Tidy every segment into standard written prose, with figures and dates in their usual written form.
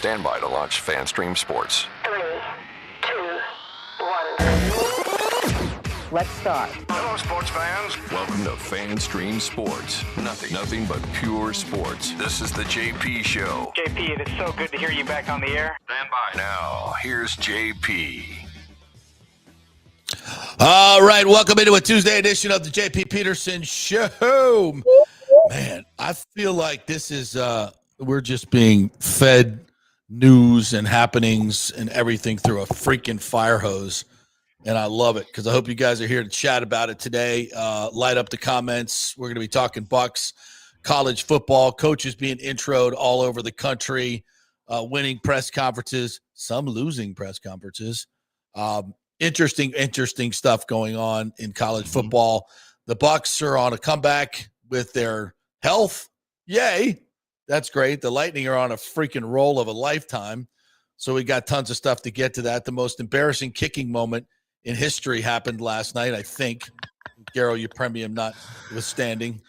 Stand by to launch FanStream Sports. 3, 2, 1. Let's start. Hello, sports fans. Welcome to FanStream Sports. Nothing but pure sports. This is the JP Show. JP, it is so good to hear you back on the air. Stand by. Now, here's JP. All right, welcome into a Tuesday edition of the JP Peterson Show. Man, I feel like this is we're just being fed news and happenings and everything through a freaking fire hose, and I love it because I hope you guys are here to chat about it today. Light up the comments. We're going to be talking Bucs, college football, coaches being introed all over the country, winning press conferences, some losing press conferences. Interesting stuff going on in college football. The Bucs are on a comeback with their health. Yay. That's great. The Lightning are on a freaking roll of a lifetime. So we got tons of stuff to get to that. The most embarrassing kicking moment in history happened last night, I think. Garrow, your premium notwithstanding.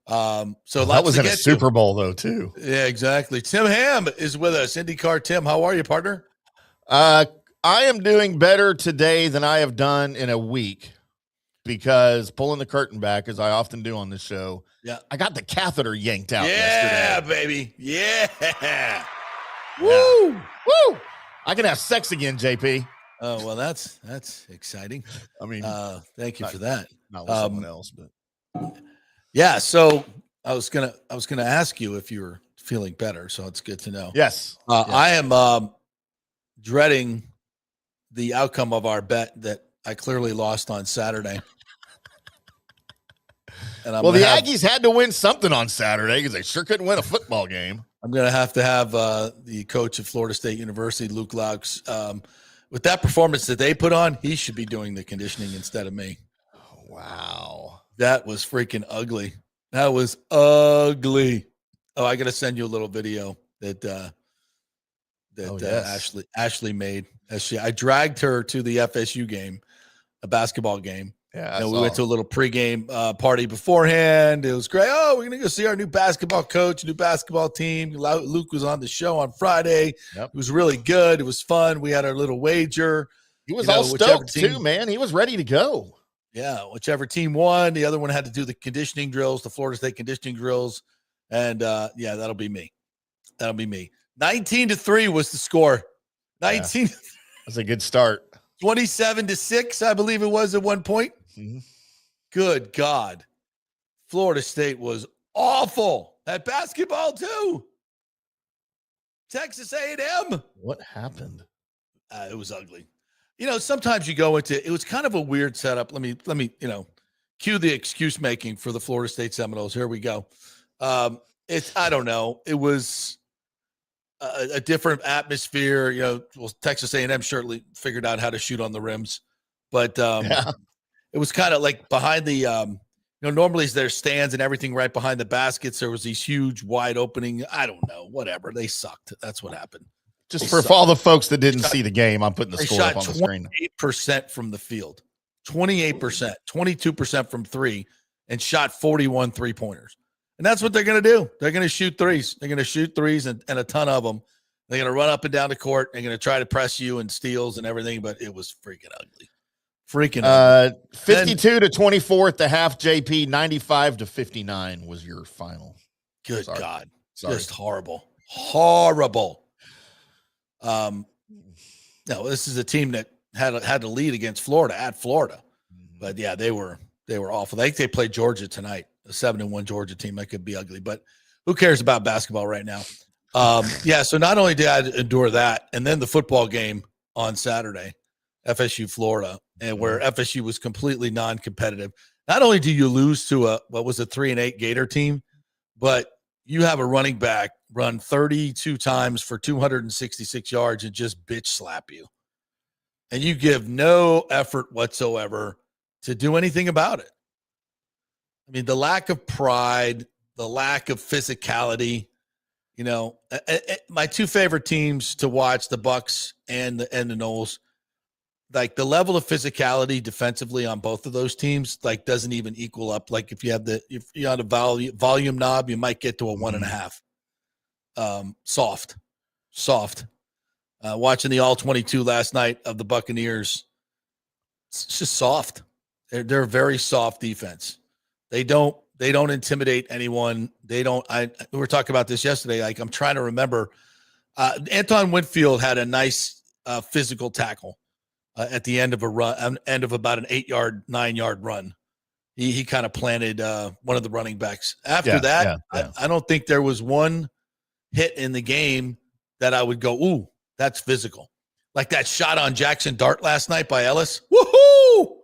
So that was in a Super Bowl, though, too. Yeah, exactly. Tim Ham is with us. IndyCar Tim, how are you, partner? I am doing better today than I have done in a week because pulling the curtain back, as I often do on this show, I got the catheter yanked out yesterday. Yeah, baby. Yeah. Woo! Woo! I can have sex again, JP. Oh, well, that's exciting. I mean, thank you for that. Not with someone else, but yeah. So I was gonna ask you if you were feeling better. So it's good to know. Yes. I am dreading the outcome of our bet that I clearly lost on Saturday. And the Aggies had to win something on Saturday because they sure couldn't win a football game. I'm going to have the coach of Florida State University, Luke Laux, with that performance that they put on, he should be doing the conditioning instead of me. Wow. That was freaking ugly. That was ugly. Oh, I got to send you a little video that Ashley made. I dragged her to the FSU game, a basketball game. Yeah, we went to a little pregame party beforehand. It was great. Oh, we're going to go see our new basketball coach, new basketball team. Luke was on the show on Friday. Yep. It was really good. It was fun. We had our little wager. He was all stoked too, man. He was ready to go. Yeah, whichever team won, the other one had to do the conditioning drills, the Florida State conditioning drills. And, that'll be me. 19-3 was the score. 19. Yeah. That's a good start. 27-6, I believe it was at one point. Mm-hmm. Good God. Florida State was awful at basketball too. Texas A&M. What happened? It was ugly. Sometimes you go into, it was kind of a weird setup. Let me, cue the excuse making for the Florida State Seminoles. Here we go. I don't know. It was a different atmosphere. Texas A&M certainly figured out how to shoot on the rims, but it was kind of like behind the, normally there's stands and everything right behind the baskets. There was these huge wide opening. I don't know, whatever. They sucked. That's what happened. Just for all the folks that didn't see the game, I'm putting the score up on the screen. 28% from the field, 28%, 22% from three, and shot 41 3-pointers. And that's what they're going to do. They're going to shoot threes. They're going to shoot threes and a ton of them. They're going to run up and down the court. They're going to try to press you and steals and everything, but it was freaking ugly. 52-24 at the half, JP. 95-59 was your final. Good God. Just horrible. Horrible. No, this is a team that had to lead against Florida at Florida. But yeah, they were awful. They played Georgia tonight. A 7-1 Georgia team. That could be ugly, but who cares about basketball right now? So not only did I endure that, and then the football game on Saturday, FSU Florida, and where FSU was completely non-competitive. Not only do you lose to a 3-8 Gator team, but you have a running back run 32 times for 266 yards and just bitch slap you. And you give no effort whatsoever to do anything about it. I mean, the lack of pride, the lack of physicality, my two favorite teams to watch, the Bucs and the Noles, like the level of physicality defensively on both of those teams, like doesn't even equal up. Like if you're on a volume knob, you might get to a 1.5 soft. soft. Watching the all-22 last night of the Buccaneers, it's just soft. They're a very soft defense. They don't intimidate anyone. We were talking about this yesterday. Like, I'm trying to remember. Anton Winfield had a nice physical tackle at the end of a run, end of about an 9-yard run. He kind of planted one of the running backs. After that, I don't think there was one hit in the game that I would go, ooh, that's physical. Like that shot on Jackson Dart last night by Ellis. Woohoo!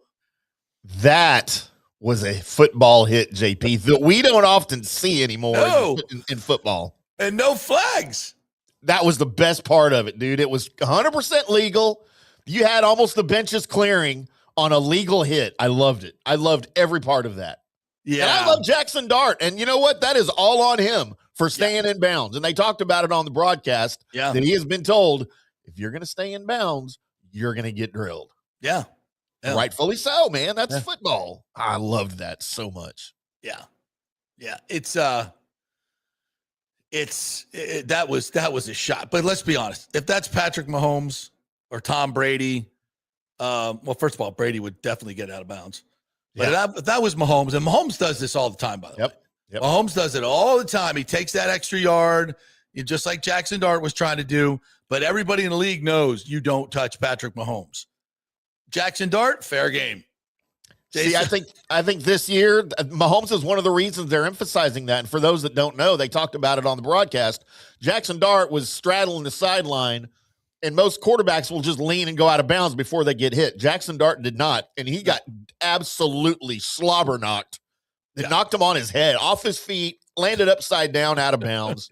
That was a football hit, JP, that we don't often see anymore in football. And no flags. That was the best part of it, dude. It was 100% legal. You had almost the benches clearing on a legal hit. I loved it. I loved every part of that. Yeah. And I love Jackson Dart. And you know what? That is all on him for staying in bounds. And they talked about it on the broadcast that he has been told, if you're going to stay in bounds, you're going to get drilled. Yeah. Rightfully so, man. That's football. I loved that so much. Yeah. Yeah. That was a shot. But let's be honest. If that's Patrick Mahomes or Tom Brady, well, first of all, Brady would definitely get out of bounds. But if that was Mahomes, and Mahomes does this all the time, by the way. Yep. Mahomes does it all the time. He takes that extra yard, just like Jackson Dart was trying to do. But everybody in the league knows you don't touch Patrick Mahomes. Jackson Dart, fair game. Jason. See, I think this year, Mahomes is one of the reasons they're emphasizing that. And for those that don't know, they talked about it on the broadcast. Jackson Dart was straddling the sideline, and most quarterbacks will just lean and go out of bounds before they get hit. Jackson Dart did not, and he got absolutely slobber knocked. It knocked him on his head, off his feet, landed upside down, out of bounds.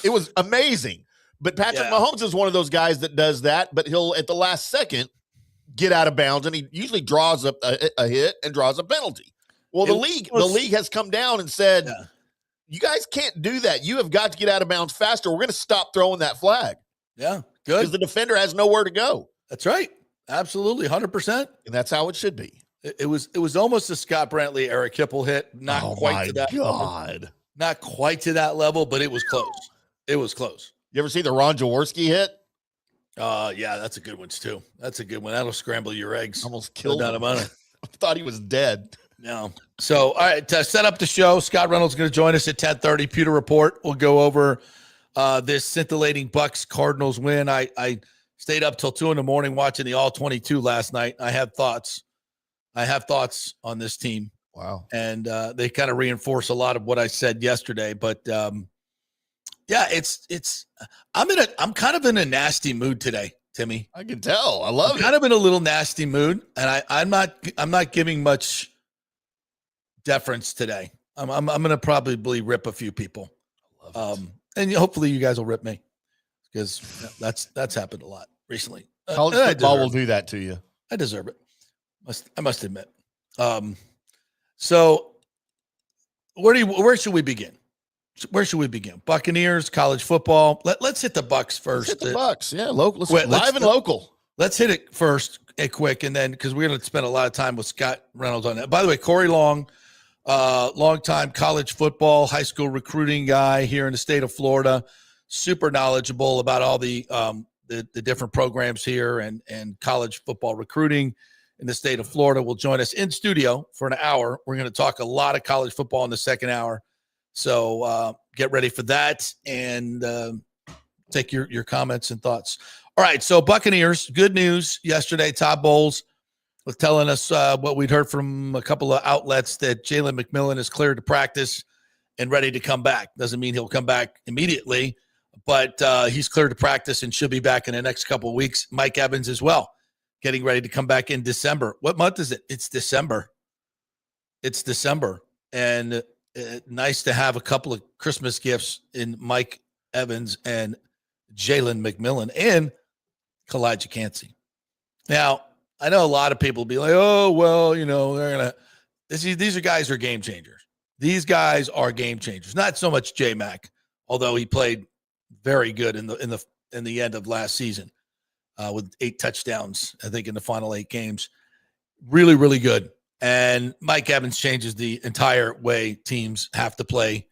It was amazing. But Patrick Mahomes is one of those guys that does that, but he'll, at the last second, get out of bounds, and he usually draws up a hit and draws a penalty. Well, the league has come down and said, you guys can't do that. You have got to get out of bounds faster. We're going to stop throwing that flag. Yeah, good. Because the defender has nowhere to go. That's right. Absolutely, 100%. And that's how it should be. It was almost a Scott Brantley, Eric Hipple hit. Not quite to that level. Not quite to that level, but it was close. It was close. You ever see the Ron Jaworski hit? Yeah, that's a good one too. That's a good one. That'll scramble your eggs. Almost killed him. I thought he was dead. No. So, all right, to set up the show, Scott Reynolds is going to join us at 10:30. Pewter Report. We'll go over this scintillating Bucs Cardinals win. I stayed up till 2 a.m. watching the all-22 last night. I have thoughts on this team. Wow. And they kind of reinforce a lot of what I said yesterday. But yeah, I'm kind of in a nasty mood today, Timmy. I can tell. I love it. Kind of in a little nasty mood, and I'm not giving much deference today. I'm going to probably rip a few people, and hopefully you guys will rip me, because that's happened a lot recently. College football will do that to you. I deserve it. I must admit. So where should we begin? Where should we begin? Buccaneers, college football. Let's hit the Bucs first. Let's hit the Bucs. Yeah, local. Live and local. Let's hit it first, quick, and then because we're going to spend a lot of time with Scott Reynolds on that. By the way, Corey Long, longtime college football, high school recruiting guy here in the state of Florida, super knowledgeable about all the different programs here and college football recruiting in the state of Florida, will join us in studio for an hour. We're going to talk a lot of college football in the second hour. So get ready for that and take your comments and thoughts. All right, so Buccaneers, good news yesterday. Todd Bowles was telling us what we'd heard from a couple of outlets, that Jalen McMillan is cleared to practice and ready to come back. Doesn't mean he'll come back immediately, but he's cleared to practice and should be back in the next couple of weeks. Mike Evans as well, getting ready to come back in December. What month is it? It's December. And nice to have a couple of Christmas gifts in Mike Evans and Jalen McMillan and Kalijah Cansey. Now, I know a lot of people will be like, oh, well, they're going to – these are guys who are game changers. These guys are game changers. Not so much J-Mac, although he played very good in the end of last season with 8 touchdowns, I think, in the final 8 games. Really, really good. And Mike Evans changes the entire way teams have to play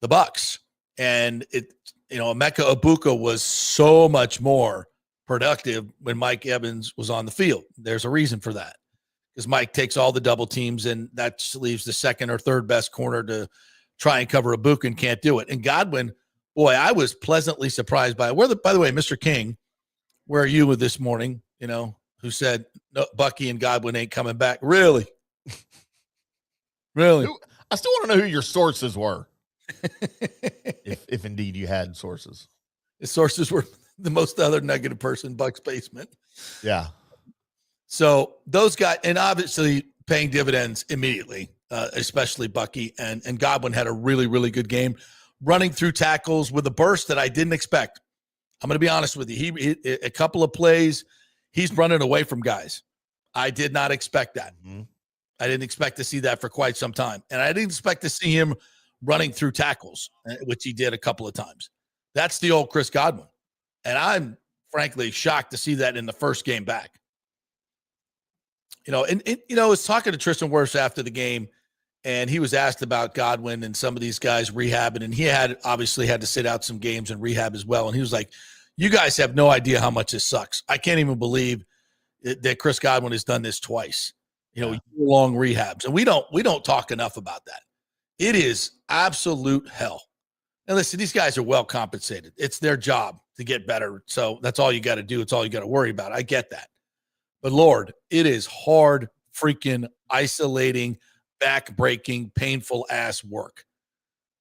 the Bucs. And Emeka Ibuka was so much more productive when Mike Evans was on the field. There's a reason for that, because Mike takes all the double teams, and that leaves the second or third best corner to try and cover Ibuka and can't do it. And Godwin, boy, I was pleasantly surprised by it. By the way, Mr. King, where are you with this morning? Who said no, Bucky and Godwin ain't coming back? Really? Really? I still want to know who your sources were. if indeed you had sources. His sources were the most other negative person, Bucs basement. Yeah. So those guys, and obviously paying dividends immediately, especially Bucky, and Godwin had a really, really good game, running through tackles with a burst that I didn't expect. I'm going to be honest with you. He a couple of plays, he's running away from guys. I did not expect that. Mm-hmm. I didn't expect to see that for quite some time. And I didn't expect to see him running through tackles, which he did a couple of times. That's the old Chris Godwin. And I'm frankly shocked to see that in the first game back. I was talking to Tristan Wirfs after the game, and he was asked about Godwin and some of these guys rehabbing, and he obviously had to sit out some games and rehab as well. And he was like, you guys have no idea how much this sucks. I can't even believe that Chris Godwin has done this twice, long rehabs. And we don't talk enough about that. It is absolute hell. And listen, these guys are well compensated. It's their job to get better. So that's all you got to do. It's all you got to worry about. I get that. But Lord, it is hard, freaking isolating, back-breaking, painful ass work.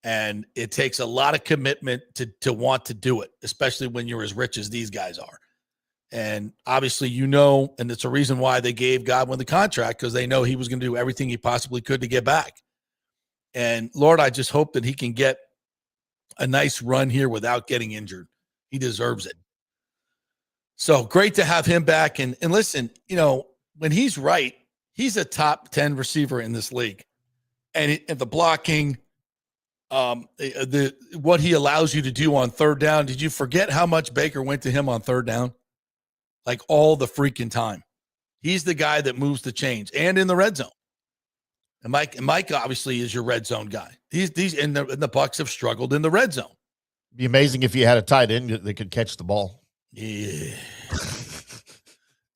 And it takes a lot of commitment to want to do it, especially when you're as rich as these guys are. And obviously, and it's a reason why they gave Godwin the contract, because they know he was going to do everything he possibly could to get back. And Lord, I just hope that he can get a nice run here without getting injured. He deserves it. So great to have him back. And listen, when he's right, he's a top 10 receiver in this league. And the blocking, what he allows you to do on third down. Did you forget how much Baker went to him on third down? Like all the freaking time. He's the guy that moves the chains, and in the red zone. And Mike obviously is your red zone guy. These and the Bucs have struggled in the red zone. It'd be amazing if you had a tight end that could catch the ball. Yeah.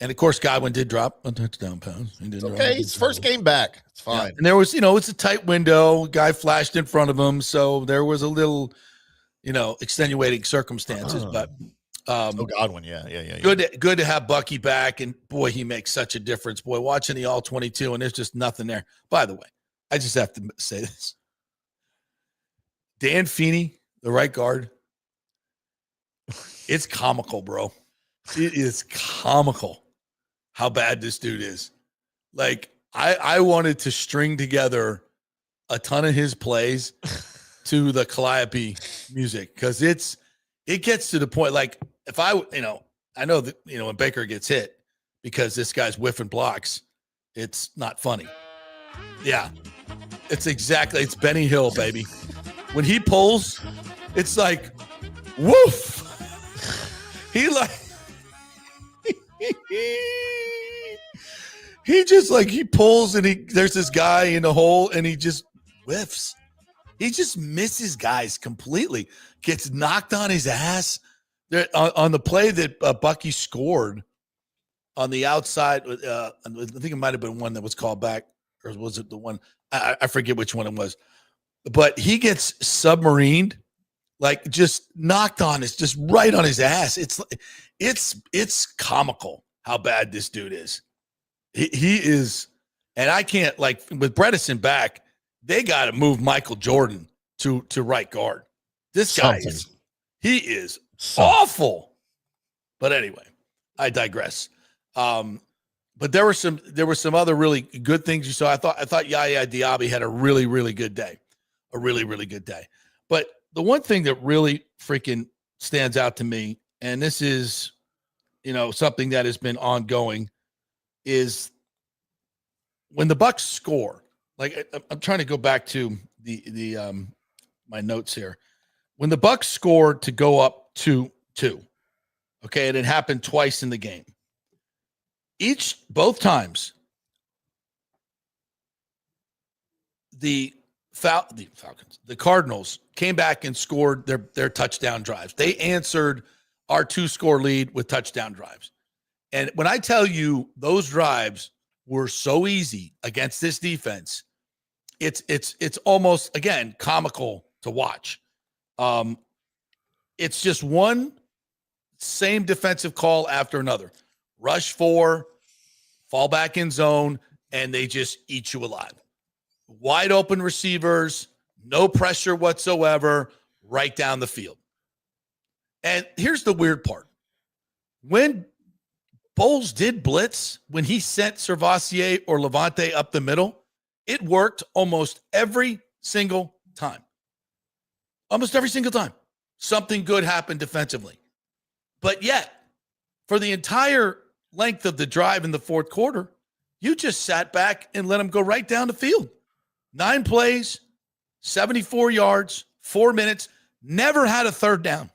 And of course, Godwin did drop a touchdown pass. It's okay. His first game back. It's fine. Yeah. And there was, it's a tight window. Guy flashed in front of him. So there was a little, extenuating circumstances. But Godwin, yeah. Good to have Bucky back. And boy, he makes such a difference. Boy, watching the all 22, and there's just nothing there. By the way, I just have to say this. Dan Feeney, the right guard, it's comical, bro. It is comical how bad this dude is. Like, I wanted to string together a ton of his plays to the Calliope music, because it gets to the point, like, if I know that, when Baker gets hit because this guy's whiffing blocks, it's not funny. Yeah, it's Benny Hill, baby. When he pulls, it's like, woof. He pulls, and there's this guy in the hole, and he just whiffs. He just misses guys completely. Gets knocked on his ass. On the play that Bucky scored on the outside, I think it might have been one that was called back, or was it the one? I forget which one it was. But he gets submarined, like just knocked on his, just right on his ass. It's comical how bad this dude is. He is, and I can't, like, with Bredesen back, they got to move Michael Jordan to right guard. This guy is awful. But anyway, I digress. But there were some other really good things you saw. I thought Yaya Diaby had a really, really good day. A really, really good day. But the one thing that really freaking stands out to me, and this is, something that has been ongoing, is when the Bucs score. Like, I'm trying to go back to the my notes here. When the Bucs scored to go up 2-2, okay, and it happened twice in the game. Both times, the the Cardinals came back and scored their touchdown drives. They answered our 2-score lead with touchdown drives. And when I tell you those drives were so easy against this defense, it's almost, again, comical to watch. It's just one same defensive call after another. Rush 4, fall back in zone, and they just eat you alive. Wide open receivers, no pressure whatsoever, right down the field. And here's the weird part. When Bowles did blitz, when he sent Servassier or Levante up the middle, it worked almost every single time. Almost every single time. Something good happened defensively. But yet, for the entire length of the drive in the fourth quarter, you just sat back and let them go right down the field. 9 plays, 74 yards, 4 minutes, never had a third down.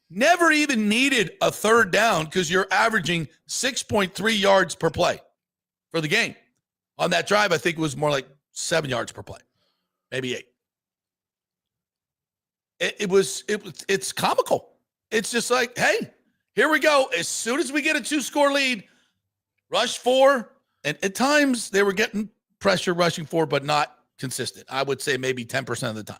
Never even needed a third down because you're averaging 6.3 yards per play for the game. On that drive, I think it was more like 7 yards per play, maybe 8. It's comical. It's just like, hey, here we go. As soon as we get a 2-score lead, rush 4, and at times they were getting pressure rushing 4, but not consistent. I would say maybe 10% of the time.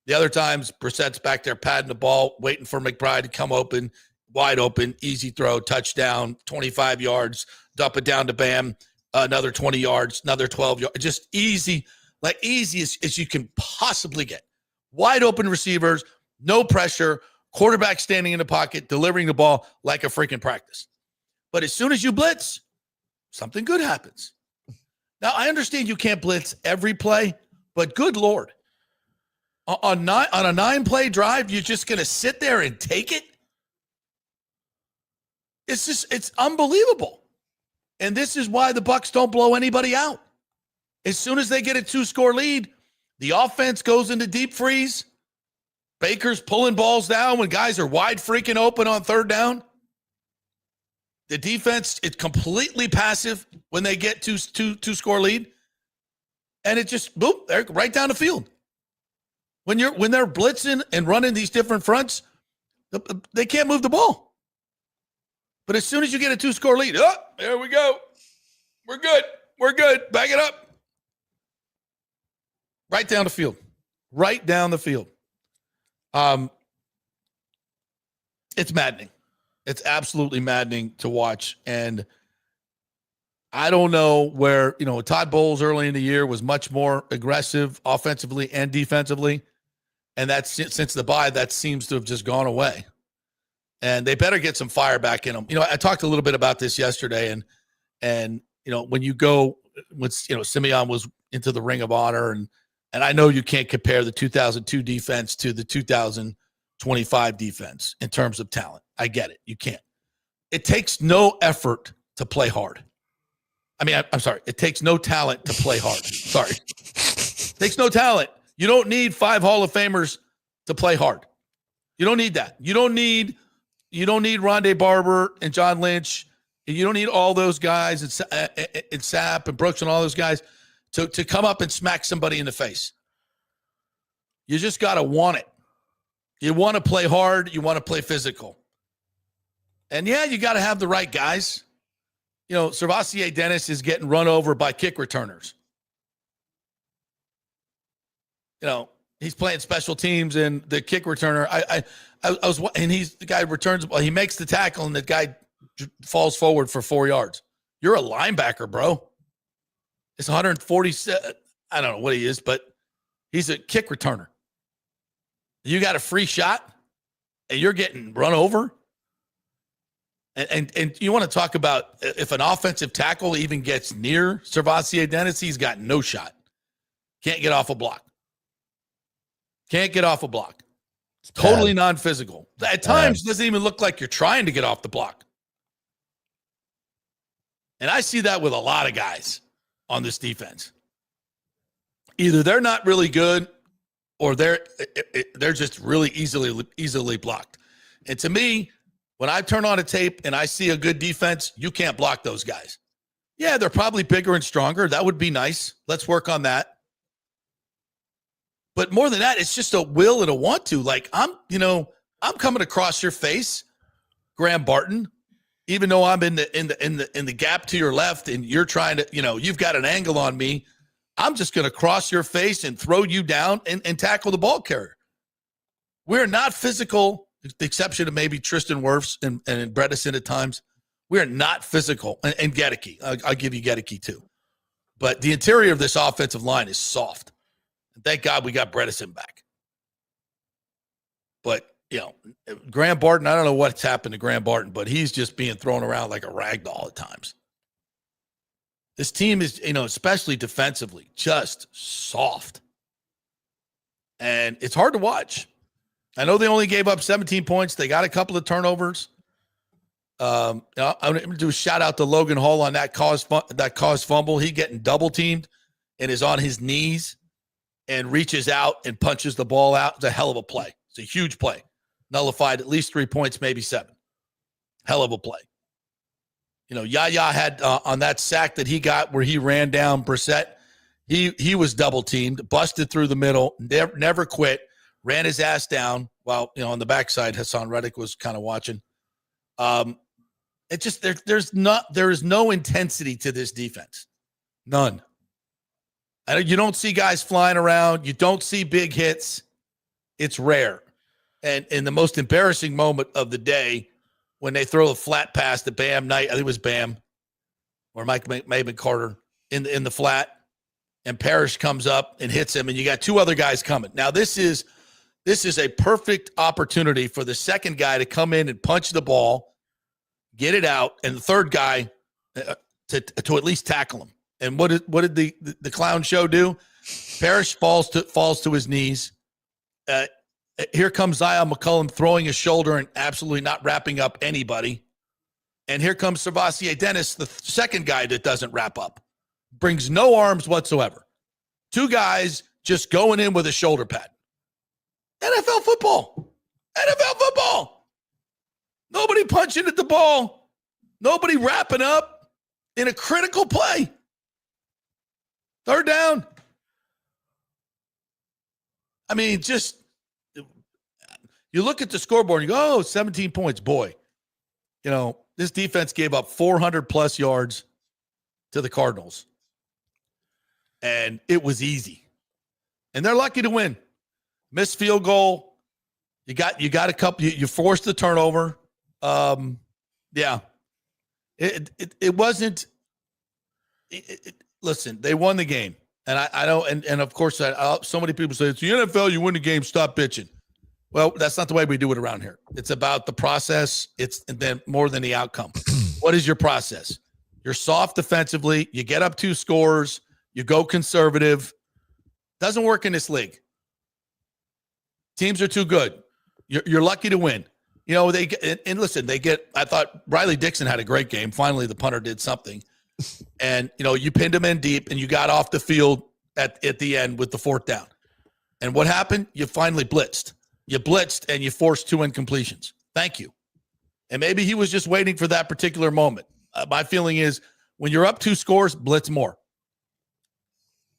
The other times, Brissett's back there padding the ball, waiting for McBride to come open, wide open, easy throw, touchdown, 25 yards, dump it down to Bam, another 20 yards, another 12 yards. Just easy, like easy as you can possibly get. Wide open receivers, no pressure, quarterback standing in the pocket, delivering the ball like a freaking practice. But as soon as you blitz, something good happens. Now, I understand you can't blitz every play, but good Lord. On a 9-play drive, you're just going to sit there and take it? It's unbelievable. And this is why the Bucs don't blow anybody out. As soon as they get a 2-score lead, the offense goes into deep freeze. Baker's pulling balls down when guys are wide freaking open on third down. The defense is completely passive when they get two-score lead. And it just, boom, they're right down the field. When they're blitzing and running these different fronts, they can't move the ball. But as soon as you get a 2-score lead, oh, there we go. We're good. We're good. Back it up. Right down the field. Right down the field. It's maddening. It's absolutely maddening to watch. And I don't know where, Todd Bowles early in the year was much more aggressive offensively and defensively. And that's since the bye, that seems to have just gone away. And they better get some fire back in them. I talked a little bit about this yesterday. And when you go, Simeon was into the Ring of Honor. And I know you can't compare the 2002 defense to the 2025 defense in terms of talent. I get it. You can't. It takes no effort to play hard. I mean, I'm sorry. It takes no talent to play hard. Sorry. It takes no talent. You don't need 5 Hall of Famers to play hard. You don't need that. You don't need Rondé Barber and John Lynch. And you don't need all those guys and Sapp and Brooks and all those guys to come up and smack somebody in the face. You just got to want it. You want to play hard. You want to play physical. And, yeah, you got to have the right guys. Servassier Dennis is getting run over by kick returners. He's playing special teams, and the kick returner, I was, and the guy returns, he makes the tackle, and the guy falls forward for 4 yards. You're a linebacker, bro. It's 147. I don't know what he is, but he's a kick returner. You got a free shot, and you're getting run over. And you want to talk about if an offensive tackle even gets near Servassier Dennis, he's got no shot. Can't get off a block. Can't get off a block. Totally non-physical. At times, doesn't even look like you're trying to get off the block. And I see that with a lot of guys on this defense. Either they're not really good or they're just really easily blocked. And to me, when I turn on a tape and I see a good defense, you can't block those guys. Yeah, they're probably bigger and stronger. That would be nice. Let's work on that. But more than that, it's just a will and a want to. Like, I'm coming across your face, Graham Barton, even though I'm in the gap to your left and you're trying to, you've got an angle on me. I'm just going to cross your face and throw you down and tackle the ball carrier. We're not physical, with the exception of maybe Tristan Wirfs and Bredesen at times. We are not physical. And Gedeke. I'll give you Gedeke too. But the interior of this offensive line is soft. And thank God we got Bredesen back. But, Graham Barton, I don't know what's happened to Graham Barton, but he's just being thrown around like a rag doll at times. This team is, especially defensively, just soft. And it's hard to watch. I know they only gave up 17 points. They got a couple of turnovers. I'm going to do a shout out to Logan Hall on that caused fumble. He getting double teamed and is on his knees and reaches out and punches the ball out. It's a hell of a play. It's a huge play. Nullified at least 3 points, maybe 7. Hell of a play. Yaya had on that sack that he got where he ran down Brissett. He was double teamed, busted through the middle, never quit, ran his ass down while, on the backside, Hassan Reddick was kind of watching. It just, there is no intensity to this defense. None. You don't see guys flying around. You don't see big hits. It's rare. And in the most embarrassing moment of the day, when they throw a flat pass to Bam Knight, I think it was Bam, or Mike may have been Carter, in the flat, and Parrish comes up and hits him, and you got 2 other guys coming. Now, this is a perfect opportunity for the second guy to come in and punch the ball, get it out, and the third guy to at least tackle him. And what did the clown show do? Parrish falls to his knees. Here comes Zion McCullum throwing his shoulder and absolutely not wrapping up anybody. And here comes Servassier Dennis, the second guy that doesn't wrap up. Brings no arms whatsoever. 2 guys just going in with a shoulder pad. NFL football. NFL football. Nobody punching at the ball. Nobody wrapping up in a critical play. 3rd down. I mean, just, you look at the scoreboard and you go, 17 points. Boy, this defense gave up 400-plus yards to the Cardinals. And it was easy. And they're lucky to win. Missed field goal. You got a couple. You forced the turnover. Yeah. It wasn't. Listen, they won the game. And I don't, and of course, so many people say, it's the NFL, you win the game, stop bitching. Well, that's not the way we do it around here. It's about the process. It's then more than the outcome. What is your process? You're soft defensively. You get up 2 scores. You go conservative. Doesn't work in this league. Teams are too good. You're lucky to win. They get. I thought Riley Dixon had a great game. Finally, the punter did something. And, you pinned him in deep and you got off the field at the end with the 4th down. And what happened? You finally blitzed. You blitzed and you forced 2 incompletions. Thank you. And maybe he was just waiting for that particular moment. My feeling is when you're up 2 scores, blitz more.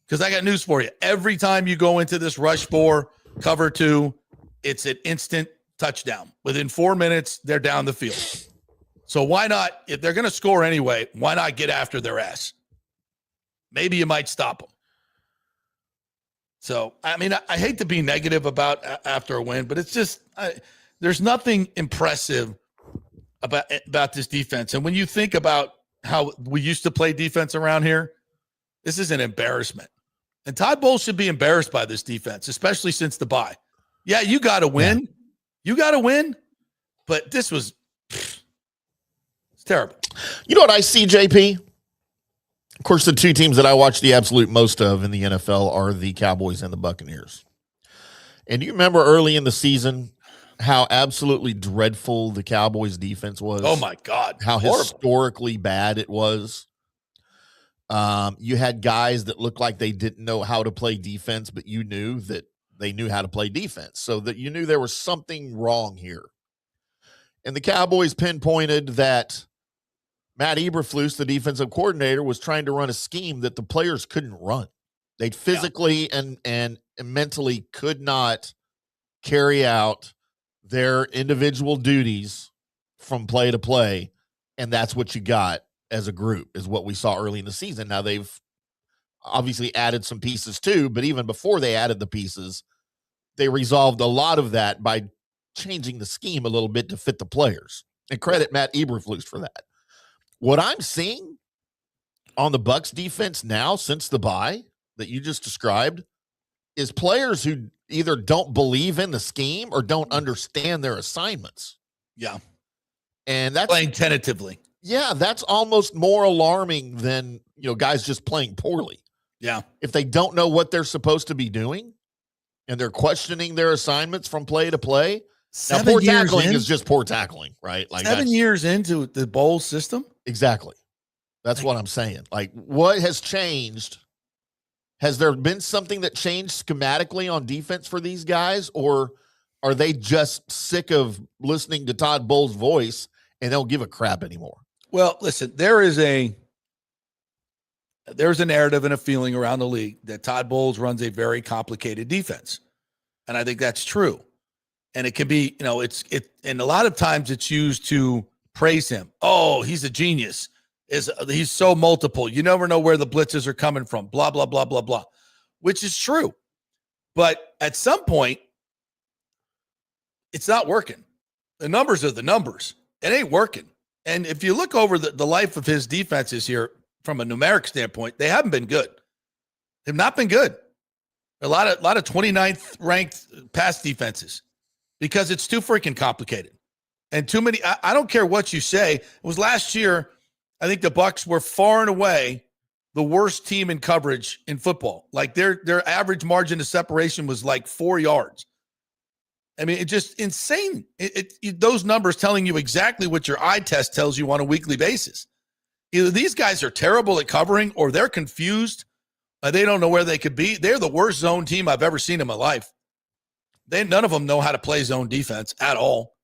Because I got news for you. Every time you go into this rush 4, cover 2, it's an instant touchdown. Within 4 minutes, they're down the field. So why not, if they're going to score anyway, why not get after their ass? Maybe you might stop them. So, I mean, I hate to be negative about after a win, but it's just, there's nothing impressive about this defense. And when you think about how we used to play defense around here, this is an embarrassment. And Todd Bowles should be embarrassed by this defense, especially since the bye. Yeah, you got to win. Yeah. You got to win. But this was, it's terrible. You know what I see, JP? Of course, the 2 teams that I watch the absolute most of in the NFL are the Cowboys and the Buccaneers. And do you remember early in the season how absolutely dreadful the Cowboys defense was? Oh, my God. How historically bad it was. You had guys that looked like they didn't know how to play defense, but you knew that they knew how to play defense, so that you knew there was something wrong here. And the Cowboys pinpointed that Matt Eberflus, the defensive coordinator, was trying to run a scheme that the players couldn't run. They'd physically and mentally could not carry out their individual duties from play to play. And that's what you got as a group, is what we saw early in the season. Now they've obviously added some pieces too, but even before they added the pieces, they resolved a lot of that by changing the scheme a little bit to fit the players. And credit Matt Eberflus for that. What I'm seeing on the Bucs defense now, since the bye that you just described, is players who either don't believe in the scheme or don't understand their assignments. Yeah. And that's playing tentatively. Yeah, that's almost more alarming than, guys just playing poorly. Yeah. If they don't know what they're supposed to be doing and they're questioning their assignments from play to play. Now, poor tackling is just poor tackling, right? Like 7 years into the bowl system. Exactly. That's what I'm saying. Like, what has changed? Has there been something that changed schematically on defense for these guys, or are they just sick of listening to Todd Bowles' voice and don't give a crap anymore? Well, listen, there's a narrative and a feeling around the league that Todd Bowles runs a very complicated defense. And I think that's true. And it can be, and a lot of times it's used to praise him. Oh, he's a genius. He's so multiple. You never know where the blitzes are coming from, blah, blah, blah, blah, blah, which is true. But at some point, it's not working. The numbers are the numbers. It ain't working. And if you look over the life of his defenses here from a numeric standpoint, they haven't been good. They've not been good. A lot of 29th ranked pass defenses because it's too freaking complicated. And too many, I don't care what you say. It was last year, I think the Bucs were far and away the worst team in coverage in football. Like their average margin of separation was like 4 yards. I mean, it's just insane. Those numbers telling you exactly what your eye test tells you on a weekly basis. Either these guys are terrible at covering or they're confused. They don't know where they could be. They're the worst zone team I've ever seen in my life. None of them know how to play zone defense at all.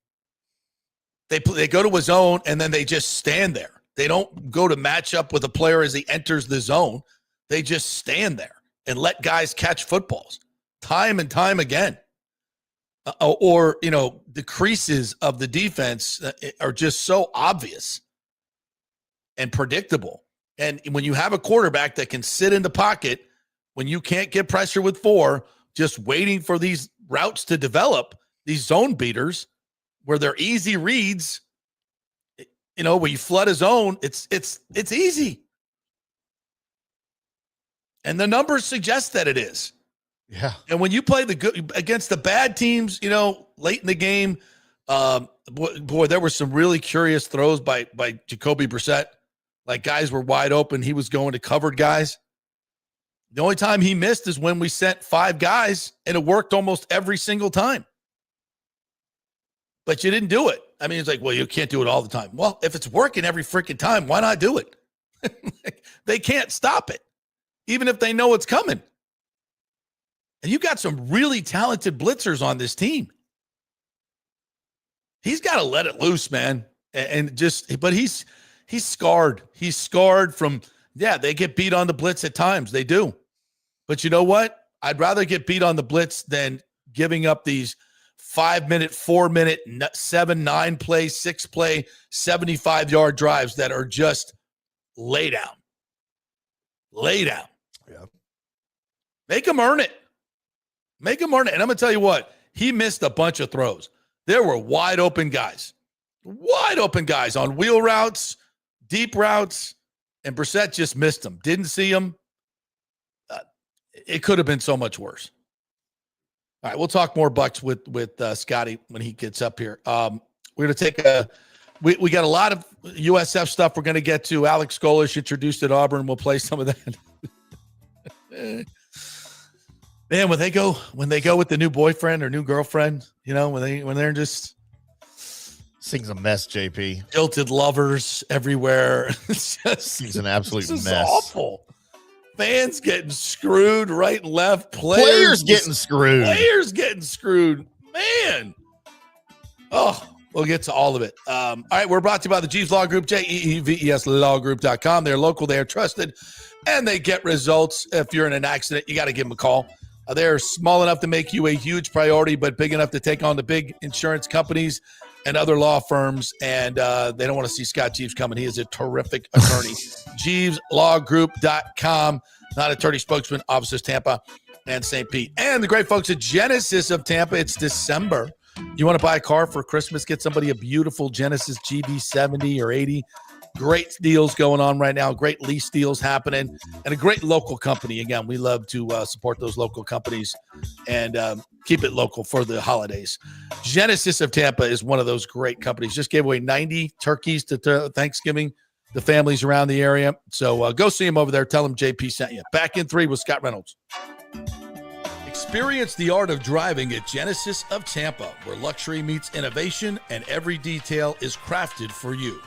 They go to a zone and then they just stand there. They don't go to match up with a player as he enters the zone. They just stand there and let guys catch footballs time and time again. The creases of the defense are just so obvious and predictable. And when you have a quarterback that can sit in the pocket, when you can't get pressure with 4, just waiting for these routes to develop, these zone beaters where they're easy reads, when you flood a zone, it's easy. And the numbers suggest that it is. Yeah. And when you play against the bad teams, late in the game, boy, there were some really curious throws by Jacoby Brissett. Like guys were wide open. He was going to covered guys. The only time he missed is when we sent 5 guys, and it worked almost every single time. But you didn't do it. I mean, it's like, well, you can't do it all the time. Well, if it's working every freaking time, why not do it? They can't stop it, even if they know it's coming. And you got some really talented blitzers on this team. He's got to let it loose, man. But he's scarred. He's scarred from, they get beat on the blitz at times. They do. But you know what? I'd rather get beat on the blitz than giving up these 5-minute, 4-minute, 7, 9 play, 6 play, 75-yard drives that are just lay down. Lay down. Yeah. Make them earn it. Make him earn it. And I'm going to tell you what, he missed a bunch of throws. There were wide open guys on wheel routes, deep routes, and Brissett just missed them. Didn't see them. It could have been so much worse. All right, we'll talk more Bucs with Scotty when he gets up here. We're going to take we got a lot of USF stuff we're going to get to. Alex Golish introduced at Auburn. We'll play some of that. Man, when they go with the new boyfriend or new girlfriend, when they're just thing's a mess, JP. Jilted lovers everywhere. It's just he's an absolute mess. Awful. Fans getting screwed right and left. Players getting screwed. Players getting screwed. Man. Oh, we'll get to all of it. All right, we're brought to you by the Jeeves Law Group, JEEVES lawgroup.com. They're local, they are trusted, and they get results. If you're in an accident, you got to give them a call. They're small enough to make you a huge priority, but big enough to take on the big insurance companies and other law firms. And they don't want to see Scott Jeeves coming. He is a terrific attorney. JeevesLawGroup.com. Not attorney spokesman, offices Tampa and St. Pete. And the great folks at Genesis of Tampa. It's December. You want to buy a car for Christmas? Get somebody a beautiful Genesis GV70 or 80. Great deals going on right now. Great lease deals happening. And a great local company. Again, we love to support those local companies and keep it local for the holidays. Genesis of Tampa is one of those great companies. Just gave away 90 turkeys to Thanksgiving, the families around the area. So go see them over there. Tell them JP sent you. Back in 3 with Scott Reynolds. Experience the art of driving at Genesis of Tampa, where luxury meets innovation and every detail is crafted for you.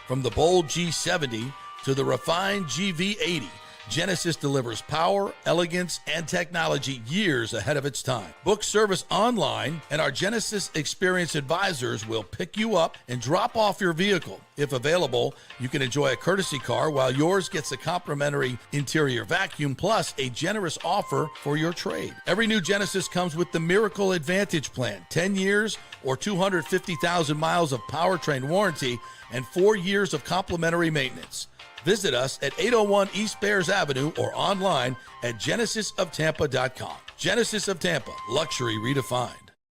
From the bold G70 to the refined GV80, Genesis delivers power, elegance, and technology years ahead of its time. Book service online, and our Genesis Experience advisors will pick you up and drop off your vehicle. If available, you can enjoy a courtesy car while yours gets a complimentary interior vacuum plus a generous offer for your trade. Every new Genesis comes with the Miracle Advantage Plan, 10 years or 250,000 miles of powertrain warranty and 4 years of complimentary maintenance. Visit us at 801 East Bears Avenue or online at genesisoftampa.com. Genesis of Tampa, luxury redefined.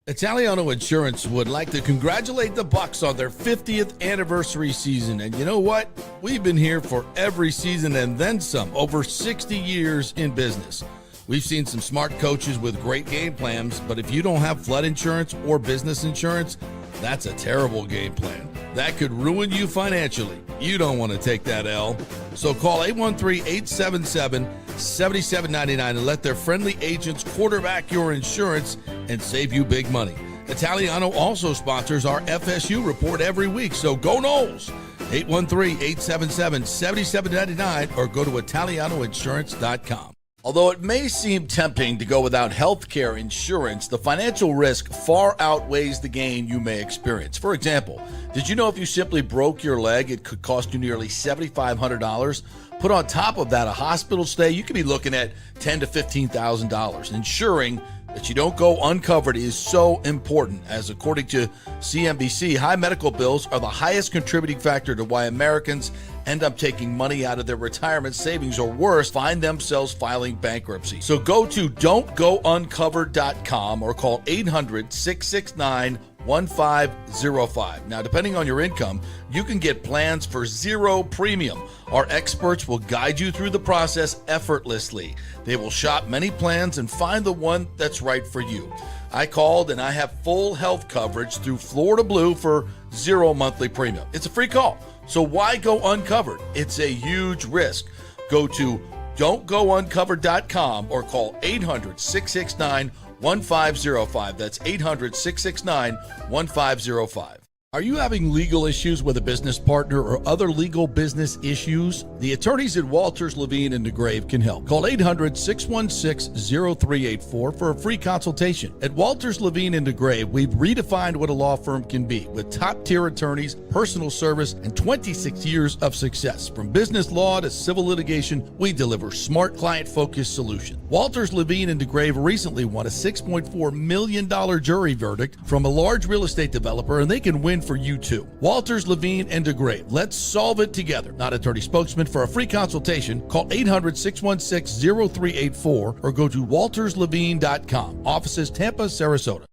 Italiano Insurance would like to congratulate the Bucs on their 50th anniversary season. And you know what? We've been here for every season and then some, over 60 years in business. We've seen some smart coaches with great game plans, but if you don't have flood insurance or business insurance, that's a terrible game plan. That could ruin you financially. You don't want to take that L. So call 813-877-7799 and let their friendly agents quarterback your insurance and save you big money. Italiano also sponsors our FSU report every week, so go Noles. 813-877-7799 or go to italianoinsurance.com. Although it may seem tempting to go without health care insurance, the financial risk far outweighs the gain you may experience. For example, did you know if you simply broke your leg, it could cost you nearly $7,500? Put on top of that a hospital stay, you could be looking at $10,000 to $15,000. Ensuring that you don't go uncovered is so important, as according to CNBC, high medical bills are the highest contributing factor to why Americans end up taking money out of their retirement savings, or worse, find themselves filing bankruptcy. So go to don'tgouncovered.com or call 800-669-1505. Now, depending on your income, you can get plans for zero premium. Our experts will guide you through the process effortlessly. They will shop many plans and find the one that's right for you. I called and I have full health coverage through Florida Blue for zero monthly premium. It's a free call. So why go uncovered? It's a huge risk. Go to don'tgouncovered.com or call 800-669-1505. That's 800-669-1505. Are you having legal issues with a business partner or other legal business issues? The attorneys at Walters, Levine & DeGrave can help. Call 800-616-0384 for a free consultation. At Walters, Levine & DeGrave, we've redefined what a law firm can be with top-tier attorneys, personal service, and 26 years of success. From business law to civil litigation, we deliver smart, client-focused solutions. Walters, Levine & DeGrave recently won a $6.4 million jury verdict from a large real estate developer, and they can win for you too. Walters, Levine & DeGrave. Let's solve it together. Not attorney spokesman. For a free consultation, call 800-616-0384 or go to walterslevine.com. Offices Tampa, Sarasota.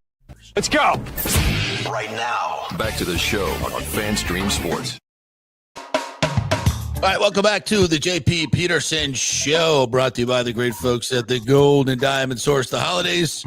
Let's go. Right now, back to the show on FanStream Sports. All right, welcome back to the JP Peterson Show, brought to you by the great folks at the Gold and Diamond Source. The holidays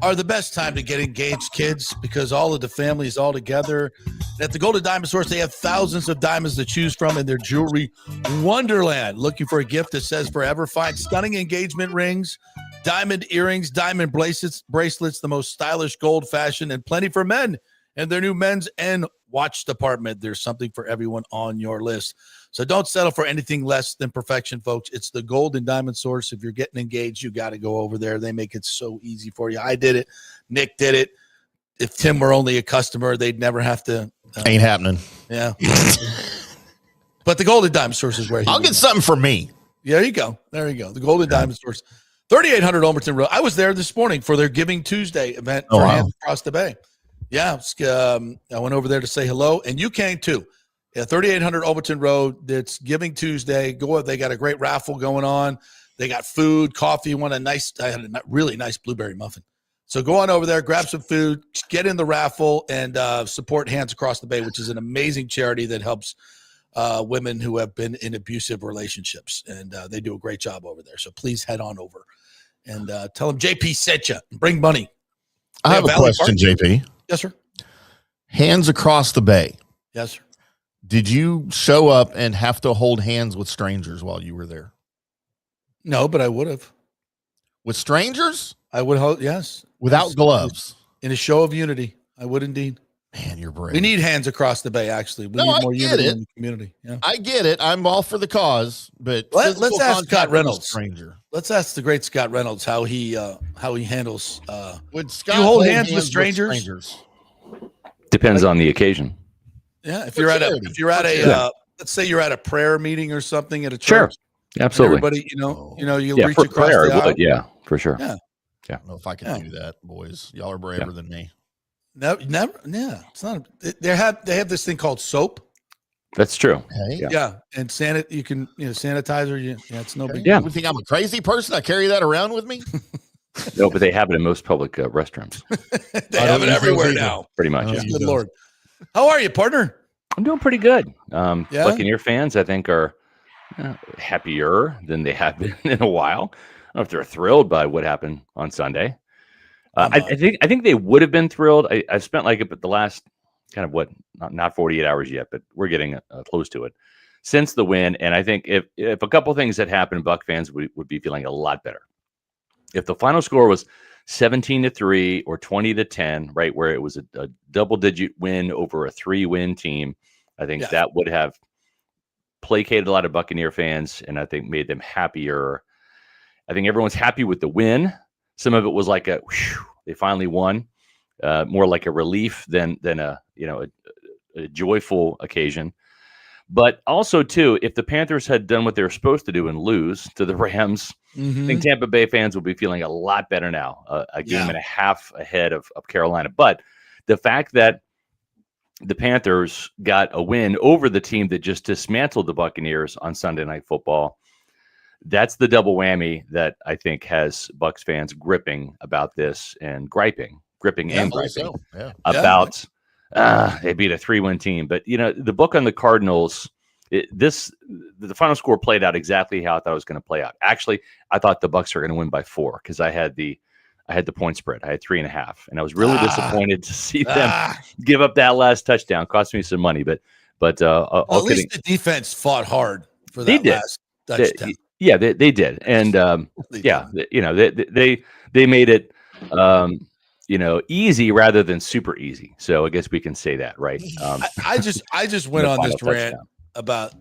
are the best time to get engaged, kids, because all of the family is all together. And at the Gold and Diamond Source, they have thousands of diamonds to choose from in their jewelry wonderland. Looking for a gift that says forever? Find stunning engagement rings, diamond earrings, diamond bracelets, the most stylish gold fashion, and plenty for men and their new men's and watch department. There's something for everyone on your list. So don't settle for anything less than perfection, folks. It's the Gold and Diamond Source. If you're getting engaged, you got to go over there. They make it so easy for you. I did it. Nick did it. If Tim were only a customer, they'd never have to. Ain't happening. Yeah. But the Gold and Diamond Source is where I'll get something for me. Yeah, there you go. There you go. The Gold and Diamond Source. 3800 Olmerton Road. I was there this morning for their Giving Tuesday event for Hands Across the Bay. Yeah, I went over there to say hello, and you came too. Yeah, 3800 Olmerton Road. It's Giving Tuesday. Go up. They got a great raffle going on. They got food, coffee. I had a really nice blueberry muffin. So go on over there, grab some food, get in the raffle, and support Hands Across the Bay, which is an amazing charity that helps women who have been in abusive relationships. And they do a great job over there. So please head on over and tell them JP sent you. Bring money. I have a question, JP. Yes, sir. Hands Across the Bay. Yes, sir. Did you show up and have to hold hands with strangers while you were there? No, but I would have. With strangers? I would hold, yes. Without gloves? In a show of unity. I would indeed. Man, you're brave. We need Hands Across the Bay, actually. We need more unity in the community. Yeah. I get it. I'm all for the cause, but let's ask Scott Reynolds. Stranger. Let's ask the great Scott Reynolds how he handles. Would Scott you hold hands with strangers? Depends on the occasion. Yeah, if you're at a let's say you're at a prayer meeting or something at a church. Sure, absolutely. Everybody, you reach for across prayer, the aisle. Yeah, for sure. Yeah. I don't know if I can do that, boys. Y'all are braver than me. No, never. Yeah, it's not. They have this thing called soap. That's true. Okay. Yeah, and you can sanitizer. Yeah, it's no big. Yeah. You think I'm a crazy person? I carry that around with me? No, but they have it in most public restrooms. They have it everywhere now. Pretty much. Yeah. Good Lord. How are you, partner? I'm doing pretty good. Buccaneer fans, I think, are happier than they have been in a while. I don't know if they're thrilled by what happened on Sunday. I think they would have been thrilled. I've spent the last kind of not 48 hours yet, but we're getting close to it since the win. And I think if a couple things had happened, Buc fans would be feeling a lot better. If the final score was 17-3 or 20-10, right, where it was a double-digit win over a 3-win team, I think that would have placated a lot of Buccaneer fans, and I think made them happier. I think everyone's happy with the win. Some of it was like they finally won, more like a relief than a joyful occasion. But also, too, if the Panthers had done what they were supposed to do and lose to the Rams, I think Tampa Bay fans will be feeling a lot better now, a game and a half ahead of Carolina. But the fact that the Panthers got a win over the team that just dismantled the Buccaneers on Sunday Night Football, that's the double whammy that I think has Bucs fans gripping about this and gripping about they beat a 3-win team. But, the book on the Cardinals, the final score played out exactly how I thought it was going to play out. Actually, I thought the Bucs were going to win by 4 because I had the point spread. I had 3.5, and I was really disappointed to see them give up that last touchdown. Cost me some money, but at least the defense fought hard for that last touchdown. They did, and they made it easy rather than super easy. So I guess we can say that, right? I just went on this rant about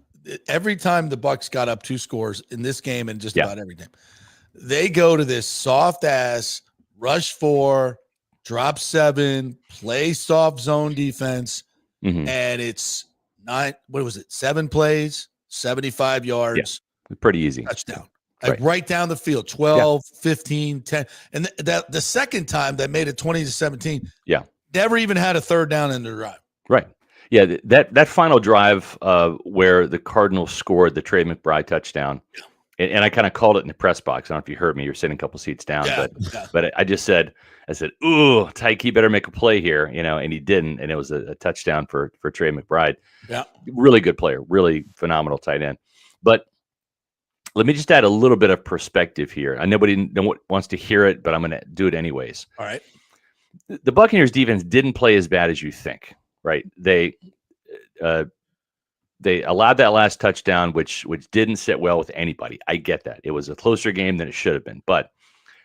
every time the Bucs got up 2 scores in this game and just about every game, they go to this soft ass rush 4, drop 7, play soft zone defense, and it's 7 plays, 75 yards. Pretty easy. Touchdown. Right down the field, 12, 15, 10. And the second time they made it 20-17. Yeah. Never even had a third down in the drive. Right. Yeah. That final drive where the Cardinals scored the Trey McBride touchdown. And I kind of called it in the press box. I don't know if you heard me. You're sitting a couple seats down. But I just said, ooh, Tyke, he better make a play here, and he didn't. And it was a touchdown for Trey McBride. Yeah. Really good player. Really phenomenal tight end. But let me just add a little bit of perspective here. I know nobody wants to hear it, but I'm going to do it anyways. All right. The Buccaneers defense didn't play as bad as you think, right? They allowed that last touchdown, which didn't sit well with anybody. I get that. It was a closer game than it should have been, but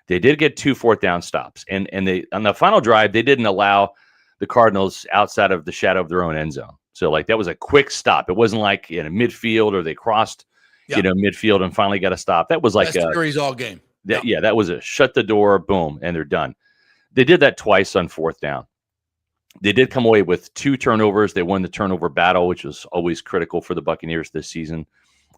they did get 2 4th-down stops. And they on the final drive, they didn't allow the Cardinals outside of the shadow of their own end zone. So that was a quick stop. It wasn't like in a midfield or they crossed midfield and finally got a stop. That was like a series all game. That was a shut the door, boom, and they're done. They did that twice on 4th down. They did come away with 2 turnovers. They won the turnover battle, which was always critical for the Buccaneers this season.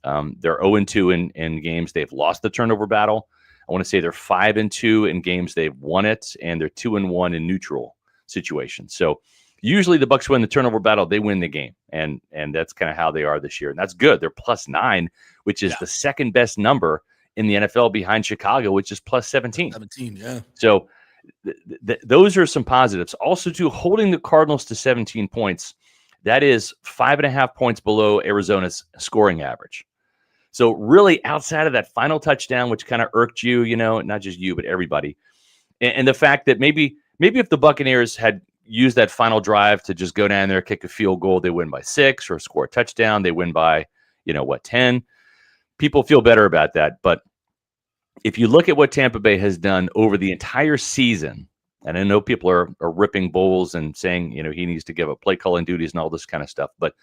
They're 0-2 in games. They've lost the turnover battle. I want to say they're 5-2 in games they've won it, and they're 2-1 in neutral situations. So usually the Bucs win the turnover battle, they win the game, and that's kind of how they are this year, and that's good. They're +9, which is the second best number in the NFL behind Chicago, which is +17. 17, yeah. So those are some positives. Also, too, holding the Cardinals to 17 points, that is 5.5 points below Arizona's scoring average. So really, outside of that final touchdown, which kind of irked you, not just you, but everybody, and the fact that maybe if the Buccaneers had used that final drive to just go down there, kick a field goal, they win by 6, or score a touchdown, they win by 10. People feel better about that. But if you look at what Tampa Bay has done over the entire season, and I know people are ripping Bowles and saying, he needs to give up play calling duties and all this kind of stuff. But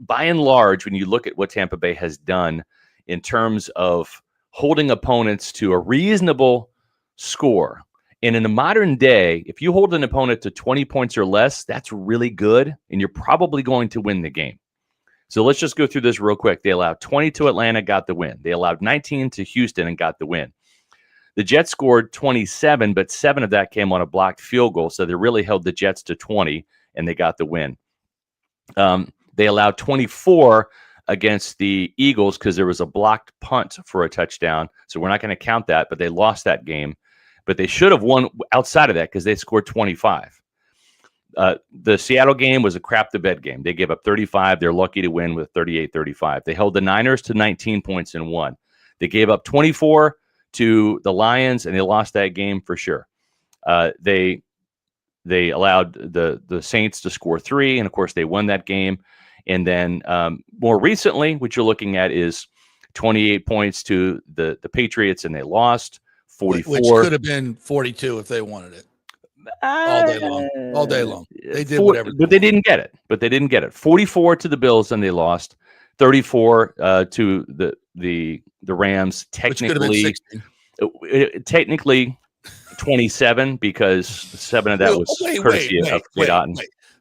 by and large, when you look at what Tampa Bay has done in terms of holding opponents to a reasonable score, and in a modern day, if you hold an opponent to 20 points or less, that's really good, and you're probably going to win the game. So let's just go through this real quick. They allowed 20 to Atlanta, got the win. They allowed 19 to Houston and got the win. The Jets scored 27, but 7 of that came on a blocked field goal. So they really held the Jets to 20, and they got the win. They allowed 24 against the Eagles because there was a blocked punt for a touchdown. So we're not going to count that, but they lost that game. But they should have won outside of that because they scored 25. The Seattle game was a crap to bed game. They gave up 35. They're lucky to win with 38-35. They held the Niners to 19 points and won. They gave up 24 to the Lions, and they lost that game for sure. They allowed the Saints to score 3, and of course they won that game. And then more recently, what you're looking at is 28 points to the Patriots, and they lost 44. Which could have been 42 if they wanted it. All day long. They did whatever. But they didn't get it. 44 to the Bills, and they lost. 34 to the Rams. Technically 27 because 7 of that was courtesy of Kate Otten.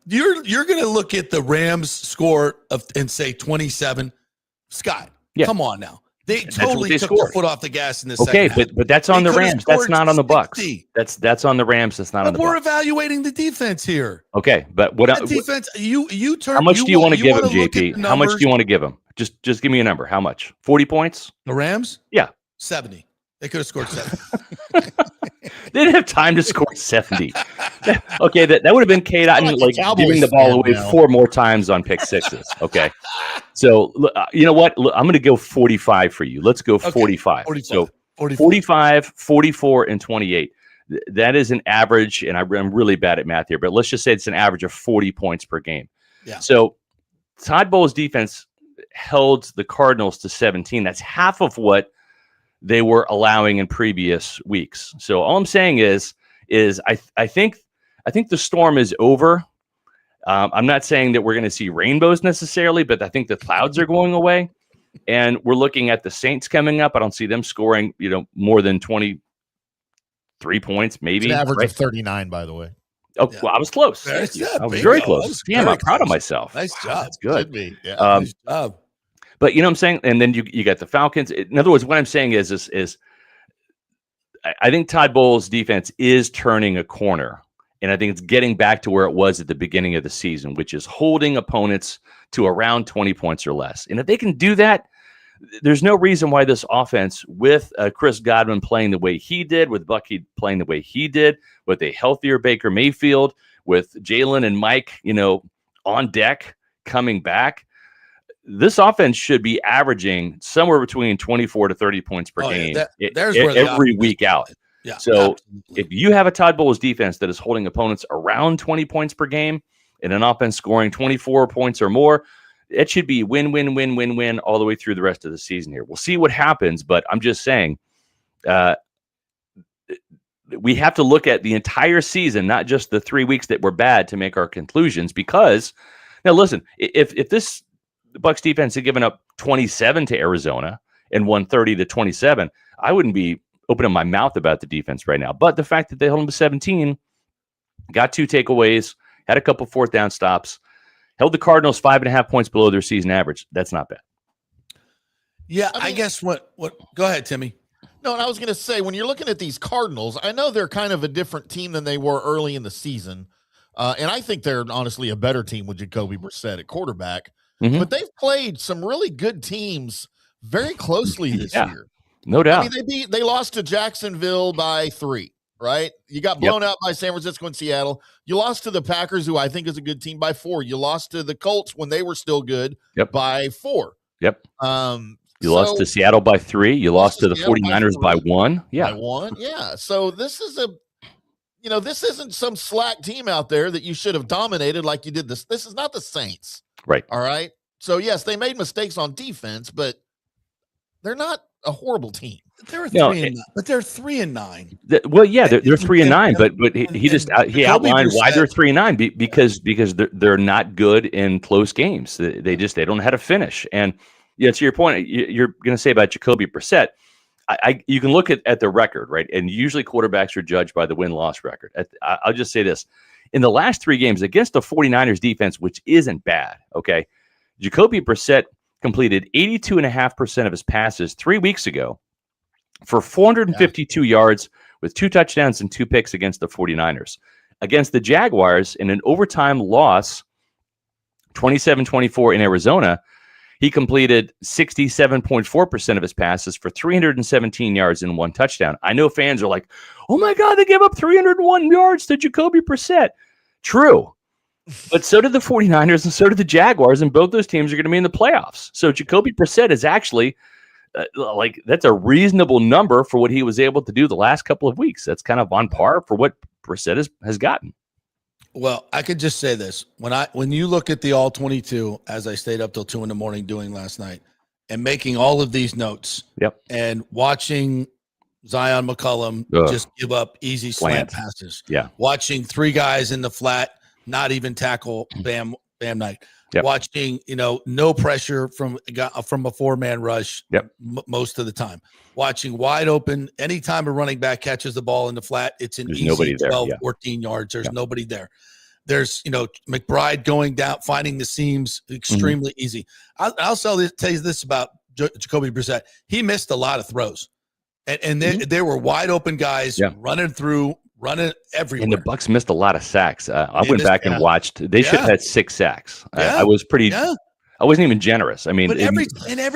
You're going to look at the Rams score and say 27. Scott, come on now. They totally took their foot off the gas in this second half. But that's on the Rams. That's not on the Bucs. That's on the Rams. That's not on the Bucs. We're evaluating the defense here. Okay, but what defense? You turn. How much do you want to give him, JP? How much do you want to give him? Just give me a number. How much? 40 points? The Rams? Yeah, 70. They could have scored 70. They didn't have time to score 70. Okay, that would have been Kate Otten giving the ball away 4 more times on pick sixes. Okay, so you know what? I'm going to go 45 for you. Let's go 45. 45. So 45, 44, and 28. That is an average, and I'm really bad at math here, but let's just say it's an average of 40 points per game. Yeah. So Todd Bowles' defense held the Cardinals to 17. That's half of what they were allowing in previous weeks. So all I'm saying is I think the storm is over. I'm not saying that we're going to see rainbows necessarily, but I think the clouds are going away, and we're looking at the Saints coming up. I don't see them scoring, more than 23 points, maybe. It's an average of 39, by the way. Oh, yeah. Well, I was close. I was very close. Damn, I'm proud of myself. Nice job. That's good. Should be. Yeah. Nice job. But you know what I'm saying? And then you got the Falcons. In other words, what I'm saying is I think Todd Bowles' defense is turning a corner. And I think it's getting back to where it was at the beginning of the season, which is holding opponents to around 20 points or less. And if they can do that, there's no reason why this offense, with Chris Godwin playing the way he did, with Bucky playing the way he did, with a healthier Baker Mayfield, with Jalen and Mike, on deck coming back, this offense should be averaging somewhere between 24 to 30 points per game every week out. Yeah, so absolutely. If you have a Todd Bowles defense that is holding opponents around 20 points per game and an offense scoring 24 points or more, it should be win, win, win, win, win all the way through the rest of the season here. We'll see what happens, but I'm just saying we have to look at the entire season, not just the 3 weeks that were bad, to make our conclusions. Because now listen, if the Bucs defense had given up 27 to Arizona and won 30-27, I wouldn't be opening my mouth about the defense right now. But the fact that they held them to 17, got 2 takeaways, had a couple 4th down stops, held the Cardinals 5.5 points below their season average. That's not bad. Yeah, I guess what go ahead, Timmy. No, and I was going to say, when you're looking at these Cardinals, I know they're kind of a different team than they were early in the season. And I think they're honestly a better team with Jacoby Brissett at quarterback. Mm-hmm. But they've played some really good teams very closely this year. No doubt. I mean, they lost to Jacksonville by 3, right? You got blown out by San Francisco and Seattle. You lost to the Packers, who I think is a good team, by 4. You lost to the Colts when they were still good by 4. Yep. You lost to Seattle by 3. You lost to the 49ers by 1. Yeah. By 1. Yeah. So this is this isn't some slack team out there that you should have dominated like you did this. This is not the Saints. Right. All right. So yes, they made mistakes on defense, but they're not a horrible team. They're 3-9, but they're 3-9. Well, yeah, they're 3-9, but he outlined why they're 3-9 because they're not good in close games. They don't know how to finish. And to your point, you're going to say about Jacoby Brissett. You can look at the record, right? And usually quarterbacks are judged by the win-loss record. I'll just say this. In the last 3 games against the 49ers defense, which isn't bad, okay, Jacoby Brissett completed 82.5% of his passes 3 weeks ago for 452 yards with 2 touchdowns and 2 picks against the 49ers. Against the Jaguars in an overtime loss, 27-24 in Arizona, he completed 67.4% of his passes for 317 yards and 1 touchdown. I know fans are like, oh my God, they gave up 301 yards to Jacoby Brissett. True. But so did the 49ers and so did the Jaguars, and both those teams are going to be in the playoffs. So Jacoby Brissett is actually that's a reasonable number for what he was able to do the last couple of weeks. That's kind of on par for what Brissett has gotten. Well, I could just say this. When you look at the all 22, as I stayed up till 2 a.m. doing last night, and making all of these notes, and watching Zion McCollum just give up easy slant passes, watching 3 guys in the flat not even tackle Bam Knight, watching no pressure from a 4-man rush most of the time, watching wide open anytime a running back catches the ball in the flat, it's an easy 12, 14 yards. There's nobody there. There's McBride going down, finding the seams extremely easy. I'll tell you this about Jacoby Brissett. He missed a lot of throws, and there were wide open guys running everywhere. And the Bucs missed a lot of sacks. I went back and watched. They should have had 6 sacks. I was pretty. I wasn't even generous. I mean, but every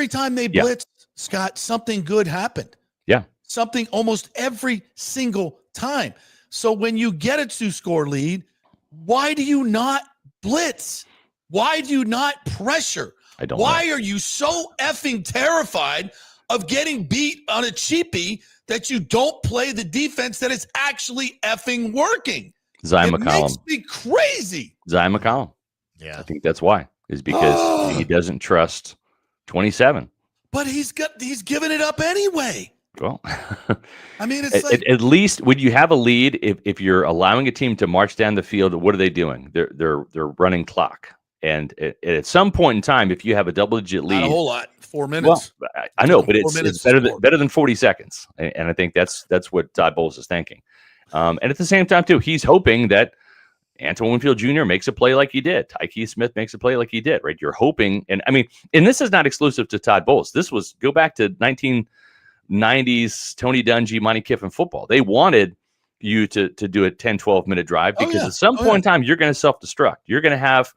time they blitzed, Scott, something good happened. Yeah, something almost every single time. So when you get a 2-score lead, why do you not blitz? Why do you not pressure? Why are you so effing terrified of getting beat on a cheapie that you don't play the defense that is actually effing working? Zion McCollum makes me crazy. Zion McCollum. Yeah, I think that's why. Is because he doesn't trust 27. But he's giving it up anyway. Well, I mean, it's at least when you have a lead, if you're allowing a team to march down the field, what are they doing? They're running clock. And at some point in time, if you have a double-digit lead, not a whole lot, 4 minutes. Well, I know, but it's better than 40 seconds, and I think that's what Todd Bowles is thinking. And at the same time, too, he's hoping that Antoine Winfield Jr. makes a play like he did. Tyke Smith makes a play like he did. Right? You're hoping, and I mean, and this is not exclusive to Todd Bowles. This was go back to 1990s Tony Dungy, Monty Kiffin football. They wanted you to do a 10, 12-minute drive because at some point in time, you're going to self-destruct. You're going to have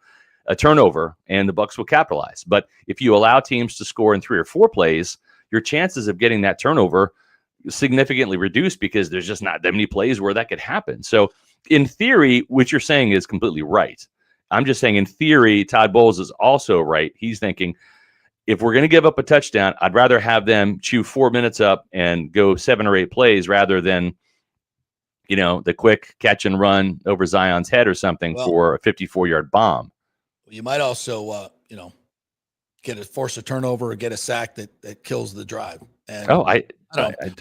a turnover, and the Bucs will capitalize. But if you allow teams to score in 3 or 4 plays, your chances of getting that turnover significantly reduced because there's just not that many plays where that could happen. So in theory, what you're saying is completely right. I'm just saying in theory, Todd Bowles is also right. He's thinking, if we're going to give up a touchdown, I'd rather have them chew 4 minutes up and go 7 or 8 plays rather than, the quick catch and run over Zion's head or something for a 54-yard bomb. You might also, force a turnover or get a sack that kills the drive. And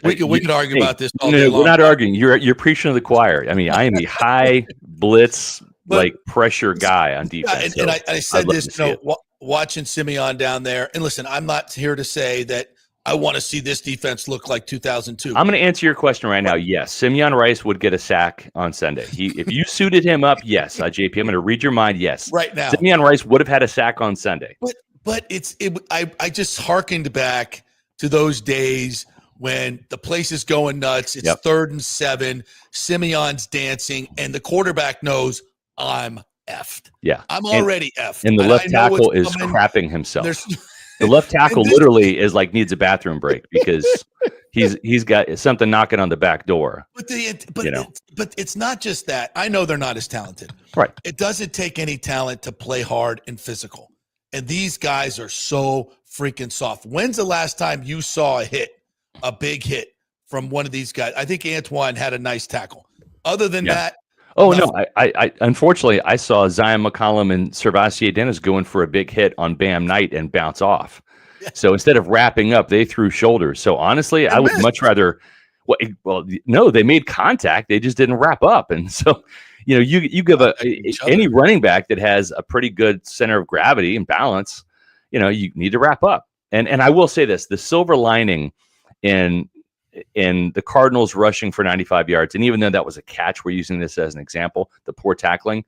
we could argue about this all day long. We're not arguing. You're preaching to the choir. I mean, I am a high blitz pressure guy on defense. And I said this, watching Simeon down there. And listen, I'm not here to say that I want to see this defense look like 2002. I'm going to answer your question right now. Yes, Simeon Rice would get a sack on Sunday. If you suited him up, yes. JP, I'm going to read your mind. Yes, right now, Simeon Rice would have had a sack on Sunday. But I just hearkened back to those days when the place is going nuts. It's 3rd and 7. Simeon's dancing, and the quarterback knows I'm effed. Yeah. I'm already effed. And the left tackle is crapping himself. The left tackle literally is like needs a bathroom break because he's got something knocking on the back door. But it's not just that. I know they're not as talented. Right. It doesn't take any talent to play hard and physical. And these guys are so freaking soft. When's the last time you saw a big hit from one of these guys? I think Antoine had a nice tackle. Other than that. Oh, no. I unfortunately, I saw Zion McCollum and Servassier Dennis going for a big hit on Bam Knight and bounce off. Yeah. So instead of wrapping up, they threw shoulders. So honestly, I would much rather well, no, they made contact. They just didn't wrap up. And so, you give any running back that has a pretty good center of gravity and balance, you need to wrap up. And I will say this, the silver lining in the Cardinals rushing for 95 yards, and even though that was a catch, we're using this as an example, the poor tackling.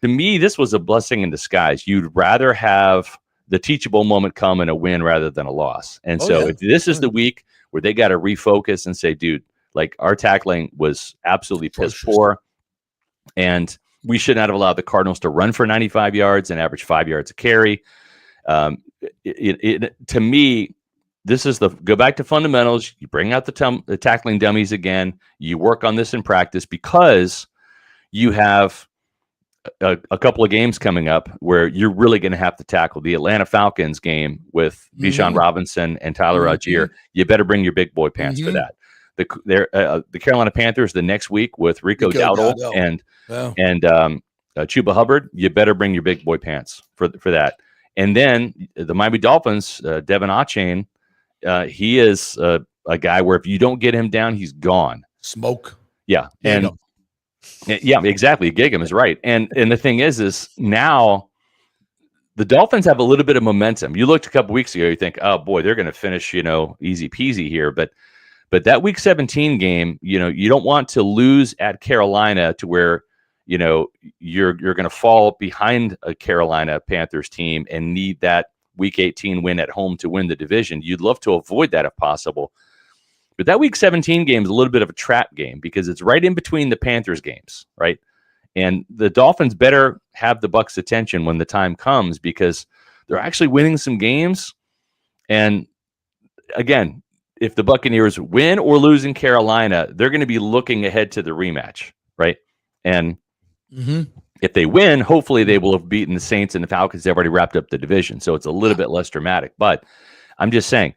To me, this was a blessing in disguise. You'd rather have the teachable moment come in a win rather than a loss. And if this is the week where they got to refocus and say, dude, like our tackling was absolutely piss poor, and we should not have allowed the Cardinals to run for 95 yards and average 5 yards a carry. To me, this is go back to fundamentals. You bring out the tackling dummies again. You work on this in practice because you have a couple of games coming up where you're really going to have to tackle. The Atlanta Falcons game with Bijan Robinson and Tyler Algier. You better bring your big boy pants for that. The Carolina Panthers the next week with Rico Dowdle and Chuba Hubbard. You better bring your big boy pants for that. And then the Miami Dolphins, Devin Achane. He is a guy where if you don't get him down, he's gone. Smoke. Yeah. And yeah, exactly. Gig him is right. And the thing is now the Dolphins have a little bit of momentum. You looked a couple weeks ago, you think, oh boy, they're going to finish, easy peasy here. But that week 17 game, you don't want to lose at Carolina to where, you're going to fall behind a Carolina Panthers team and need that week 18 win at home to win the division. You'd love to avoid that if possible. But that week 17 game is a little bit of a trap game because it's right in between the Panthers games, right? And the Dolphins better have the Bucs' attention when the time comes because they're actually winning some games. And again, if the Buccaneers win or lose in Carolina, they're going to be looking ahead to the rematch, right? And if they win, hopefully they will have beaten the Saints and the Falcons. They've already wrapped up the division, so it's a little bit less dramatic. But I'm just saying,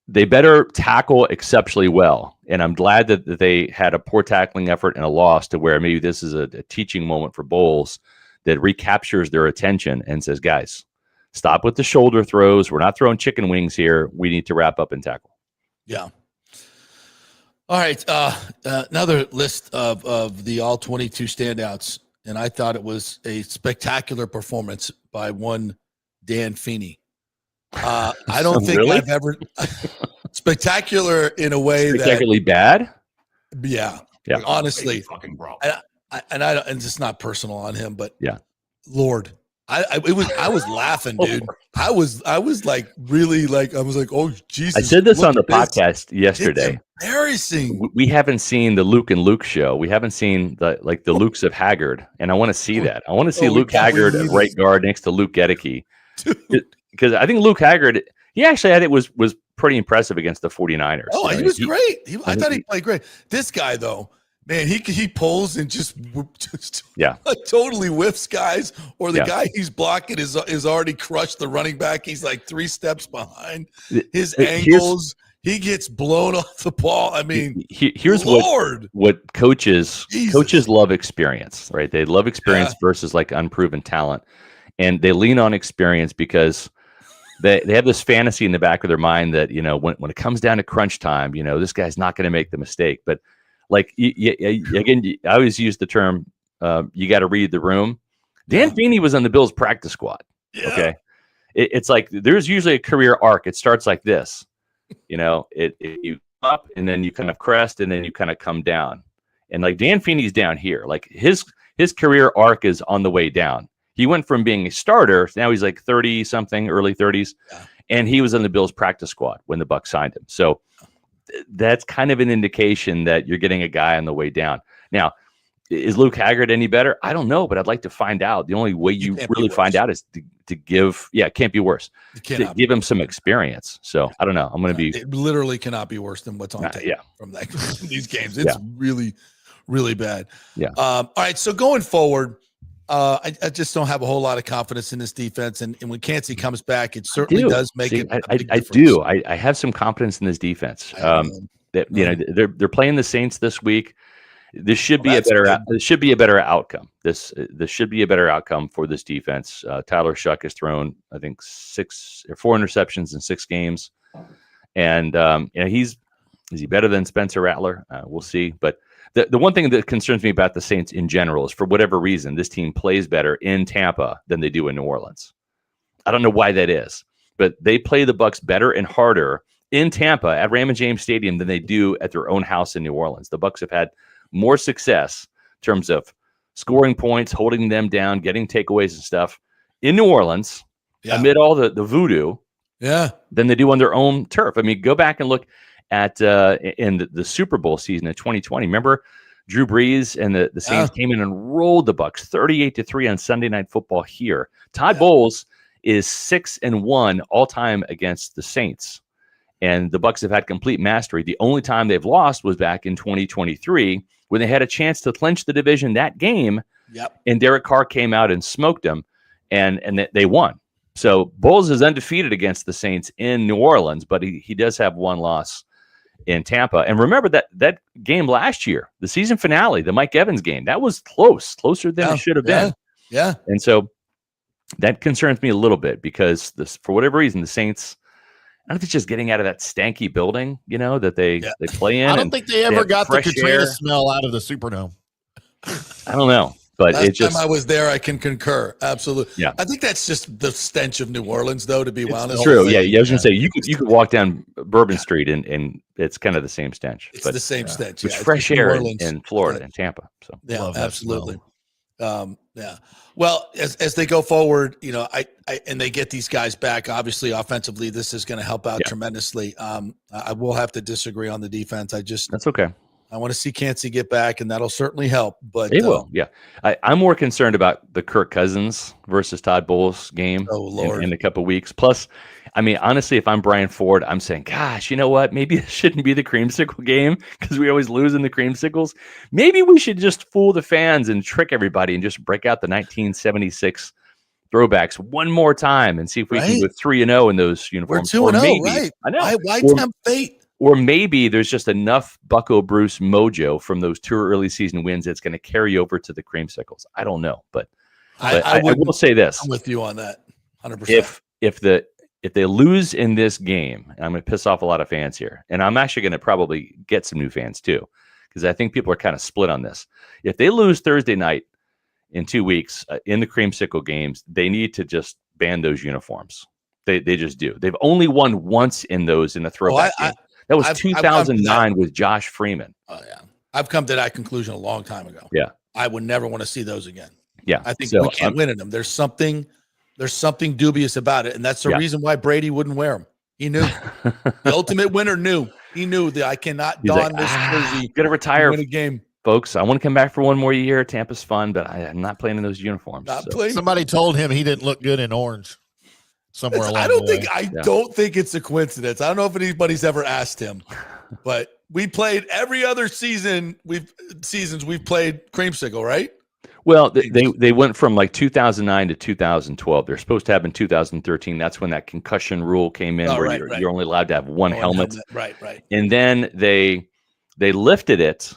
they better tackle exceptionally well. And I'm glad that they had a poor tackling effort and a loss to where maybe this is a teaching moment for Bowles that recaptures their attention and says, guys, stop with the shoulder throws. We're not throwing chicken wings here. We need to wrap up and tackle. Yeah. All right. Another list of the all 22 standouts. And I thought it was a spectacular performance by one Dan Feeney. I don't think I've ever spectacular in a way spectacularly bad. Yeah. Honestly, and it's just not personal on him, but Lord, I was laughing, dude. I was like really like I was like, oh Jesus! I said this on the podcast yesterday. It's embarrassing. We haven't seen the Luke and Luke show. We haven't seen the Lukes of Haggard, and I want to see that. I want to see Luke Haggard at right guard next to Luke Gedeke, because I think Luke Haggard, he actually I think was pretty impressive against the 49ers. Oh, he was great. I thought he played great. This guy though. Man, he pulls and just totally whiffs guys, or the guy he's blocking is already crushed the running back. He's like 3 steps behind. His angles, he gets blown off the ball. I mean, here's what coaches love experience, right? They love experience versus like unproven talent, and they lean on experience because they have this fantasy in the back of their mind that when it comes down to crunch time, this guy's not going to make the mistake, but. Like, again, I always use the term, you got to read the room. Dan Feeney was on the Bills practice squad. Yeah. Okay. It's like there's usually a career arc. It starts like this. You up and then you kind of crest and then you kind of come down. And like Dan Feeney's down here. Like his career arc is on the way down. He went from being a starter, now he's like 30-something, early 30s, and he was on the Bills practice squad when the Bucs signed him. So that's kind of an indication that you're getting a guy on the way down. Now, is Luke Haggard any better? I don't know, but I'd like to find out. The only way you really find out is to give, it can't be worse. To give him some experience. So I don't know. I'm going to be. It literally cannot be worse than what's on tape from these games. It's really, really bad. Yeah. All right. So going forward, I just don't have a whole lot of confidence in this defense. And when Kancey comes back, it certainly does make it. I do. I have some confidence in this defense. They're playing the Saints this week. This should be a better. This should be a better outcome. This should be a better outcome for this defense. Tyler Shuck has thrown, I think, 4 interceptions in 6 games, and is he better than Spencer Rattler? We'll see. But the one thing that concerns me about the Saints in general is, for whatever reason, this team plays better in Tampa than they do in New Orleans. I don't know why that is, but they play the Bucs better and harder in Tampa at Raymond James Stadium than they do at their own house in New Orleans. The Bucs have had more success in terms of scoring points, holding them down, getting takeaways and stuff in New Orleans amid all the voodoo than they do on their own turf. I mean, go back and look at in the Super Bowl season of 2020. Remember Drew Brees and the Saints came in and rolled the Bucs 38-3 on Sunday Night Football here. Todd Bowles is 6-1 all time against the Saints. And the Bucs have had complete mastery. The only time they've lost was back in 2023 when they had a chance to clinch the division that game. And Derek Carr came out and smoked them, and they won. So Bowles is undefeated against the Saints in New Orleans, but he does have one loss in Tampa. And remember that game last year, the season finale, the Mike Evans game, that was closer than it should have been. Yeah. And so that concerns me a little bit because for whatever reason, the Saints, I don't know if it's just getting out of that stanky building, that they play in. I don't think they ever got the Katrina smell out of the Superdome. I don't know, but Last time I was there, I can concur. Absolutely. Yeah. I think that's just the stench of New Orleans, though, to be honest. True. Yeah. I was going to say, you could walk down Bourbon Street and it's kind of the same stench. It's the same stench. It's fresh air in Florida and Tampa. So yeah, absolutely. Well, as they go forward, and they get these guys back, obviously offensively, this is going to help out tremendously. I will have to disagree on the defense. That's okay. I want to see Kancey get back, and that'll certainly help. But it will. Yeah. I'm more concerned about the Kirk Cousins versus Todd Bowles game in a couple of weeks. Plus, I mean, honestly, if I'm Brian Ford, I'm saying, gosh, you know what? Maybe it shouldn't be the creamsicle game because we always lose in the creamsicles. Maybe we should just fool the fans and trick everybody and just break out the 1976 throwbacks one more time and see if we can go 3-0 in those uniforms. We're 2-0, right? I know. Why tempt fate? Or maybe there's just enough Bucco Bruce mojo from those 2 early season wins that's going to carry over to the creamsicles. I don't know, but I will say this. I'm with you on that, 100%. If they lose in this game, and I'm going to piss off a lot of fans here, and I'm actually going to probably get some new fans too, because I think people are kind of split on this. If they lose Thursday night in 2 weeks in the creamsicle games, they need to just ban those uniforms. They just do. They've only won once in those in a throwback game. That was 2009 with Josh Freeman. Oh, yeah. I've come to that conclusion a long time ago. Yeah. I would never want to see those again. Yeah. I think we can't win in them. There's something dubious about it. And that's the reason why Brady wouldn't wear them. He knew. The ultimate winner knew. He knew that I cannot don this jersey. Got to retire. Win a game. Folks, I want to come back for one more year. Tampa's fun, but I'm not playing in those uniforms. Somebody told him he didn't look good in orange. Somewhere along I don't think it's a coincidence. I don't know if anybody's ever asked him, but we played every other season. We've played creamsicle, right? Well, they went from like 2009 to 2012. They're supposed to have in 2013. That's when that concussion rule came in, you're only allowed to have one helmet. Right. And then they lifted it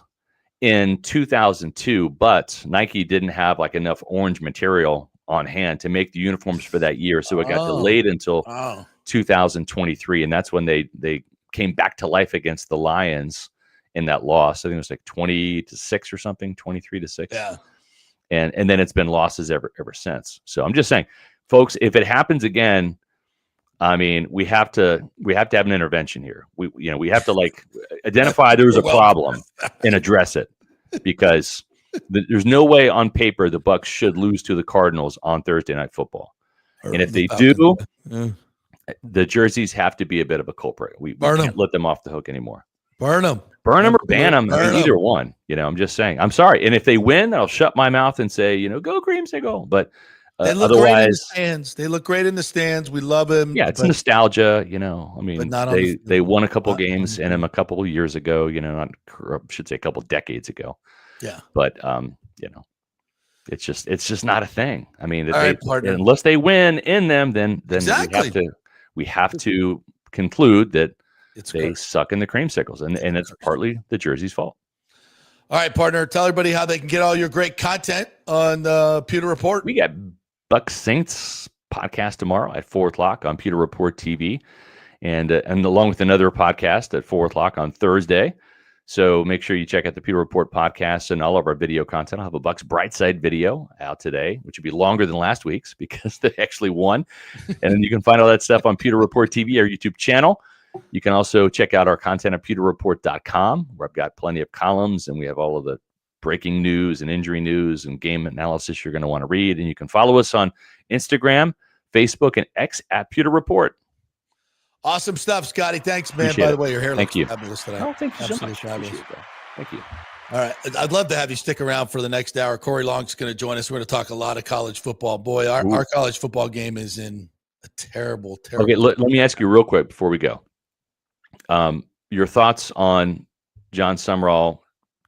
in 2002, but Nike didn't have like enough orange material on hand to make the uniforms for that year, so it got delayed until 2023, and that's when they came back to life against the Lions in that loss. I think it was like 20-6 or something, 23-6. Yeah, and then it's been losses ever since. So I'm just saying, folks, if it happens again, I mean, we have to have an intervention here. We have to like identify there's a problem and address it, because there's no way on paper the Bucs should lose to the Cardinals on Thursday Night Football. And if they do, the jerseys have to be a bit of a culprit. We can't let them off the hook anymore. Burn them. Burn them or ban them. Either one. I'm just saying. I'm sorry. And if they win, I'll shut my mouth and say, go Creamsicle. But they look otherwise, great in the stands. They look great in the stands. We love him. Yeah, it's nostalgia. They won a couple games in him a couple of years ago. I should say a couple decades ago. Yeah. But it's just not a thing. I mean, unless they win in them, then exactly. we have to conclude that they correct. suck in the creamsicles, and it's partly the jersey's fault. All right, partner, tell everybody how they can get all your great content on the Pewter Report. We got Bucs Saints podcast tomorrow at 4:00 on Pewter Report TV, and along with another podcast at 4:00 on Thursday. So make sure you check out the Pewter Report podcast and all of our video content. I'll have a Bucs Brightside video out today, which will be longer than last week's because they actually won. And then you can find all that stuff on Pewter Report TV, our YouTube channel. You can also check out our content at pewterreport.com, where I've got plenty of columns, and we have all of the breaking news and injury news and game analysis you're going to want to read. And you can follow us on Instagram, Facebook, and X at Pewter Report. Awesome stuff, Scotty. Thanks, man. Appreciate By the way, your hair looks you. fabulous today. Oh, thank you so Absolutely much. fabulous. Thank you. All right. I'd love to have you stick around for the next hour. Corey Long's going to join us. We're going to talk a lot of college football. Boy, our college football game is in a terrible. Okay, let me ask you real quick before we go. Your thoughts on Jon Sumrall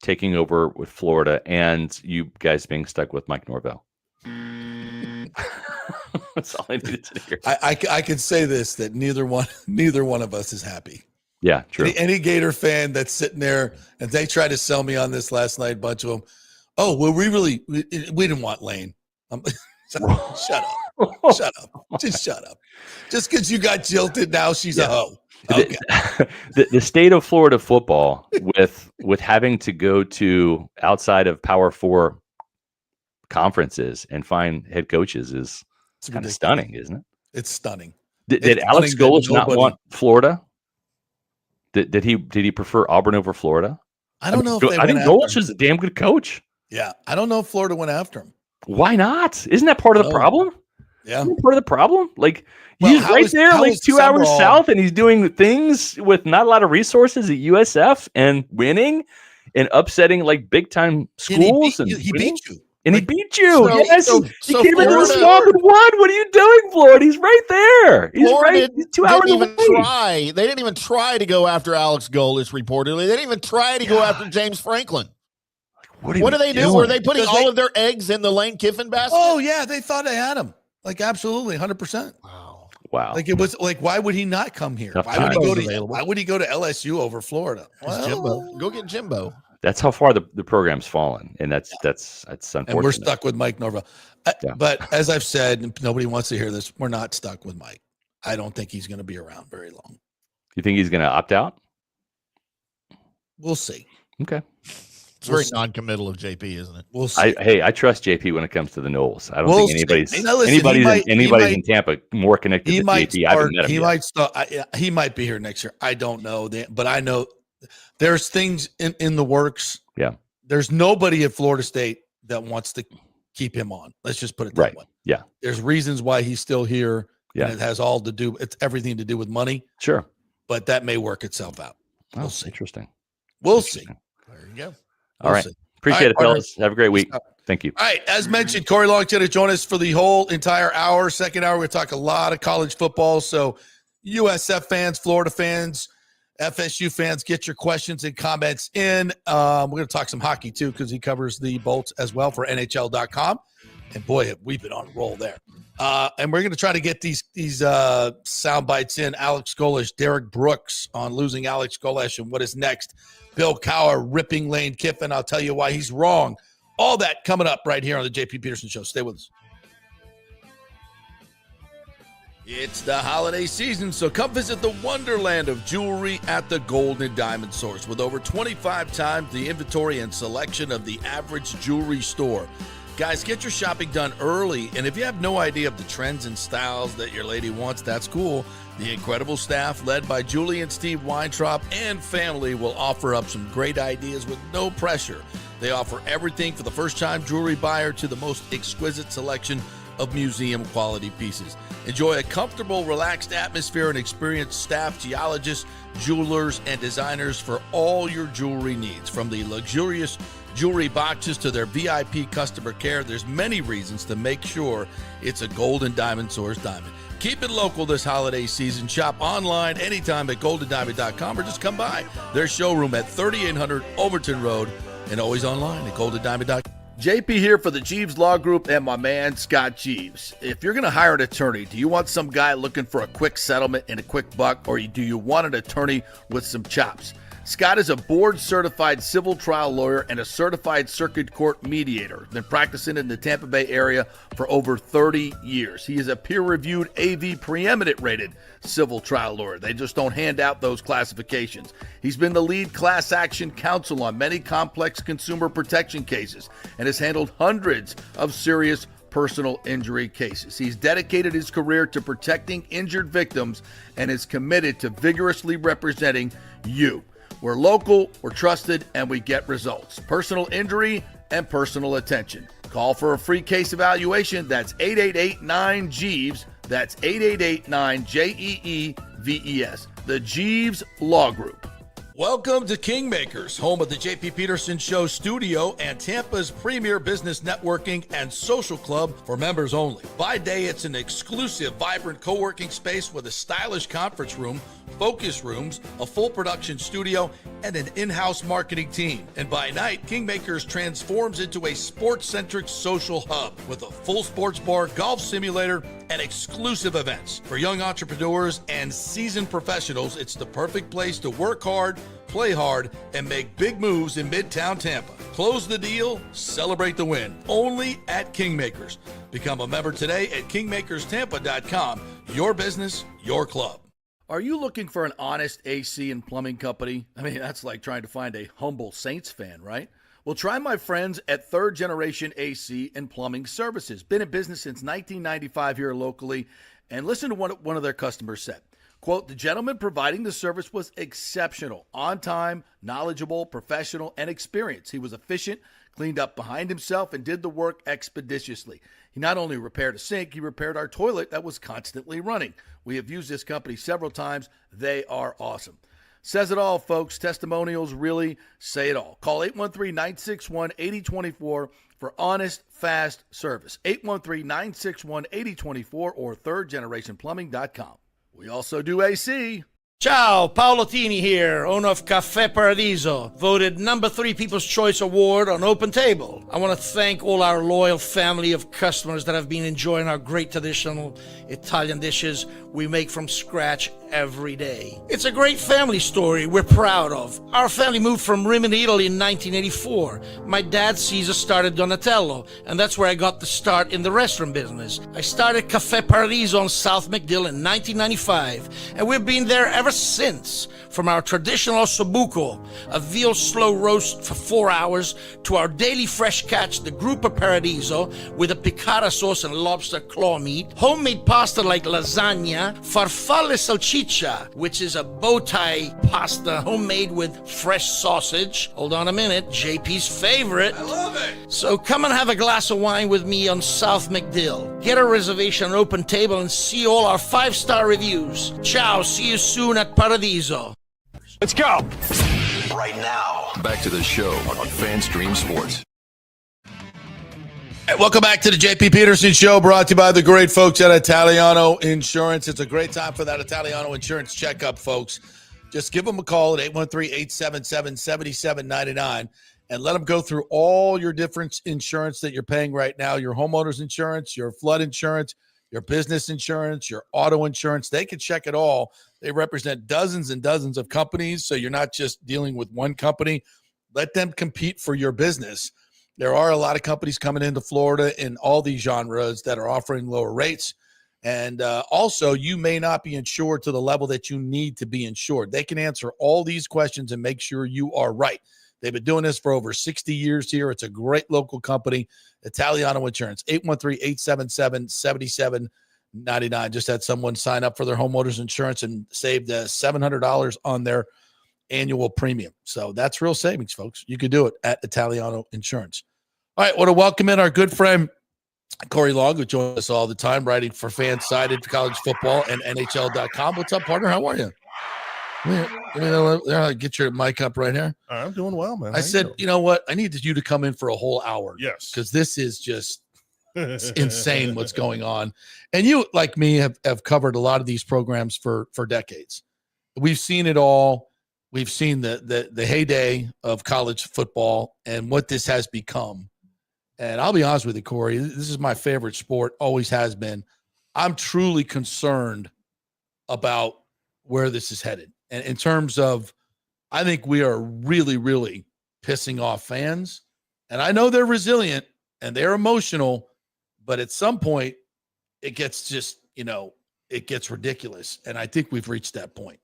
taking over with Florida and you guys being stuck with Mike Norvell? That's all I needed to hear. I can say this, that neither one of us is happy. Yeah, true. Any Gator fan that's sitting there, and they tried to sell me on this last night, a bunch of them. Oh, well, we didn't want Lane. Shut up. Shut up. Just shut up. Just because you got jilted, now she's a hoe. Okay. The state of Florida football with having to go to outside of Power 4 conferences and find head coaches is kind of stunning, isn't it? It's stunning. Did Alex Golesh not want Florida? Did he prefer Auburn over Florida? I don't know. I think Golesh is a damn good coach. Yeah, I don't know if Florida went after him. Why not? Isn't that part of the problem? Yeah, isn't that part of the problem. Like he's right there, like 2 hours south, and he's doing things with not a lot of resources at USF and winning and upsetting like big time schools. He beat you. And he beat you. Yes. So he came into the swamp and won. What are you doing, Florida? He's right there. He's Florida right 2 hours away. They didn't even try to go after Alex Golesh, reportedly. They didn't even try to go after James Franklin. What do they do? Were they putting all of their eggs in the Lane Kiffin basket? Oh, yeah. They thought they had him. Like, absolutely, 100%. Wow. Like, it was like, why would he not come here? Why would he go to LSU over Florida? Well, Jimbo. Go get Jimbo. That's how far the program's fallen, and that's unfortunate. And we're stuck with Mike Norvell. But as I've said, and nobody wants to hear this, we're not stuck with Mike. I don't think he's going to be around very long. You think he's going to opt out? We'll see. Okay. It's very non-committal of JP, isn't it? We'll see. I trust JP when it comes to the Knowles. I don't think anybody's in Tampa more connected to JP. I haven't met him he might be here next year. I don't know, but I know there's things in the works. Yeah. There's nobody at Florida State that wants to keep him on. Let's just put it that way. Yeah. There's reasons why he's still here. Yeah. And it has it's everything to do with money. Sure. But that may work itself out. We'll see. Interesting. We'll see. There you go. All right. Appreciate it, fellas. Have a great week. Thank you. All right. As mentioned, Corey Long's going to join us for the whole entire hour. Second hour, we're going to talk a lot of college football. So USF fans, Florida fans, FSU fans, get your questions and comments in. We're going to talk some hockey, too, because he covers the Bolts as well for NHL.com. And, boy, we've been on a roll there. And we're going to try to get these sound bites in. Alex Golesh, Derek Brooks on losing Alex Golesh and what is next. Bill Cowher ripping Lane Kiffin. I'll tell you why he's wrong. All that coming up right here on the JP Peterson Show. Stay with us. It's the holiday season, so come visit the wonderland of jewelry at the Gold and Diamond Source with over 25 times the inventory and selection of the average jewelry store. Guys, get your shopping done early, and if you have no idea of the trends and styles that your lady wants, that's cool. The incredible staff led by Julie and Steve Weintraub and family will offer up some great ideas with no pressure. They offer everything for the first-time jewelry buyer to the most exquisite selection of museum-quality pieces. Enjoy a comfortable, relaxed atmosphere and experienced staff, geologists, jewelers, and designers for all your jewelry needs. From the luxurious jewelry boxes to their VIP customer care, there's many reasons to make sure it's a gold and diamond source diamond. Keep it local this holiday season. Shop online anytime at goldendiamond.com or just come by their showroom at 3800 Overton Road and always online at goldendiamond.com. JP here for the Jeeves Law Group and my man Scott Jeeves. If you're going to hire an attorney, do you want some guy looking for a quick settlement and a quick buck, or do you want an attorney with some chops? Scott is a board-certified civil trial lawyer and a certified circuit court mediator. Been practicing in the Tampa Bay area for over 30 years. He is a peer-reviewed AV preeminent rated civil trial lawyer. They just don't hand out those classifications. He's been the lead class action counsel on many complex consumer protection cases and has handled hundreds of serious personal injury cases. He's dedicated his career to protecting injured victims and is committed to vigorously representing you. We're local, we're trusted, and we get results. Personal injury and personal attention. Call for a free case evaluation. That's 888-9-JEEVES. That's 888-9-JEEVES. The Jeeves Law Group. Welcome to Kingmakers, home of the JP Peterson Show studio and Tampa's premier business networking and social club for members only. By day, it's an exclusive, vibrant co-working space with a stylish conference room, focus rooms, a full production studio, and an in-house marketing team. And by night, Kingmakers transforms into a sports-centric social hub with a full sports bar, golf simulator, and exclusive events. For young entrepreneurs and seasoned professionals, it's the perfect place to work hard, play hard, and make big moves in Midtown Tampa. Close the deal, celebrate the win. Only at Kingmakers. Become a member today at kingmakerstampa.com. Your business, your club. Are you looking for an honest AC and plumbing company? I mean, that's like trying to find a humble Saints fan, right? Well, try my friends at Third Generation AC and Plumbing Services. Been in business since 1995 here locally. And listen to what one of their customers said. Quote, the gentleman providing the service was exceptional, on time, knowledgeable, professional, and experienced. He was efficient, cleaned up behind himself, and did the work expeditiously. He not only repaired a sink, he repaired our toilet that was constantly running. We have used this company several times. They are awesome. Says it all, folks. Testimonials really say it all. Call 813-961-8024 for honest, fast service. 813-961-8024 or thirdgenerationplumbing.com. We also do AC. Ciao, Paolo Tini here, owner of Caffè Paradiso, voted number 3 People's Choice Award on Open Table. I want to thank all our loyal family of customers that have been enjoying our great traditional Italian dishes we make from scratch every day. It's a great family story we're proud of. Our family moved from Rimini, Italy in 1984. My dad, Caesar, started Donatello, and that's where I got the start in the restaurant business. I started Caffè Paradiso on South McDill in 1995, and we've been there ever since. From our traditional ossobuco, a veal slow roast for 4 hours, to our daily fresh catch, the Gruppo Paradiso, with a piccata sauce and lobster claw meat, homemade pasta like lasagna, farfalle salchicha, which is a bow tie pasta homemade with fresh sausage. Hold on a minute, JP's favorite. I love it. So come and have a glass of wine with me on South McDill. Get a reservation on Open Table and see all our 5-star reviews. Ciao, see you soon at Paradiso. Let's go. Right now, back to the show on FanStream Sports. Hey, welcome back to the JP Peterson Show, brought to you by the great folks at Italiano Insurance. It's a great time for that Italiano Insurance checkup, folks. Just give them a call at 813-877-7799 and let them go through all your different insurance that you're paying right now, your homeowner's insurance, your flood insurance, your business insurance, your auto insurance. They can check it all. They represent dozens and dozens of companies, so you're not just dealing with one company. Let them compete for your business. There are a lot of companies coming into Florida in all these genres that are offering lower rates. And also, you may not be insured to the level that you need to be insured. They can answer all these questions and make sure you are right. They've been doing this for over 60 years here. It's a great local company, Italiano Insurance, 813-877-7799. Just had someone sign up for their homeowners insurance and saved $700 on their annual premium. So that's real savings, folks. You could do it at Italiano Insurance. All right, I want to welcome in our good friend Corey Long, who joins us all the time, writing for Fansided College Football and NHL.com. What's up, partner? How are you? Get your mic up right here. I'm doing well, man. I said, you know what? I need you to come in for a whole hour. Yes. Because this is just insane what's going on. And you, like me, have covered a lot of these programs for decades. We've seen it all. We've seen the heyday of college football and what this has become. And I'll be honest with you, Corey, this is my favorite sport, always has been. I'm truly concerned about where this is headed. And in terms of, I think we are really, really pissing off fans. And I know they're resilient and they're emotional, but at some point it gets just, it gets ridiculous. And I think we've reached that point.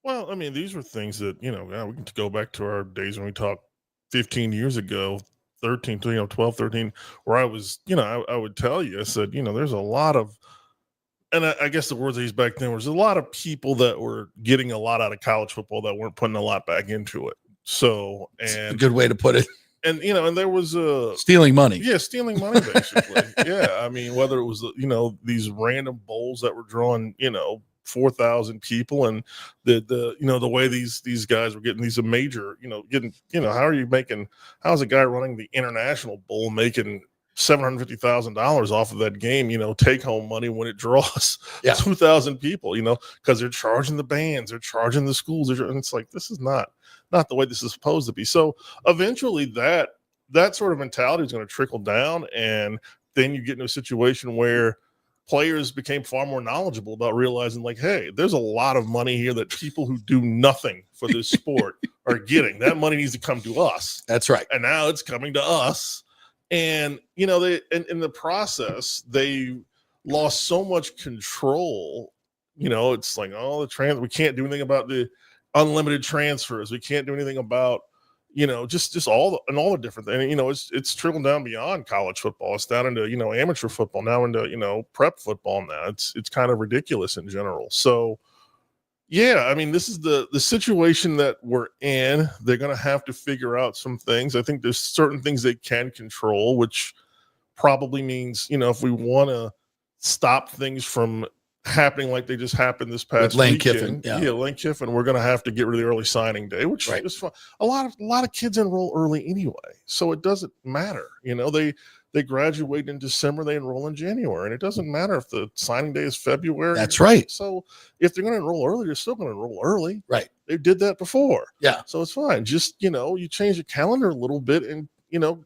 Well, I mean, these were things that, we can go back to our days when we talked 15 years ago, 12, 13, where I was, I would tell you, I said, there's a lot of, and I guess the words I used back then was a lot of people that were getting a lot out of college football that weren't putting a lot back into it. So, and a good way to put it. And, and there was stealing money. Yeah. Stealing money, basically. Yeah. I mean, whether it was, these random bowls that were drawing, 4,000 people, and the way these guys were getting these major, how's a guy running the International Bowl making $750,000 off of that game, take home money when it draws 2,000 people, because they're charging the bands, they're charging the schools, and it's like, this is not the way this is supposed to be. So eventually that sort of mentality is going to trickle down, and then you get into a situation where players became far more knowledgeable about realizing, like, hey, there's a lot of money here that people who do nothing for this sport are getting. That money needs to come to us. That's right. And now it's coming to us. And, they in the process, they lost so much control. It's like, we can't do anything about the unlimited transfers. We can't do anything about, just all the different things. It's trickled down beyond college football. It's down into, amateur football, now into, prep football now. It's kind of ridiculous in general. So, yeah, I mean, this is the situation that we're in. They're going to have to figure out some things. I think there's certain things they can control, which probably means, if we want to stop things from happening like they just happened this past Lane weekend. Kiffin, Lane Kiffin, we're going to have to get rid of the early signing day, which is fun. A lot of kids enroll early anyway, so it doesn't matter. They graduate in December, they enroll in January, and it doesn't matter if the signing day is February. That's right. So if they're going to enroll early, they're still going to enroll early. Right. They did that before. Yeah. So it's fine. Just, you change the calendar a little bit, and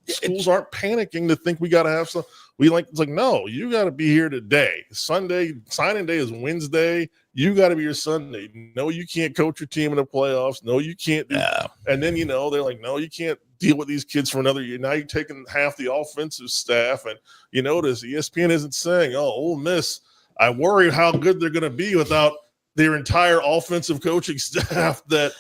schools aren't panicking to think we got to have some. It's like, no, you got to be here today. Sunday, signing day is Wednesday. You got to be here Sunday. No, you can't coach your team in the playoffs. No, you can't. And then, they're like, no, you can't deal with these kids for another year. Now you're taking half the offensive staff. And you notice ESPN isn't saying, Ole Miss, I worry how good they're going to be without their entire offensive coaching staff that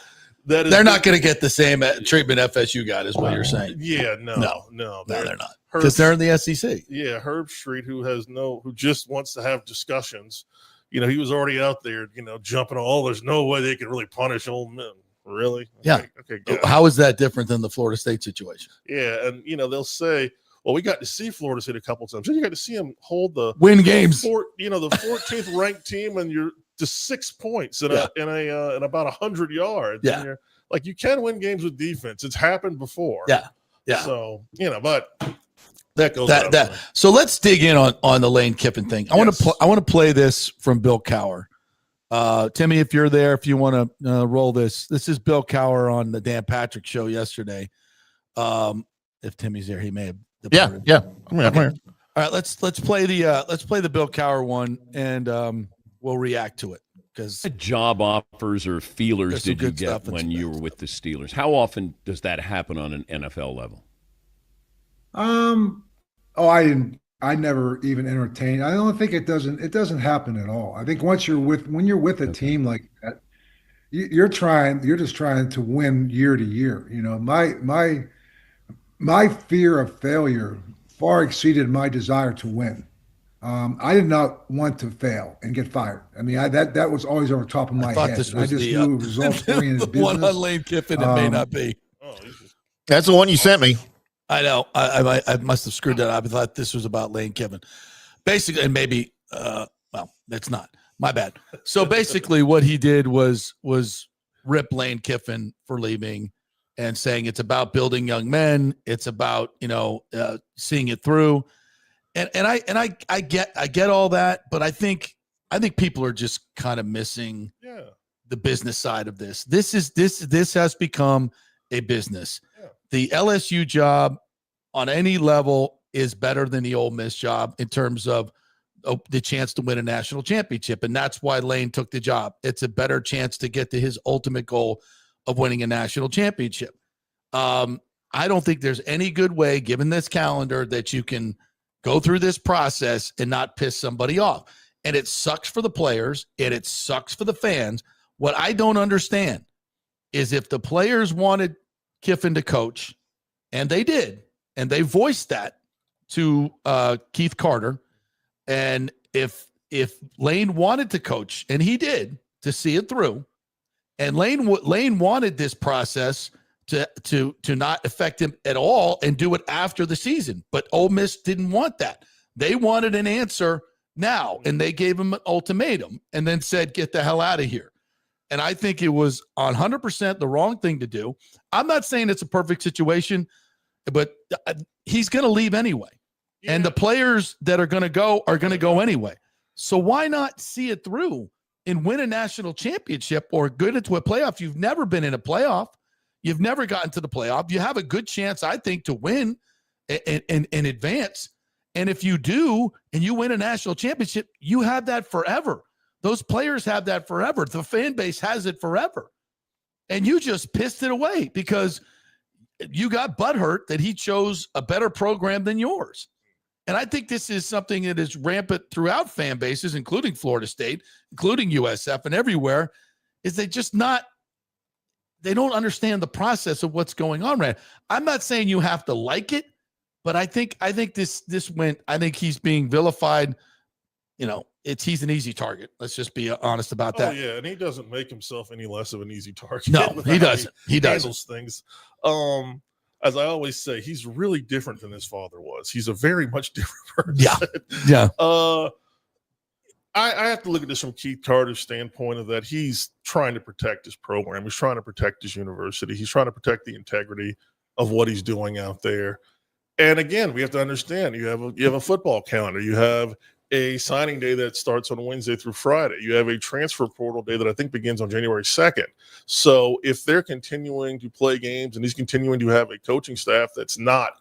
is. They're not going to get the same treatment FSU got, is what you're saying. Yeah, no, they're not. Because they're in the SEC. Yeah, Herb Street, who just wants to have discussions. He was already out there, jumping on, there's no way they can really punish Ole Miss. Really? Yeah. Okay. How is that different than the Florida State situation? Yeah, and they'll say, well, we got to see Florida State a couple of times. You got to see them win games. The 14th ranked team, and you're just 6 points in about 100 yards. Yeah. And you're like, you can win games with defense. It's happened before. Yeah. Yeah. So, but that goes So let's dig in on the Lane Kiffin thing. I want to play this from Bill Cowher. Timmy, if you're there, if you want to roll this is Bill Cowher on the Dan Patrick show yesterday. If Timmy's there, he may have departed. Yeah. I'm here. All right, let's play the Bill Cowher one, and we'll react to it. Because what job offers or feelers did you get when you were with the Steelers? How often does that happen on an NFL level? I never even entertained. I don't think it doesn't happen at all. I think when you're with a team like that, you're just trying to win year to year. My fear of failure far exceeded my desire to win. I did not want to fail and get fired. I mean, that was always over the top of my head. I just knew it was results-oriented business. One on Lane Kiffin, it may not be. That's the one you sent me. I know. I must have screwed that up. I thought this was about Lane Kiffin. Basically, and maybe, well, it's not. My bad. So basically what he did was rip Lane Kiffin for leaving and saying it's about building young men. It's about, seeing it through. And I get all that, but I think people are just kind of missing the business side of this. This has become a business. Yeah. The LSU job on any level is better than the Ole Miss job in terms of the chance to win a national championship. And that's why Lane took the job. It's a better chance to get to his ultimate goal of winning a national championship. I don't think there's any good way, given this calendar, that you can go through this process and not piss somebody off. And it sucks for the players and it sucks for the fans. What I don't understand is if the players wanted Kiffin to coach, and they did, and they voiced that to Keith Carter, and if Lane wanted to coach, and he did, to see it through, and Lane wanted this process to not affect him at all and do it after the season, but Ole Miss didn't want that. They wanted an answer now, and they gave him an ultimatum and then said, get the hell out of here. And I think it was 100% the wrong thing to do. I'm not saying it's a perfect situation, but he's going to leave anyway. Yeah. And the players that are going to go anyway. So why not see it through and win a national championship or get into a playoff? You've never been in a playoff. You've never gotten to the playoff. You have a good chance, I think, to win and advance. And if you do and you win a national championship, you have that forever. Those players have that forever. The fan base has it forever. And you just pissed it away because you got butthurt that he chose a better program than yours. And I think this is something that is rampant throughout fan bases, including Florida State, including USF and everywhere, is they don't understand the process of what's going on right now. I'm not saying you have to like it, but I think this went, I think he's being vilified. He's an easy target. Let's just be honest about that. Oh, yeah, and he doesn't make himself any less of an easy target. No, he doesn't. He handles things. As I always say, he's really different than his father was. He's a very much different person. Yeah. I have to look at this from Keith Carter's standpoint of that he's trying to protect his program. He's trying to protect his university. He's trying to protect the integrity of what he's doing out there. And again, we have to understand you have a football calendar. You have a signing day that starts on Wednesday through Friday. You have a transfer portal day that I think begins on January 2nd. So if they're continuing to play games and he's continuing to have a coaching staff that's not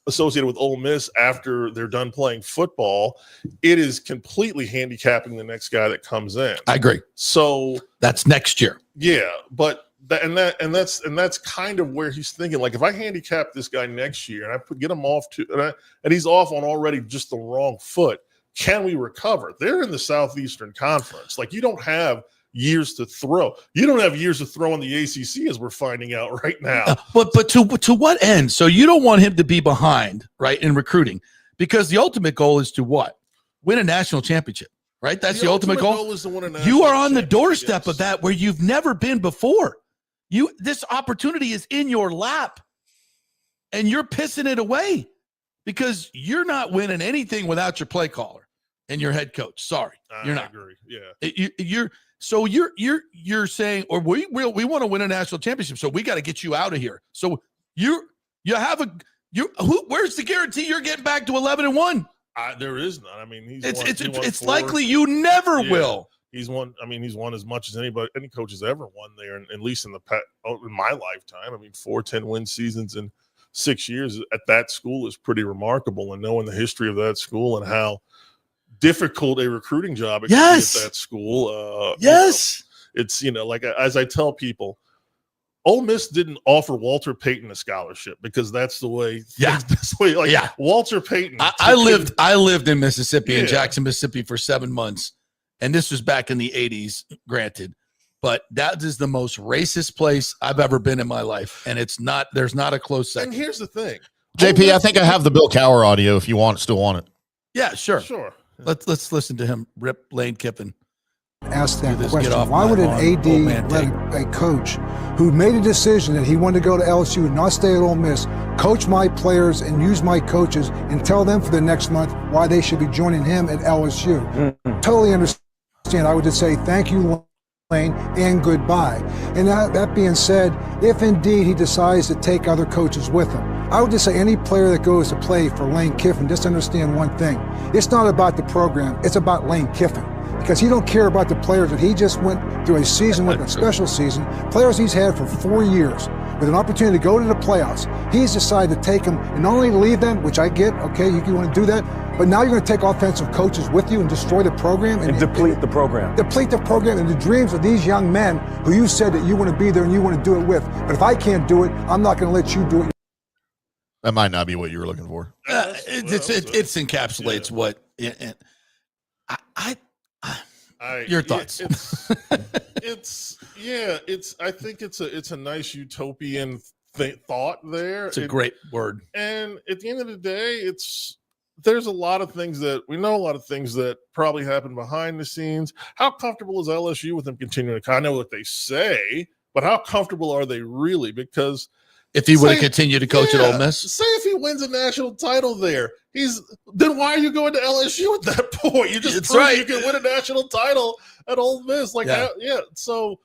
associated with Ole Miss after they're done playing football, it is completely handicapping the next guy that comes in. I agree. So that's next year. Yeah, but that's kind of where he's thinking. Like, if I handicap this guy next year and I get him off and he's off on already just the wrong foot, can we recover? They're in the Southeastern Conference. Like, you don't have years to throw. You don't have years to throw in the ACC, as we're finding out right now. But to what end? So you don't want him to be behind, right, in recruiting, because the ultimate goal is to what? Win a national championship, right? That's the ultimate goal. Is to win a national you are on the doorstep of that where you've never been before. This opportunity is in your lap, and you're pissing it away because you're not winning anything without your play caller and your head coach. Sorry, you're not. I agree. Yeah. You're saying, or we want to win a national championship, so we got to get you out of here. So where's the guarantee you're getting back to 11-1? There is none. I mean, it's likely you never will. He's won. I mean, he's won as much as any coach has ever won there, and at least in my lifetime. I mean, 4 10-win seasons in 6 years at that school is pretty remarkable. And knowing the history of that school and how difficult a recruiting job it can be at that school. It's like as I tell people, Ole Miss didn't offer Walter Payton a scholarship because that's the way. Walter Payton. I lived in Mississippi, in Jackson, Mississippi, for 7 months, and this was back in the 80s. Granted, but that is the most racist place I've ever been in my life, and there's not a close second. And here's the thing, JP, I think I have the Bill Cowher audio if you still want it. Yeah, sure. Sure. Let's listen to him rip Lane Kiffin ask that question. Why would an AD let a coach who made a decision that he wanted to go to LSU and not stay at Ole Miss, coach my players and use my coaches and tell them for the next month why they should be joining him at LSU? Totally understand. I would just say thank you, Lane, and goodbye. And that being said, if indeed he decides to take other coaches with him, I would just say any player that goes to play for Lane Kiffin, just understand one thing. It's not about the program. It's about Lane Kiffin. Because he don't care about the players that he just went through a season with, a special season, players he's had for 4 years with an opportunity to go to the playoffs. He's decided to take them and not only leave them, which I get, okay, you want to do that, but now you're going to take offensive coaches with you and destroy the program. And deplete the program. Deplete the program and the dreams of these young men who you said that you want to be there and you want to do it with. But if I can't do it, I'm not going to let you do it. That might not be what you were looking for. It encapsulates what your thoughts. I think it's a nice utopian thought there. It's a great word. And at the end of the day, there's a lot of things that probably happen behind the scenes. How comfortable is LSU with them continuing? I know what they say, but how comfortable are they really? Because if he would have continued to coach at Ole Miss, say if he wins a national title there, then why are you going to LSU at that point? You just proved you can win a national title at Ole Miss, So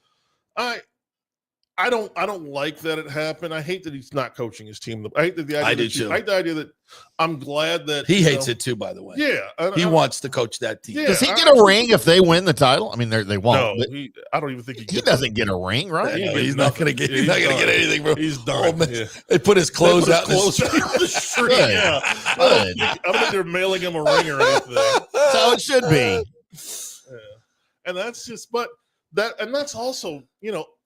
I don't like that it happened. I hate that he's not coaching his team. I hate the idea that I'm glad that he hates it too. By the way, he wants to coach that team. Does he get a ring if they win the title? I mean, they won't. No, I don't even think he doesn't get a ring, right? He's not going to get. He's not going to get anything. Bro. He's done. They put his clothes out on the street. Yeah, I don't think they're mailing him a ring or anything. That's how it should be. Yeah. And that's just, that's also,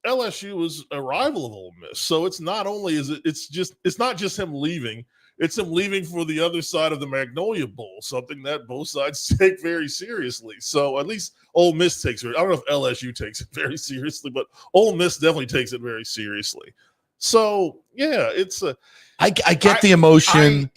LSU was a rival of Ole Miss. So it's not only it's not just him leaving, it's him leaving for the other side of the Magnolia Bowl, something that both sides take very seriously. So at least Ole Miss takes it. I don't know if LSU takes it very seriously, but Ole Miss definitely takes it very seriously. So yeah, I get the emotion.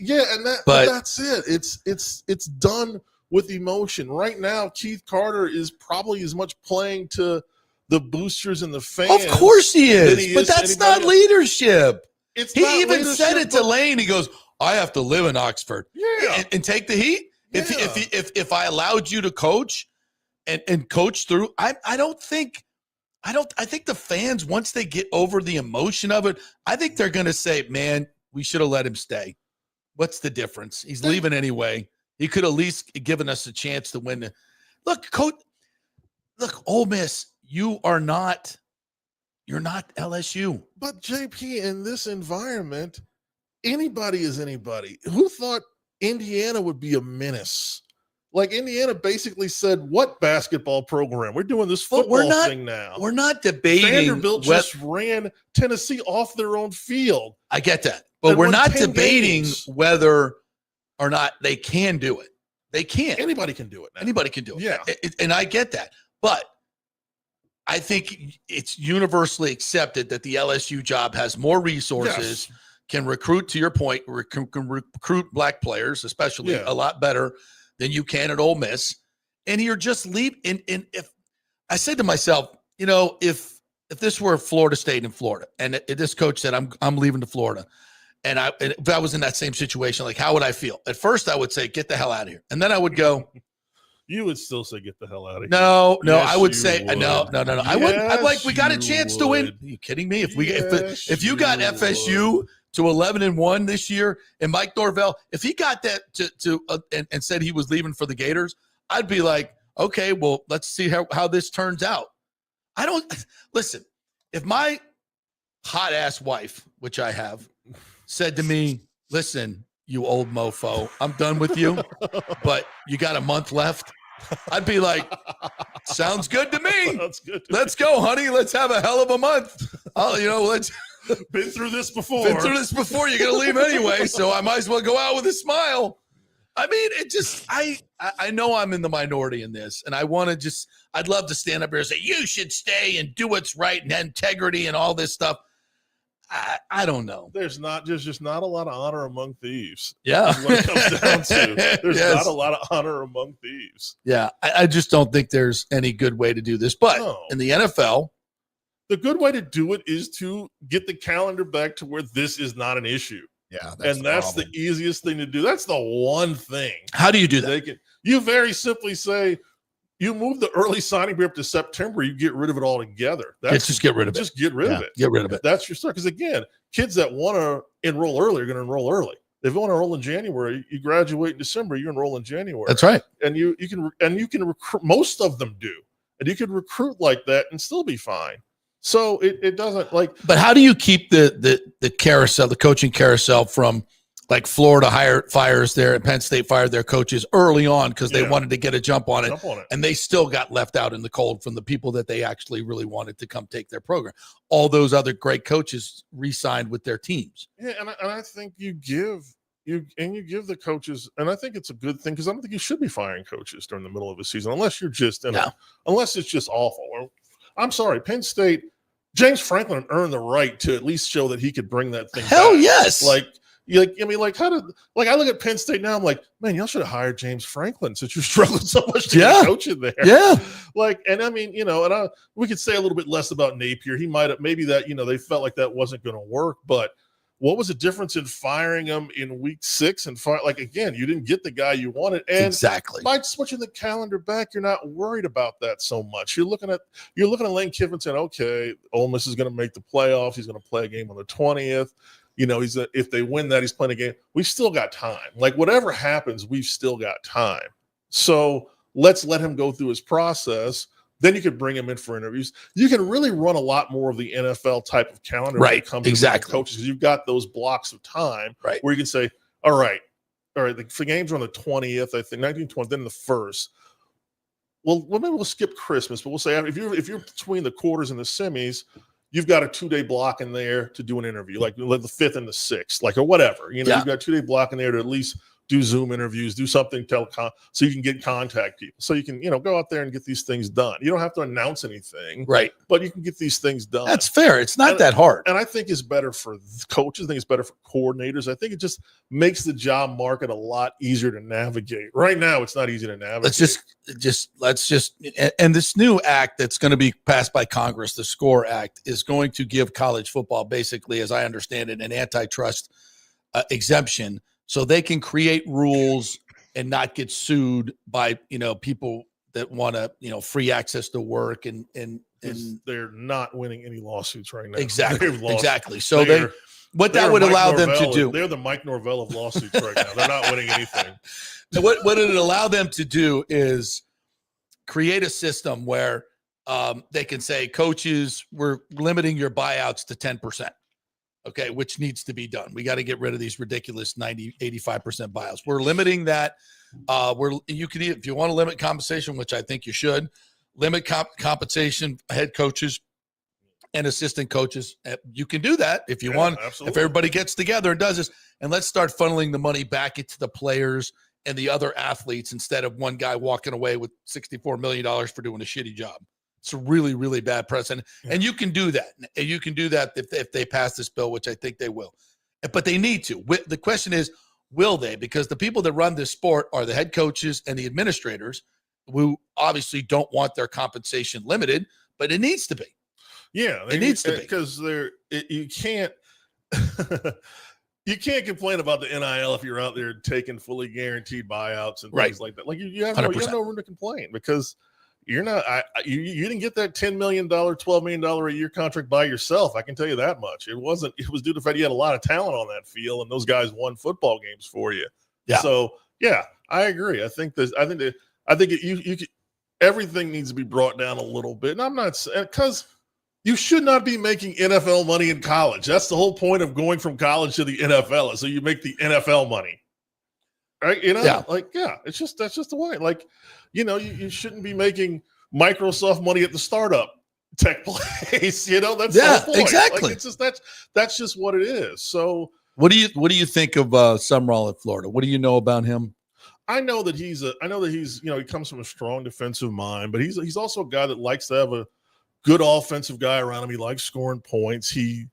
But that's it. It's done with emotion. Right now, Keith Carter is probably as much playing to the boosters and the fans. Of course he is, but that's not leadership. He even said it to Lane. He goes, I have to live in Oxford and take the heat. Yeah. If I allowed you to coach and coach through, I think the fans, once they get over the emotion of it, I think they're going to say, man, we should have let him stay. What's the difference? He's leaving anyway. He could at least given us a chance to win. Look, coach. Look, Ole Miss, you're not LSU. But JP, in this environment, anybody is anybody. Who thought Indiana would be a menace? Like Indiana basically said, what basketball program? We're doing this football thing now. We're not debating. Vanderbilt just ran Tennessee off their own field. I get that. But we're not debating whether or not they can do it. They can. Anybody can do it now. Anybody can do it. Yeah. And I get that. But I think it's universally accepted that the LSU job has more resources, can recruit, to your point, can recruit black players, especially a lot better than you can at Ole Miss. And you're just leaving. And if I said to myself, if this were Florida State in Florida, and this coach said, I'm leaving to Florida, and if I was in that same situation, like, how would I feel? At first, I would say, get the hell out of here. And then I would go, you would still say, get the hell out of here. No, yes, I would say, no. I wouldn't. I'm like, we got a chance to win. Are you kidding me? If you got FSU to 11-1 this year, and Mike Norvell, if he got that and said he was leaving for the Gators, I'd be like, okay, well, let's see how this turns out. Listen, if my hot ass wife, which I have, said to me, listen, you old mofo, I'm done with you, but you got a month left, I'd be like, sounds good to me. Let's go, honey. Let's have a hell of a month. Let's been through this before. You're going to leave anyway, so I might as well go out with a smile. I mean, I know I'm in the minority in this, and I'd love to stand up here and say, you should stay and do what's right and integrity and all this stuff. I don't know. There's just not a lot of honor among thieves. Yeah. Is what it comes down to. There's Yes. not a lot of honor among thieves. Yeah. I just don't think there's any good way to do this. But in the NFL, the good way to do it is to get the calendar back to where this is not an issue. Yeah. That's the easiest thing to do. That's the one thing. How do you do that? You very simply say, you move the early signing period up to September, you get rid of it altogether. Just get rid of it. Just get rid of it. Get rid of it. That's your start. Because again, kids that want to enroll early are going to enroll early. If you want to enroll in January, you graduate in December, you enroll in January. That's right. And you can recruit. Most of them do, and you can recruit like that and still be fine. So it doesn't like. But how do you keep the carousel, the coaching carousel, from like Florida fires their and Penn State fired their coaches early on because they wanted to get a jump on it, and they still got left out in the cold from the people that they actually really wanted to come take their program. All those other great coaches re-signed with their teams. Yeah, and I think you give the coaches, and I think it's a good thing because I don't think you should be firing coaches during the middle of a season unless you're just unless it's just awful. Or, I'm sorry, Penn State, James Franklin earned the right to at least show that he could bring that thing. Hell back. yes. I look at Penn State now, I'm like, man, y'all should have hired James Franklin since you're struggling so much to get a coach in there. Yeah. We could say a little bit less about Napier. He might have, maybe that, they felt like that wasn't going to work, but what was the difference in firing him in week 6 and again, you didn't get the guy you wanted. And exactly by switching the calendar back, you're not worried about that so much. You're looking at Lane Kiffin saying, okay, Ole Miss is going to make the playoffs. He's going to play a game on the 20th. If they win that, he's playing a game. We've still got time. Like whatever happens, we've still got time. So let's let him go through his process. Then you could bring him in for interviews. You can really run a lot more of the NFL type of calendar when it comes to coaches because you've got those blocks of time where you can say, all right, the games are on the 20th, I think 19th, 20th, then the 1st. Well, maybe we'll skip Christmas, but we'll say if you're between the quarters and the semis, you've got a 2-day block in there to do an interview, like the 5th and the 6th, or whatever. You've got a 2-day block in there to at least do Zoom interviews, do something telecom, so you can get contact people. So you can, go out there and get these things done. You don't have to announce anything, right? But you can get these things done. That's fair. It's not that hard. And I think it's better for coaches. I think it's better for coordinators. I think it just makes the job market a lot easier to navigate. Right now, it's not easy to navigate. Let's just, and this new act that's going to be passed by Congress, the SCORE Act, is going to give college football, basically, as I understand it, an antitrust exemption, so they can create rules and not get sued by people that want to free access to work and they're not winning any lawsuits right now. Exactly. So that would allow them to do. They're the Mike Norvell of lawsuits right now. They're not winning anything. What it would allow them to do is create a system where they can say, coaches, we're limiting your buyouts to 10%. Okay, which needs to be done. We got to get rid of these ridiculous 85% buyouts. We're limiting that. You can, if you want to limit compensation, which I think you should, limit compensation head coaches and assistant coaches. You can do that if you want. Absolutely. If everybody gets together and does this, and let's start funneling the money back into the players and the other athletes instead of one guy walking away with $64 million for doing a shitty job. It's a really, really bad precedent. Yeah. And you can do that. And you can do that if they pass this bill, which I think they will. But they need to. The question is, will they? Because the people that run this sport are the head coaches and the administrators who obviously don't want their compensation limited, but it needs to be. Yeah. It needs to be. Because you can't you can't complain about the NIL if you're out there taking fully guaranteed buyouts and things like that. Like you have no room to complain because you're not. You didn't get that $10 million, $12 million a year contract by yourself. I can tell you that much. It was due to the fact you had a lot of talent on that field, and those guys won football games for you. Yeah. So yeah, I agree. I think everything needs to be brought down a little bit. And I'm not because you should not be making NFL money in college. That's the whole point of going from college to the NFL, is so you make the NFL money. Right? That's just the way. Like, you shouldn't be making Microsoft money at the startup tech place. That's the whole point. Exactly. Like, it's just that's just what it is. So what do you think of Sumrall at Florida? What do you know about him? I know that he's he comes from a strong defensive mind, but he's also a guy that likes to have a good offensive guy around him. He likes scoring points. He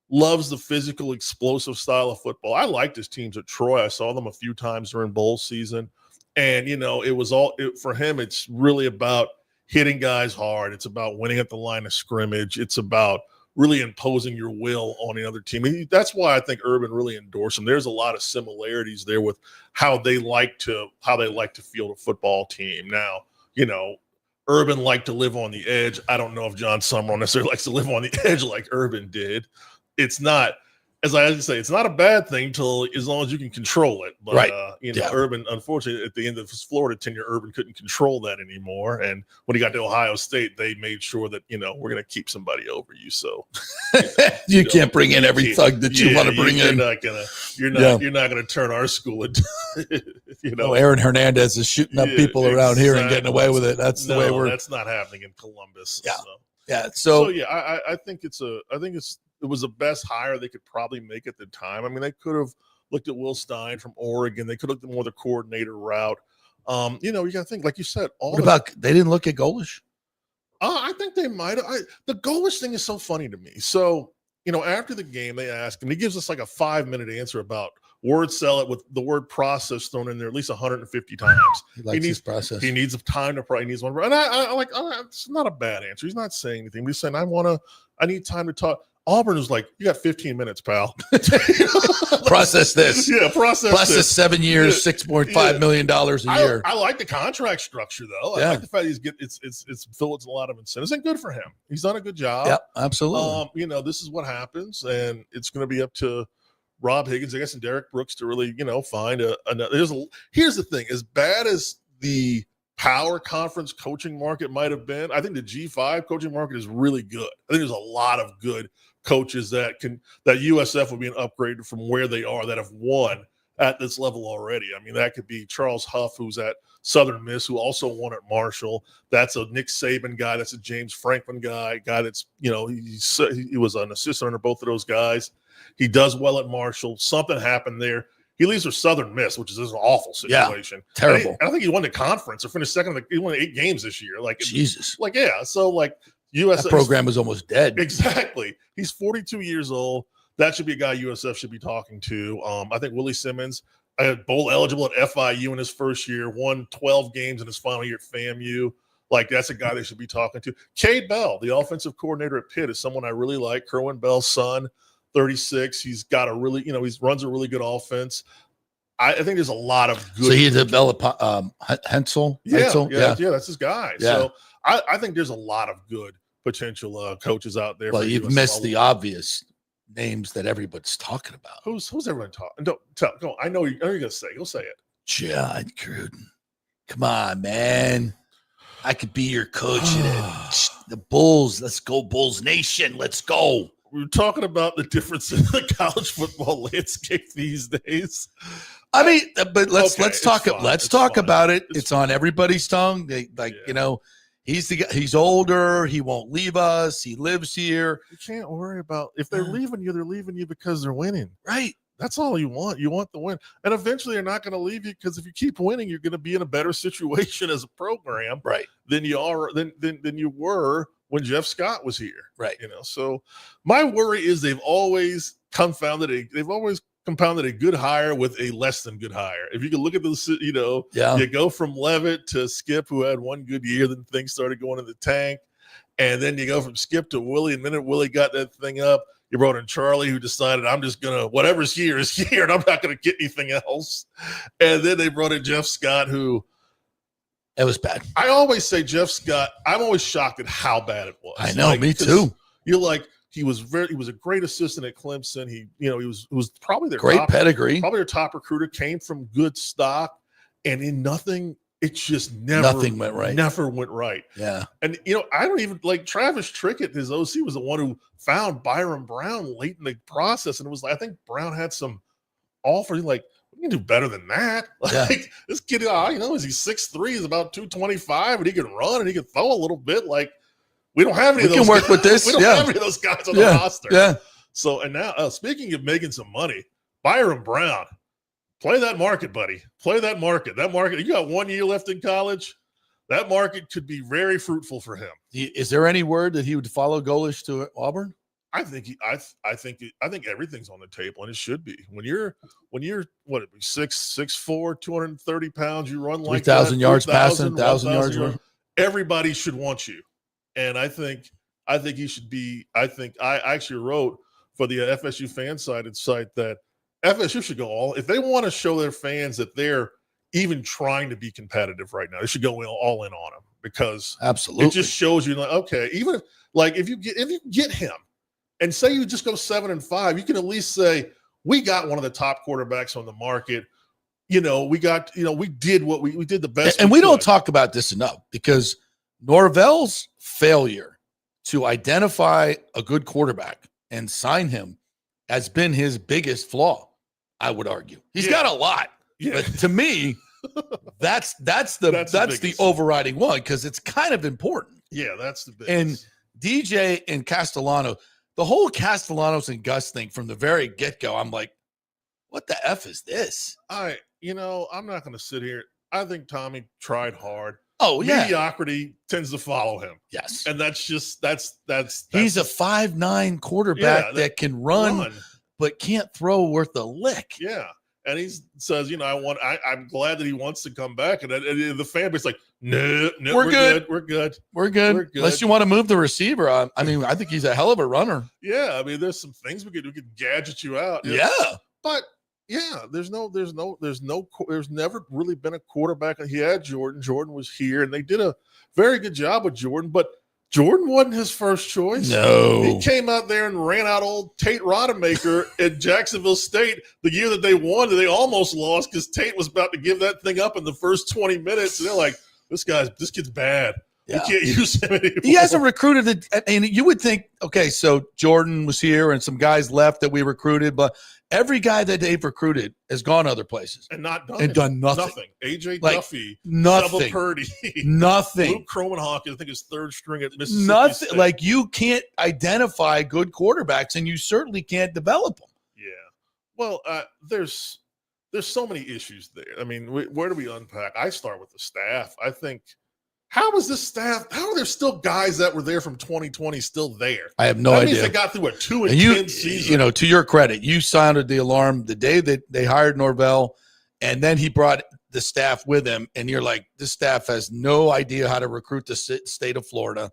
loves the physical, explosive style of football. I liked his teams at Troy. I saw them a few times during bowl season. And, for him, it's really about hitting guys hard. It's about winning at the line of scrimmage. It's about really imposing your will on the other team. That's why I think Urban really endorsed him. There's a lot of similarities there with how they like to field a football team. Now, Urban liked to live on the edge. I don't know if Jon Sumrall necessarily likes to live on the edge like Urban did. It's not, as I say, it's not a bad thing as long as you can control it. But, right. Urban, unfortunately, at the end of his Florida tenure, Urban couldn't control that anymore. And when he got to Ohio State, they made sure that, we're going to keep somebody over you. So you can't bring in every thug that you want to bring in. You're not going to turn our school into, Aaron Hernandez is shooting up people around here and getting away with it. That's the way that's not happening in Columbus. Yeah. So. Yeah. So I think it was the best hire they could probably make at the time. I mean, they could have looked at Will Stein from Oregon. They could have looked at more the coordinator route. You got to think, like you said. They didn't look at Golish? I think they might have. The Golish thing is so funny to me. So, after the game, they asked him. He gives us like a 5-minute answer about word salad with the word process thrown in there at least 150 times. He needs process. He needs time to probably needs one. And I like, it's not a bad answer. He's not saying anything. He's saying, I need time to talk. Auburn is like, you got 15 minutes, pal. Process this. Yeah, process this. 7 years, $6.5 million a year. I like the contract structure, though. Yeah. I like the fact it's filled with a lot of incentives. And good for him. He's done a good job. Yeah, absolutely. This is what happens, and it's going to be up to Rob Higgins, I guess, and Derek Brooks to really, find another. Here's the thing: as bad as the power conference coaching market might have been, I think the G5 coaching market is really good. I think there's a lot of good coaches that USF will be an upgrade from where they are that have won at this level already. I mean, that could be Charles Huff, who's at Southern Miss, who also won at Marshall. That's a Nick Saban guy. That's a James Franklin guy that's, he was an assistant under both of those guys. He does well at Marshall. Something happened there. He leaves for Southern Miss, which is an awful situation. Yeah, terrible. I think he won the conference or finished second. He won 8 games this year. Jesus. So USF that program was almost dead. Exactly. He's 42 years old. That should be a guy USF should be talking to. I think Willie Simmons, bowl eligible at FIU in his first year, won 12 games in his final year at FAMU. That's a guy they should be talking to. Cade Bell, the offensive coordinator at Pitt, is someone I really like. Kerwin Bell's son, 36. He's got he runs a really good offense. I think there's a lot of good. So he developed Hensel? Yeah, that's his guy. Yeah. So I think there's a lot of good potential coaches out there. Well, you've missed the obvious names that everybody's talking about. Who's everyone talking? Don't tell. Go. I know you're going to say. You'll say it. John Gruden. Come on, man. I could be your coach. The Bulls. Let's go, Bulls Nation. Let's go. We're talking about the difference in the college football landscape these days. I mean, but let's talk about it. It's on everybody's tongue. He's older. He won't leave us. He lives here. You can't worry about if they're leaving you. They're leaving you because they're winning. Right. That's all you want. You want the win. And eventually they're not going to leave you because if you keep winning, you're going to be in a better situation as a program, right, than you are than you were when Jeff Scott was here. Right. So my worry is they've always compounded a good hire with a less than good hire. If you can look at this, you go from Levitt to Skip, who had one good year, then things started going in the tank. And then you go from Skip to Willie, and the minute Willie got that thing up, you brought in Charlie, who decided, I'm just going to, whatever's here is here, and I'm not going to get anything else. And then they brought in Jeff Scott, who. It was bad. I always say Jeff Scott, I'm always shocked at how bad it was. I know, me too. You're like, he was a great assistant at Clemson. He was probably their great pedigree. Probably their top recruiter, came from good stock, and in nothing, it just nothing went right. Never went right. Yeah. And I don't even like Travis Trickett, his OC, was the one who found Byron Brown late in the process. And it was like, I think Brown had some offers like, we can do better than that. Like this kid, is he 6'3", he's about 225, and he can run and he can throw a little bit. Like, we don't have any of those. We can work guys. with this. We don't have any of those guys on the roster. Yeah. So, and now, speaking of making some money, Byron Brown, play that market, buddy. Play that market. That market, you got 1 year left in college. That market could be very fruitful for him. Is there any word that he would follow Golish to Auburn? I think everything's on the table, and it should be. When you're what, 6'4", 230 pounds, you run like 3,000 yards passing, 1,000 yards. Everybody should want you, and I think he should be. I actually wrote for the FSU fan site that FSU should go all. If they want to show their fans that they're even trying to be competitive right now, they should go all in on them, because absolutely it just shows you, like, okay, even if you get him and say you just go 7-5, you can at least say we got one of the top quarterbacks on the market. We did what we did the best. And we don't talk about this enough, because Norvell's failure to identify a good quarterback and sign him has been his biggest flaw, I would argue. He's got a lot. Yeah. But to me, that's the overriding one, because it's kind of important. Yeah, that's the biggest. And DJ and Castellano, the whole Castellanos and Gus thing from the very get-go, I'm like, what the F is this? I'm not going to sit here. I think Tommy tried hard. Oh, yeah. Mediocrity tends to follow him. Yes. And that's he's a 5'9" quarterback that can run, but can't throw worth a lick. Yeah. And he says, I'm glad that he wants to come back. And the fan base like, no, we're good. We're good. Unless you want to move the receiver. I think he's a hell of a runner. Yeah. There's some things we could gadget you out. Yeah. But yeah, there's never really been a quarterback. He had Jordan. Jordan was here, and they did a very good job with Jordan, but Jordan wasn't his first choice. No. He came out there and ran out old Tate Rodemaker at Jacksonville State the year that they won, and they almost lost because Tate was about to give that thing up in the first 20 minutes. And they're like, this kid's bad. Yeah. We can't use him anymore. He hasn't recruited and you would think, okay, so Jordan was here and some guys left that we recruited, but every guy that they've recruited has gone other places and done nothing. AJ Duffy, nothing. Purdy, nothing. Luke Cromenhawk, I think, is third string at Mississippi Nothing. State. Like, you can't identify good quarterbacks, and you certainly can't develop them. Yeah. Well, there's so many issues there. Where do we unpack? I start with the staff. I think. How is this staff? How are there still guys that were there from 2020 still there? I have no idea. That means they got through a 2-10 season. To your credit, you sounded the alarm the day that they hired Norvell, and then he brought the staff with him, and you're like, this staff has no idea how to recruit the state of Florida.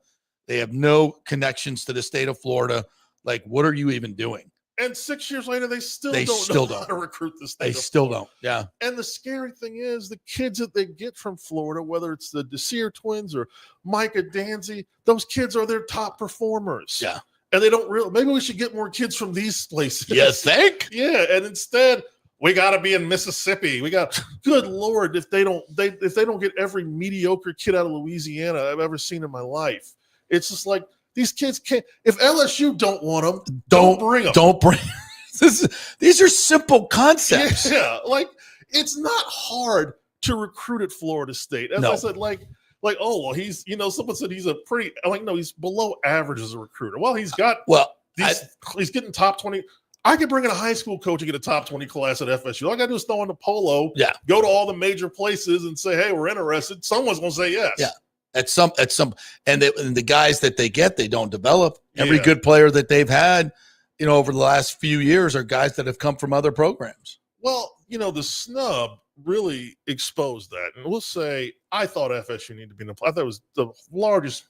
They have no connections to the state of Florida. Like, what are you even doing? And 6 years later, they still don't know how to recruit the state. They still don't. Yeah. And the scary thing is the kids that they get from Florida, whether it's the Desir twins or Micah Danzy, those kids are their top performers. Yeah. And they don't maybe we should get more kids from these places. You think? Yeah. And instead, we got to be in Mississippi. Good Lord, if they don't get every mediocre kid out of Louisiana I've ever seen in my life. It's just like, these kids can't. If LSU don't want them, don't bring them. Don't bring. These are simple concepts. Yeah, like, it's not hard to recruit at Florida State. As I said, he's. Someone said he's a pretty. No, he's below average as a recruiter. Well, he's got. He's getting top 20. I could bring in a high school coach and get a top 20 class at FSU. All I got to do is throw in the polo. Yeah. Go to all the major places and say, hey, we're interested. Someone's going to say yes. Yeah. At some, and the guys that they get, they don't develop. Every good player that they've had, over the last few years are guys that have come from other programs. Well, the snub really exposed that. And we'll say, I thought FSU needed to be in the playoffs. I thought it was the largest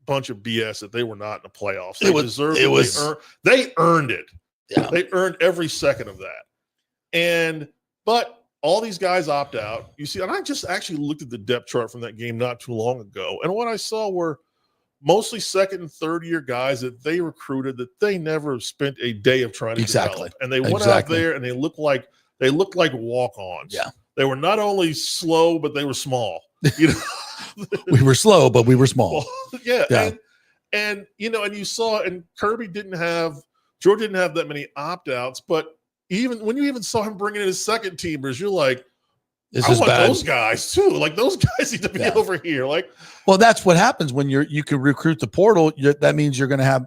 bunch of BS that they were not in the playoffs. They earned it. Yeah. They earned every second of that. But all these guys opt out. You see, and I just actually looked at the depth chart from that game not too long ago. And what I saw were mostly second and third year guys that they recruited that they never spent a day of trying to develop. And they went out there and they looked like walk-ons. Yeah. They were not only slow, but they were small. We were slow, but we were small. Well, yeah. And you saw, and George didn't have that many opt-outs, but even when you saw him bringing in his second teamers, you're like, I want those guys too. Like, those guys need to be over here. Like, well, that's what happens when you can recruit the portal. That means you're going to have,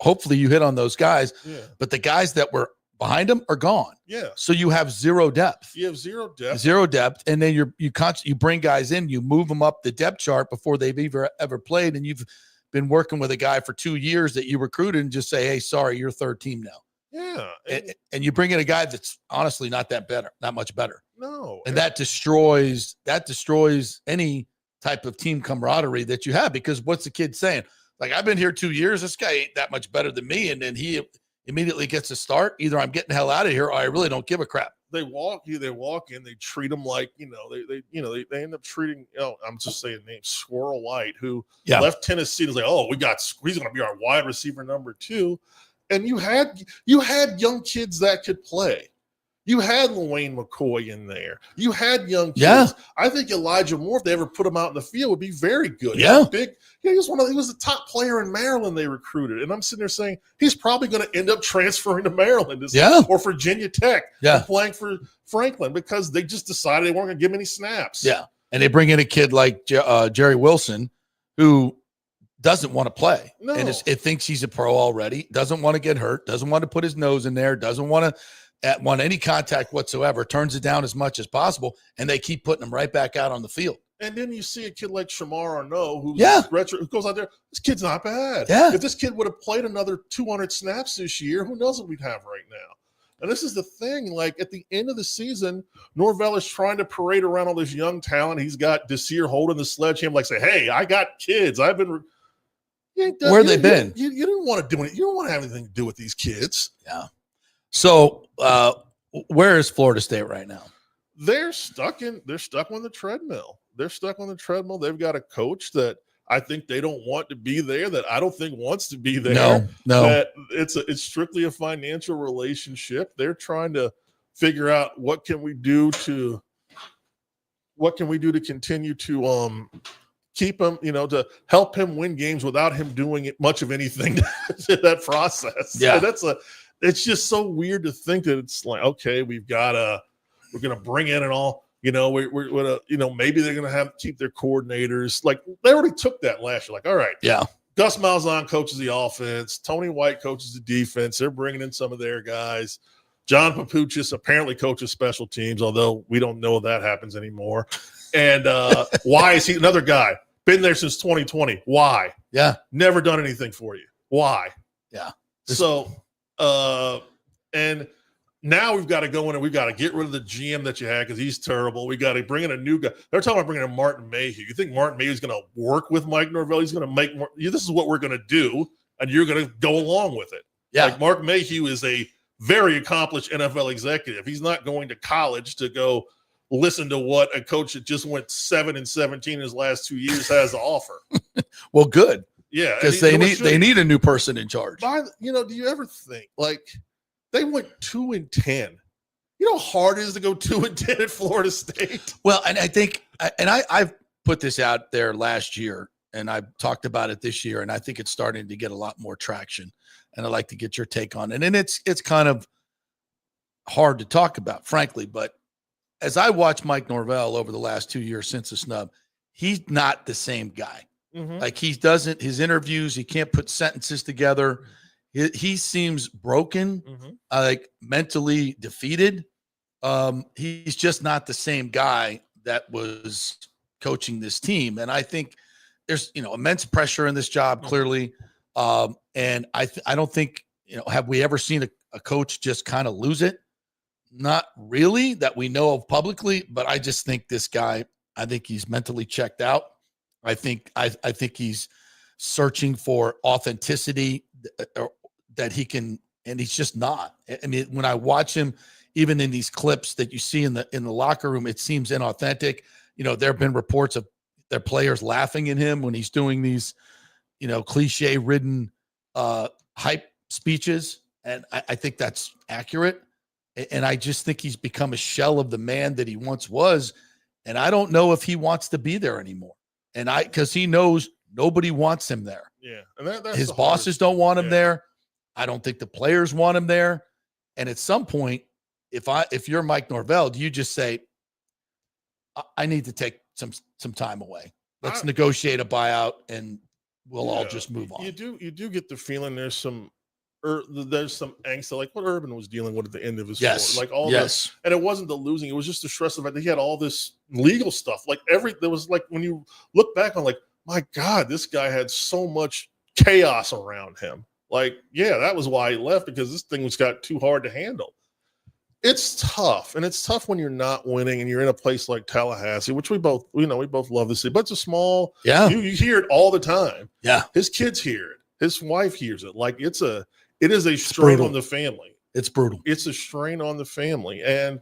hopefully you hit on those guys. Yeah. But the guys that were behind them are gone. Yeah. So you have zero depth. You have zero depth, and then you bring guys in, you move them up the depth chart before they've ever played, and you've been working with a guy for 2 years that you recruited and just say, hey, sorry, you're third team now. Yeah. And you bring in a guy that's honestly not much better. No. And that destroys any type of team camaraderie that you have, because what's the kid saying? Like, I've been here 2 years. This guy ain't that much better than me. And then he immediately gets a start. Either I'm getting the hell out of here or I really don't give a crap. They walk in, they treat them like, they end up treating, I'm just saying name, Squirrel White, who left Tennessee. It's like, he's going to be our wide receiver number 2. And you had young kids that could play. You had LaWayne McCoy in there. You had young kids. Yeah. I think Elijah Moore, if they ever put him out in the field, would be very good. Yeah. He was the top player in Maryland they recruited. And I'm sitting there saying he's probably going to end up transferring to Maryland or Virginia Tech and playing for Franklin, because they just decided they weren't going to give him any snaps. Yeah. And they bring in a kid like Jerry Wilson, who doesn't want to play. No. And it thinks he's a pro already, doesn't want to get hurt, doesn't want to put his nose in there, doesn't want any contact whatsoever, turns it down as much as possible, and they keep putting him right back out on the field. And then you see a kid like Shamar Arnaud, who goes out there. This kid's not bad. Yeah. If this kid would have played another 200 snaps this year, who knows what we'd have right now? And this is the thing. Like, at the end of the season, Norvell is trying to parade around all this young talent. He's got Desir holding the sledgehammer, like, say, hey, I got kids. I've been – where they been? You didn't want to do it. You don't want to have anything to do with these kids. Yeah. So where is Florida State right now? They're stuck on the treadmill. They've got a coach that I think they don't want to be there, that I don't think wants to be there. No. That it's strictly a financial relationship. They're trying to figure out what can we do to continue to keep him, to help him win games without him doing much of anything to that process. Yeah. It's just so weird to think that it's like, okay, we're going to bring in and all, we're going to, maybe they're going to keep their coordinators. Like, they already took that last year. Like, all right. Yeah. Gus Malzahn coaches the offense. Tony White coaches the defense. They're bringing in some of their guys. John Papuchis apparently coaches special teams, although we don't know if that happens anymore. And why is he another guy? Been there since 2020. Why? Yeah. Never done anything for you. Why? Yeah. So, and now we've got to go in and we've got to get rid of the GM that you had because he's terrible. We got to bring in a new guy. They're talking about bringing in Martin Mayhew. You think Martin Mayhew is going to work with Mike Norvell? He's going to make more. This is what we're going to do, and you're going to go along with it. Yeah. Like, Mark Mayhew is a very accomplished NFL executive. He's not going to college to go listen to what a coach that just went 7-17 in his last 2 years has to offer. Well, good. Yeah, because they need a new person in charge. Do you ever think, like, they went 2-10? You know how hard it is to go 2-10 at Florida State? Well, and I think, I've put this out there last year, and I've talked about it this year, and I think it's starting to get a lot more traction. And I'd like to get your take on it. And it's kind of hard to talk about, frankly, but as I watch Mike Norvell over the last 2 years since the snub, he's not the same guy. Mm-hmm. Like, his interviews, he can't put sentences together. He seems broken, like mentally defeated. He's just not the same guy that was coaching this team. And I think there's, immense pressure in this job, clearly. And I don't think, have we ever seen a coach just kind of lose it? Not really that we know of publicly, but I just think this guy, I think he's mentally checked out. I think he's searching for authenticity that he can, and he's just not. I mean, when I watch him, even in these clips that you see in the locker room, it seems inauthentic. There have been reports of their players laughing at him when he's doing these, cliche-ridden hype speeches, and I think that's accurate. And I just think he's become a shell of the man that he once was, and I don't know if he wants to be there anymore. And because he knows nobody wants him there. Yeah, and that's his bosses don't want him there. I don't think the players want him there. And at some point, if you're Mike Norvell, do you just say, I need to take some time away? Let's negotiate a buyout, and we'll all just move on. You do get the feeling there's some angst, like what Urban was dealing with at the end of his career. Like all this, and it wasn't the losing; it was just the stress of it. He had all this legal stuff. Like there was like when you look back on, like, my God, this guy had so much chaos around him. Like, yeah, that was why he left, because this thing was got too hard to handle. It's tough, and it's tough when you're not winning and you're in a place like Tallahassee, which we both love to see. But it's a small, you hear it all the time. Yeah, his kids hear it, his wife hears it. Like it is a strain on the family. It's brutal. It's a strain on the family, and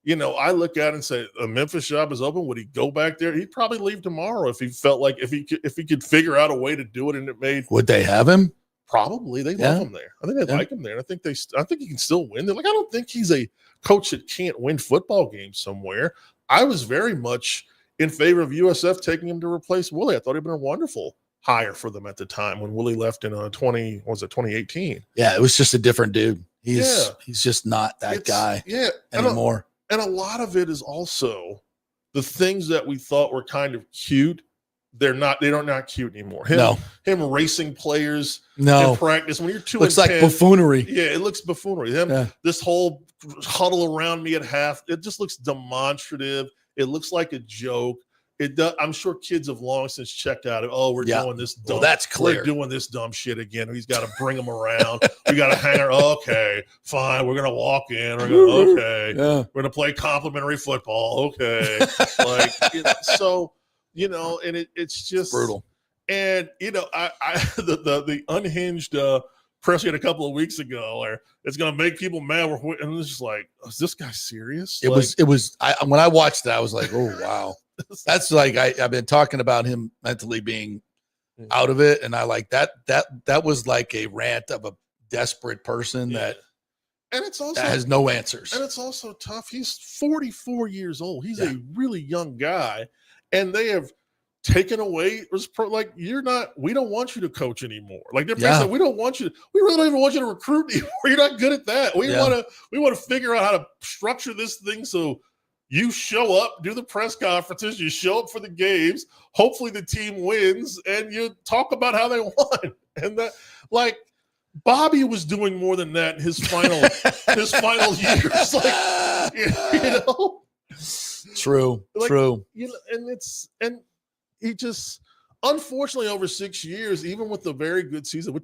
I look at it and say, a Memphis job is open. Would he go back there? He'd probably leave tomorrow if he felt like if he could figure out a way to do it, and it made. Would they have him? Probably. They love him there. I think they like him there. And I think he can still win. They're like, I don't think he's a coach that can't win football games somewhere. I was very much in favor of USF taking him to replace Willie. I thought he'd been a wonderful hire for them at the time when Willie left in 2018. Yeah, it was just a different dude. He's just not that guy anymore. And a lot of it is also the things that we thought were kind of cute. They're not cute anymore. Him racing players in practice when you're 2 looks and like 10, buffoonery. Yeah, it looks buffoonery. This whole huddle around me at half, it just looks demonstrative. It looks like a joke. It does. I'm sure kids have long since checked out of, we're doing this dumb. Well, that's clear. We're doing this dumb shit again. He's got to bring them around. We got to hang her. Okay, fine. We're gonna walk in. We're gonna play complimentary football. Okay, and it's just brutal. And the unhinged press we had a couple of weeks ago, or it's going to make people mad. And it's just like, is this guy serious? It was. When I watched it, I was like, oh wow, that's like I've been talking about him mentally being out of it, and I like that was like a rant of a desperate person that. And it's also that has no answers. And it's also tough. He's 44 years old. He's a really young guy. And they have taken away, we don't want you to coach anymore. Like they're saying, we really don't even want you to recruit anymore. You're not good at that. We want to figure out how to structure this thing so you show up, do the press conferences, you show up for the games, hopefully the team wins, and you talk about how they won. And that, like, Bobby was doing more than that in his final years. True. And he just, unfortunately, over 6 years, even with two very good seasons,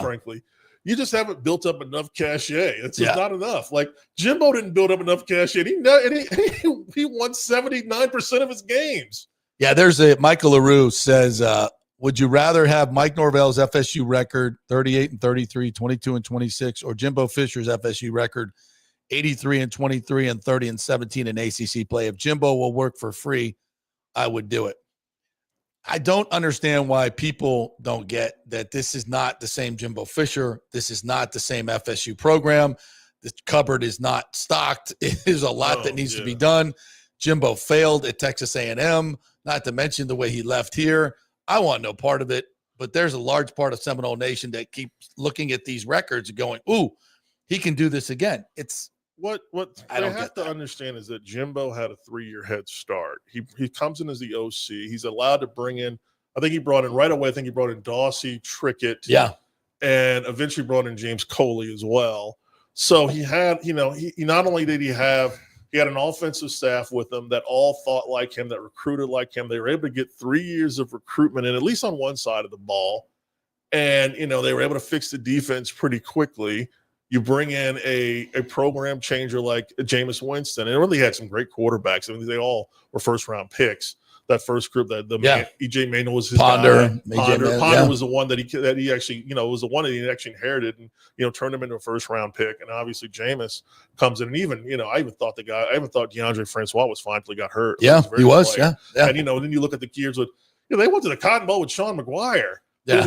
frankly, you just haven't built up enough cachet. It's just not enough. Like Jimbo didn't build up enough cachet. He won 79% of his games. Yeah, Michael LaRue says, would you rather have Mike Norvell's FSU record 38-33, 22-26, or Jimbo Fisher's FSU record 83-23 and 30-17 in ACC play? If Jimbo will work for free, I would do it. I don't understand why people don't get that this is not the same Jimbo Fisher. This is not the same FSU program. The cupboard is not stocked. There's a lot that needs to be done. Jimbo failed at Texas A&M, not to mention the way he left here. I want no part of it, but there's a large part of Seminole Nation that keeps looking at these records and going, ooh, he can do this again. It's what I have to understand is that Jimbo had a 3-year head start. He comes in as the OC. He's allowed to bring in, I think he brought in Dawsey, Trickett. Yeah. And eventually brought in James Coley as well. So he had, he not only did he had an offensive staff with him that all thought like him, that recruited like him. They were able to get 3 years of recruitment in, at least on one side of the ball. And, they were able to fix the defense pretty quickly. You bring in a program changer like Jameis Winston, and it really had some great quarterbacks. I mean, they all were first-round picks. That first group, EJ Manuel was his Ponder. guy. Ponder was the one that he actually, was the one that he actually inherited and, turned him into a first-round pick. And obviously Jameis comes in, and even, I even thought DeAndre Francois was fine until he got hurt. Yeah, he was. Yeah. And, then you look at the gears with, they went to the Cotton Bowl with Sean McGuire. Yeah.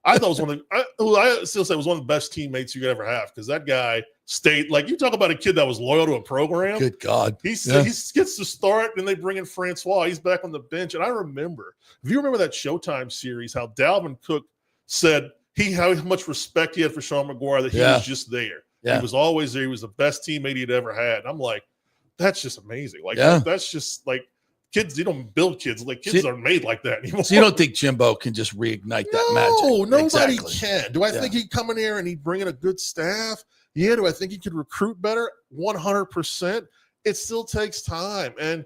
I thought I still say it was one of the best teammates you could ever have, because that guy stayed. Like, you talk about a kid that was loyal to a program. Good God. He gets to start, and they bring in Francois. He's back on the bench. And I remember, if you remember that Showtime series, how Dalvin Cook said how much respect he had for Sean McGuire, that he was just there. Yeah. He was always there. He was the best teammate he'd ever had. And I'm like, that's just amazing. Like, that's just like, kids, you don't build kids. Like, kids aren't made like that anymore. So you don't think Jimbo can just reignite that magic? No, nobody can. Do I think he'd come in here and he'd bring in a good staff? Yeah. Do I think he could recruit better? 100%. It still takes time. And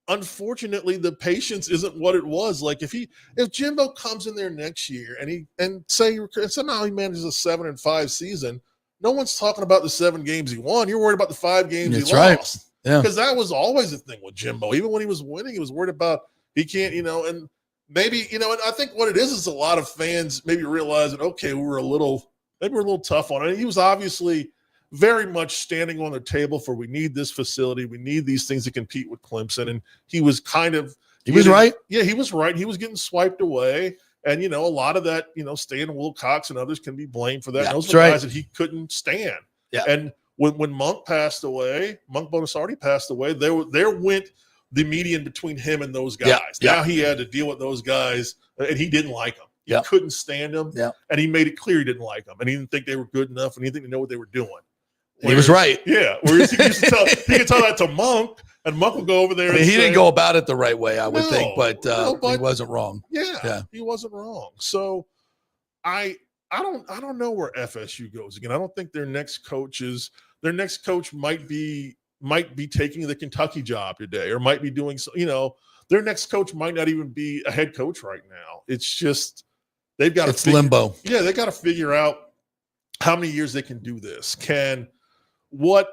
unfortunately, the patience isn't what it was. Like if Jimbo comes in there next year and somehow he manages a 7-5 season, no one's talking about the 7 games he won. You're worried about the 5 games he lost. Yeah. Because that was always the thing with Jimbo. Even when he was winning, he was worried about he can't, and maybe, and I think what it is a lot of fans maybe realizing, okay, maybe we're a little tough on it. He was obviously very much standing on the table for we need this facility. We need these things to compete with Clemson. And he was he was right. Yeah, he was right. He was getting swiped away. And, a lot of that, Stan Wilcox and others can be blamed for that. Yeah, those were guys that he couldn't stand. Yeah. And when Monk Bonasardi passed away, there went the median between him and those guys. Yeah. Now he had to deal with those guys, and he didn't like them. He couldn't stand them. Yeah. And he made it clear he didn't like them, and he didn't think they were good enough, and he didn't think they know what they were doing. He was right. Yeah. Whereas he could tell that to Monk, and Monk would go over there. He didn't go about it the right way, I would think, but he wasn't wrong. Yeah, he wasn't wrong. So I don't know where FSU goes again. I don't think their next coach might be taking the Kentucky job today, or might be doing their next coach might not even be a head coach right now. It's just it's limbo. Yeah, they got to figure out how many years they can do this. What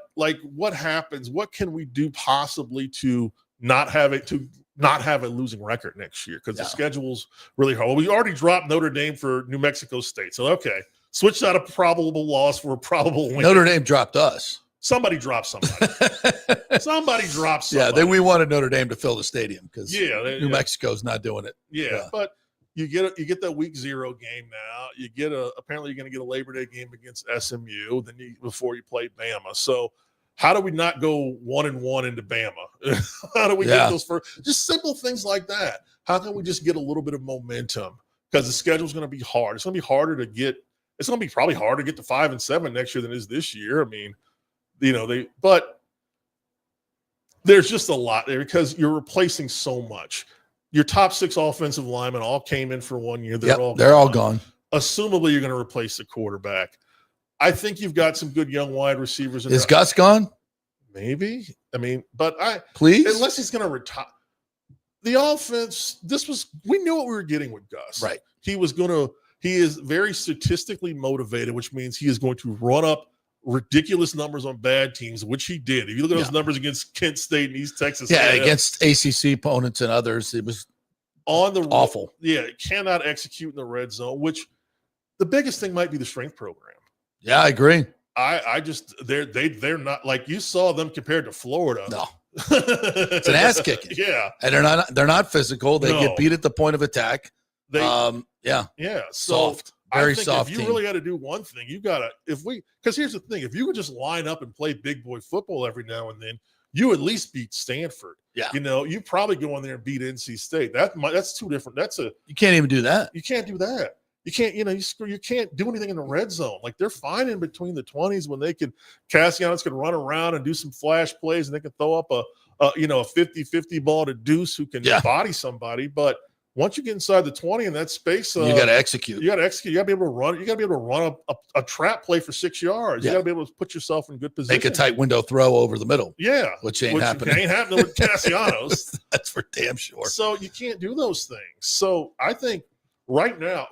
happens? What can we do possibly to not have a losing record next year? Because the schedule's really hard. Well, we already dropped Notre Dame for New Mexico State. So, okay, switched out a probable loss for a probable win. Notre Dame dropped us. Somebody dropped somebody. Somebody dropped somebody. Yeah, then we wanted Notre Dame to fill the stadium because New Mexico's not doing it. Yeah, but you get that week 0 game now. Apparently you're going to get a Labor Day game against SMU before you play Bama. So how do we not go 1-1 into Bama? How do we get those first? Just simple things like that. How can we just get a little bit of momentum? Because the schedule's going to be hard. It's going to be harder to get. It's going to be probably harder to get to 5-7 next year than it is this year. I mean, but there's just a lot there because you're replacing so much. Your top 6 offensive linemen all came in for 1 year. They're all gone. Assumably, you're going to replace the quarterback. I think you've got some good young wide receivers. Is Gus gone? Maybe. I mean, but please, unless he's going to retire. The offense. We knew what we were getting with Gus. Right. He is very statistically motivated, which means he is going to run up ridiculous numbers on bad teams, which he did. If you look at those numbers against Kent State and East Texas, against ACC opponents and others, it was awful. Yeah, cannot execute in the red zone. Which the biggest thing might be the strength program. Yeah, I agree. I just they're not like you saw them compared to Florida. No, it's an ass kicking. Yeah, and they're not physical. They get beat at the point of attack. Soft. Very soft. If you really got to do one thing, because here's the thing: if you would just line up and play big boy football every now and then, you at least beat Stanford. Yeah, you probably go in there and beat NC State. That's two different. You can't even do that. You can't do that. You can't. You can't do anything in the red zone. Like they're fine in between the 20s when they can. Castellanos can run around and do some flash plays, and they can throw up a 50-50 ball to Deuce who can body somebody, but. Once you get inside the 20 in that space, you got to execute. You got to be able to run. You got to be able to run a trap play for 6 yards. You got to be able to put yourself in good position. Make a tight window throw over the middle. Yeah, which ain't happening. Ain't happening with Castellanos. That's for damn sure. So you can't do those things. So I think right now,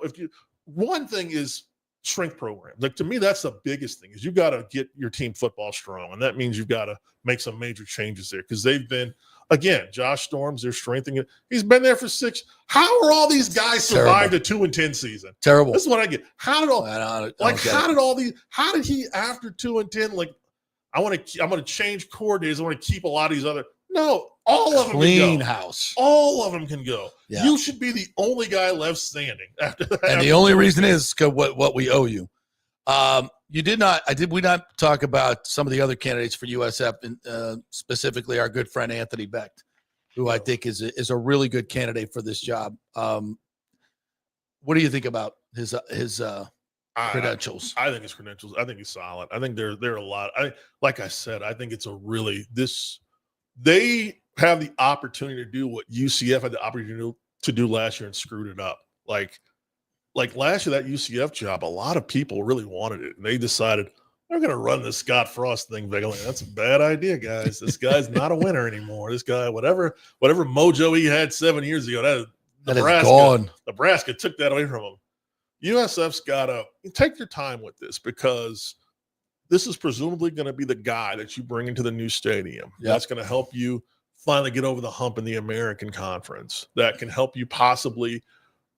one thing is strength program. Like to me, that's the biggest thing. Is you got to get your team football strong, and that means you've got to make some major changes there because they've been. Again, Josh Storms, they're strengthening it. He's been there for 6. How are all these guys survived a 2-10 season? Terrible. This is what I get. How did he after 2-10? Like, I'm gonna change coordinators. I want to keep a lot of these other. No, all of them clean can go. house. All of them can go. Yeah. You should be the only guy left standing after that. And the only reason is what we owe you. Did we not talk about some of the other candidates for USF, and specifically our good friend Anthony Becht, who I think is a really good candidate for this job. What do you think about his credentials? I think his credentials. I think he's solid. I think there are a lot. Like I said, I think it's they have the opportunity to do what UCF had the opportunity to do last year and screwed it up. Like last year, that UCF job, a lot of people really wanted it. And they decided, they're going to run this Scott Frost thing. Like, that's a bad idea, guys. This guy's not a winner anymore. This guy, whatever mojo he had 7 years ago, that is gone. Nebraska took that away from him. USF's got to take your time with this because this is presumably going to be the guy that you bring into the new stadium. Yep. That's going to help you finally get over the hump in the American Conference. That can help you possibly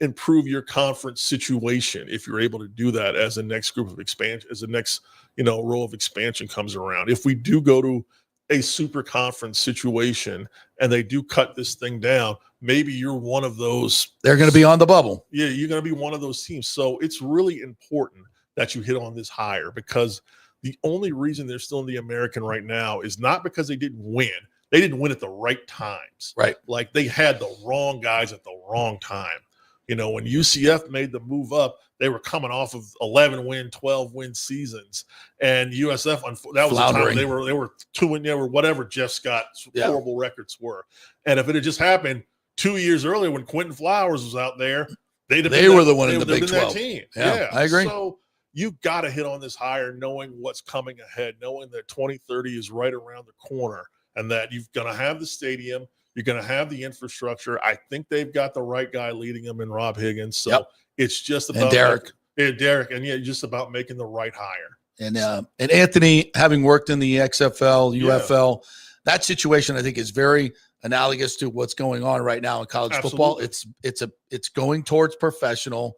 improve your conference situation if you're able to do that as the next group of expansion, as the next row of expansion comes around. If we do go to a super conference situation and they do cut this thing down, maybe you're one of those. They're going to be on the bubble. Yeah, you're going to be one of those teams. So it's really important that you hit on this hire, because the only reason they're still in the American right now is not because they didn't win. They didn't win at the right times. Right. Like they had the wrong guys at the wrong time. When UCF made the move up, they were coming off of 11-win, 12-win seasons, and USF, that was the time they were 2-win, they were whatever Jeff Scott's horrible records were. And if it had just happened 2 years earlier when Quentin Flowers was out there, they were the one in the Big 12. That team. Yeah, I agree. So you got to hit on this hire, knowing what's coming ahead, knowing that 2030 is right around the corner, and that you're going to have the stadium. You're going to have the infrastructure. I think they've got the right guy leading them in Rob Higgins. So it's just about Derek, just about making the right hire. And Anthony, having worked in the XFL, UFL, that situation I think is very analogous to what's going on right now in college football. It's going towards professional,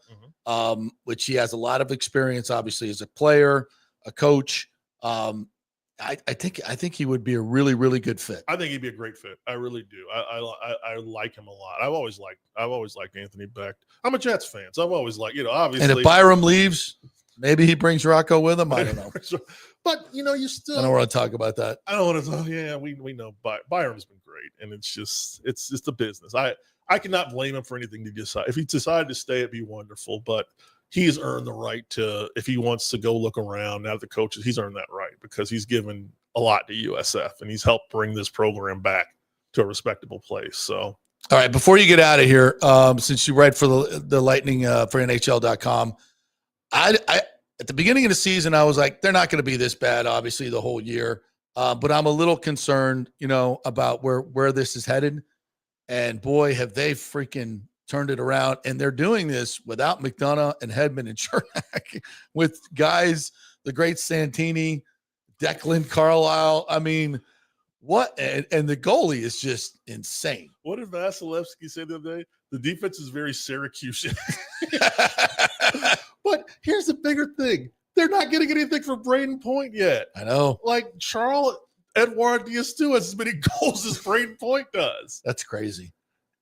which he has a lot of experience, obviously, as a player, a coach. I think he would be a really, really good fit. I think he'd be a great fit. I really do. I like him a lot. I've always liked Anthony Beck. I'm a Jets fan, so I've always liked, obviously. And if Byram leaves, maybe he brings Rocco with him. I don't know. But you still. I don't want to talk about that. I don't want to talk. Yeah, we know Byram's been great, and it's just a business. I cannot blame him for anything to decide. If he decided to stay, it'd be wonderful. But he's earned the right to, if he wants to go look around now that the coaches, he's earned that right because he's given a lot to USF and he's helped bring this program back to a respectable place. So, all right, before you get out of here, since you write for the Lightning for NHL.com, I at the beginning of the season, I was like, they're not going to be this bad, obviously, the whole year. But I'm a little concerned, about where this is headed. And boy, have they freaking turned it around, and they're doing this without McDonough and Hedman and Chernak, with guys, the great Santini, Declan Carlisle. I mean, what? And the goalie is just insane. What did Vasilevsky say the other day? The defense is very Syracusean. But here's the bigger thing. They're not getting anything from Braden Point yet. I know. Like Edouard Diaz-Stewart has as many goals as Braden Point does. That's crazy.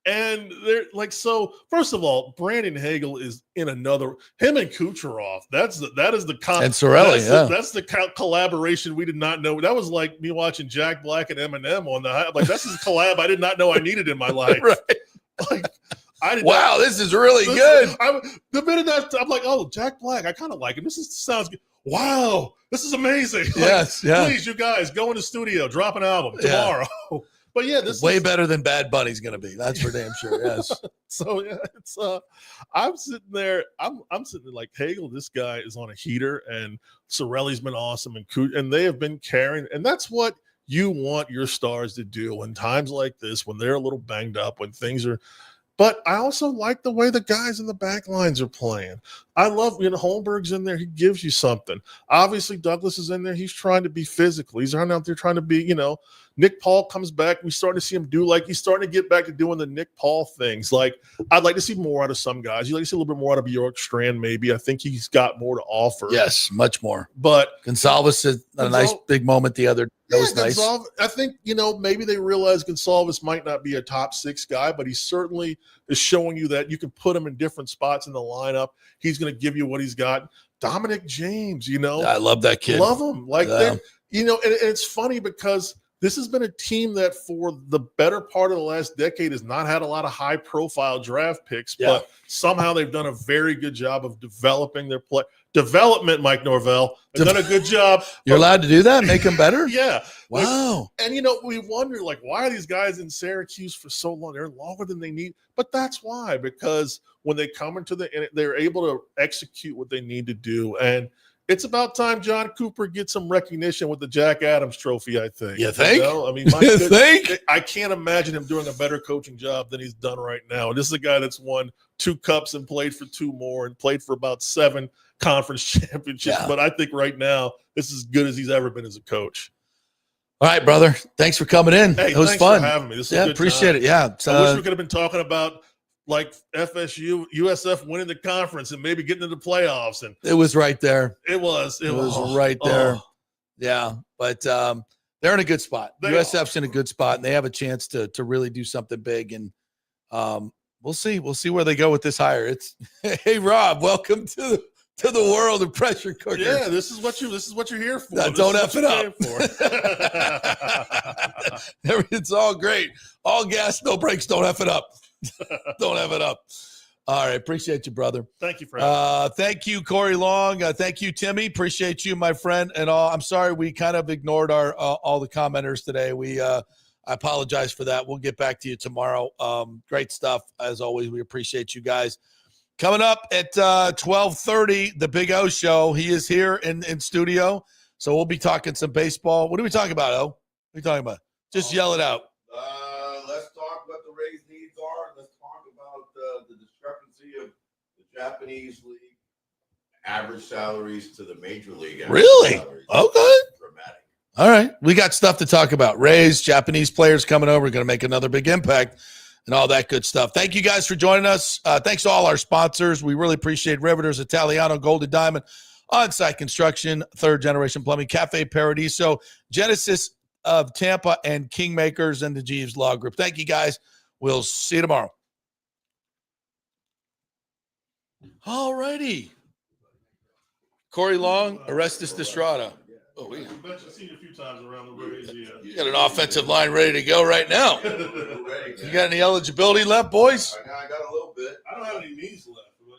And they're like, so first of all, Brandon Hagel is in another, him and Kucherov. That is the and Sorelli, that's the collaboration we did not know. That was like me watching Jack Black and Eminem on this is a collab I did not know I needed in my life. Right. Like, wow, this is really good. The minute that I'm like, oh, Jack Black, I kind of like him. Sounds good. Wow, this is amazing. Yes, Please, you guys, go in the studio, drop an album tomorrow. Yeah. But yeah, this is way better than Bad Bunny's going to be. That's for damn sure. Yes. So yeah, it's I'm sitting there. I'm sitting there like, Hagel, this guy is on a heater, and Sorelli's been awesome, and they have been carrying, and that's what you want your stars to do in times like this when they're a little banged up, when things are. But I also like the way the guys in the back lines are playing. I love, Holmberg's in there. He gives you something. Obviously, Douglas is in there. He's trying to be physical. He's out there trying to be, Nick Paul comes back. We starting to see him he's starting to get back to doing the Nick Paul things. Like, I'd like to see more out of some guys. You'd like to see a little bit more out of Bjork Strand, maybe. I think he's got more to offer. Yes, much more. But Gonsalves had a nice big moment the other day. That was nice. I think, maybe they realize Gonsalves might not be a top 6 guy, but he certainly is showing you that you can put him in different spots in the lineup. He's going to give you what he's got. Dominic James, I love that kid. Love him. Like, and it's funny because this has been a team that for the better part of the last decade has not had a lot of high-profile draft picks, but somehow they've done a very good job of developing their play. Development, Mike Norvell. They've done a good job. You're allowed to do that? Make them better? Yeah. Wow. And, we wonder, why are these guys in Syracuse for so long? They're longer than they need. But that's why, because when they come into they're able to execute what they need to do. And it's about time John Cooper gets some recognition with the Jack Adams Trophy, I think. You think? I mean, I can't imagine him doing a better coaching job than he's done right now. And this is a guy that's won 2 cups and played for 2 more and played for about 7 conference championships. Yeah. But I think right now, this is as good as he's ever been as a coach. All right, brother. Thanks for coming in. Hey, it was fun. For having me. This was appreciate time. It. Yeah. I wish we could have been talking about like FSU, USF winning the conference and maybe getting into the playoffs. And it was right there. It was right there. Yeah. But they're in a good spot. USF's in a good spot, and they have a chance to really do something big. And we'll see. We'll see where they go with this hire. It's hey, Rob, welcome to the world of pressure cooker. Yeah, this is what you're here for. Don't F it up. It's all great. All gas, no brakes. Don't F it up. Don't F it up. All right. Appreciate you, brother. Thank you for having me. Thank you, Corey Long. Thank you, Timmy. Appreciate you, my friend. And all. I'm sorry we kind of ignored our all the commenters today. I apologize for that. We'll get back to you tomorrow. Great stuff as always. We appreciate you guys. Coming up at 12:30, the Big O Show. He is here in studio, so we'll be talking some baseball. What are we talking about, O? What are we talking about? Just yell it out. Let's talk what the Rays' needs are. Let's talk about the discrepancy of the Japanese league average salaries to the major league. Really? Okay. Dramatic. All right. We got stuff to talk about. Rays, Japanese players coming over, going to make another big impact. And all that good stuff. Thank you guys for joining us. Thanks to all our sponsors. We really appreciate Riveters, Italiano, Golden Diamond, On-Site Construction, Third Generation Plumbing, Cafe Paradiso, Genesis of Tampa, and Kingmakers and the Jeeves Law Group. Thank you guys. We'll see you tomorrow. All righty. Corey Long, Orestes Destrada. Oh, I've seen you a few times around the Rays. You got an offensive line ready to go right now. You got any eligibility left, boys? I got a little bit. I don't have any knees left, but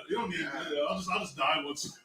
you don't need. I'll just die once.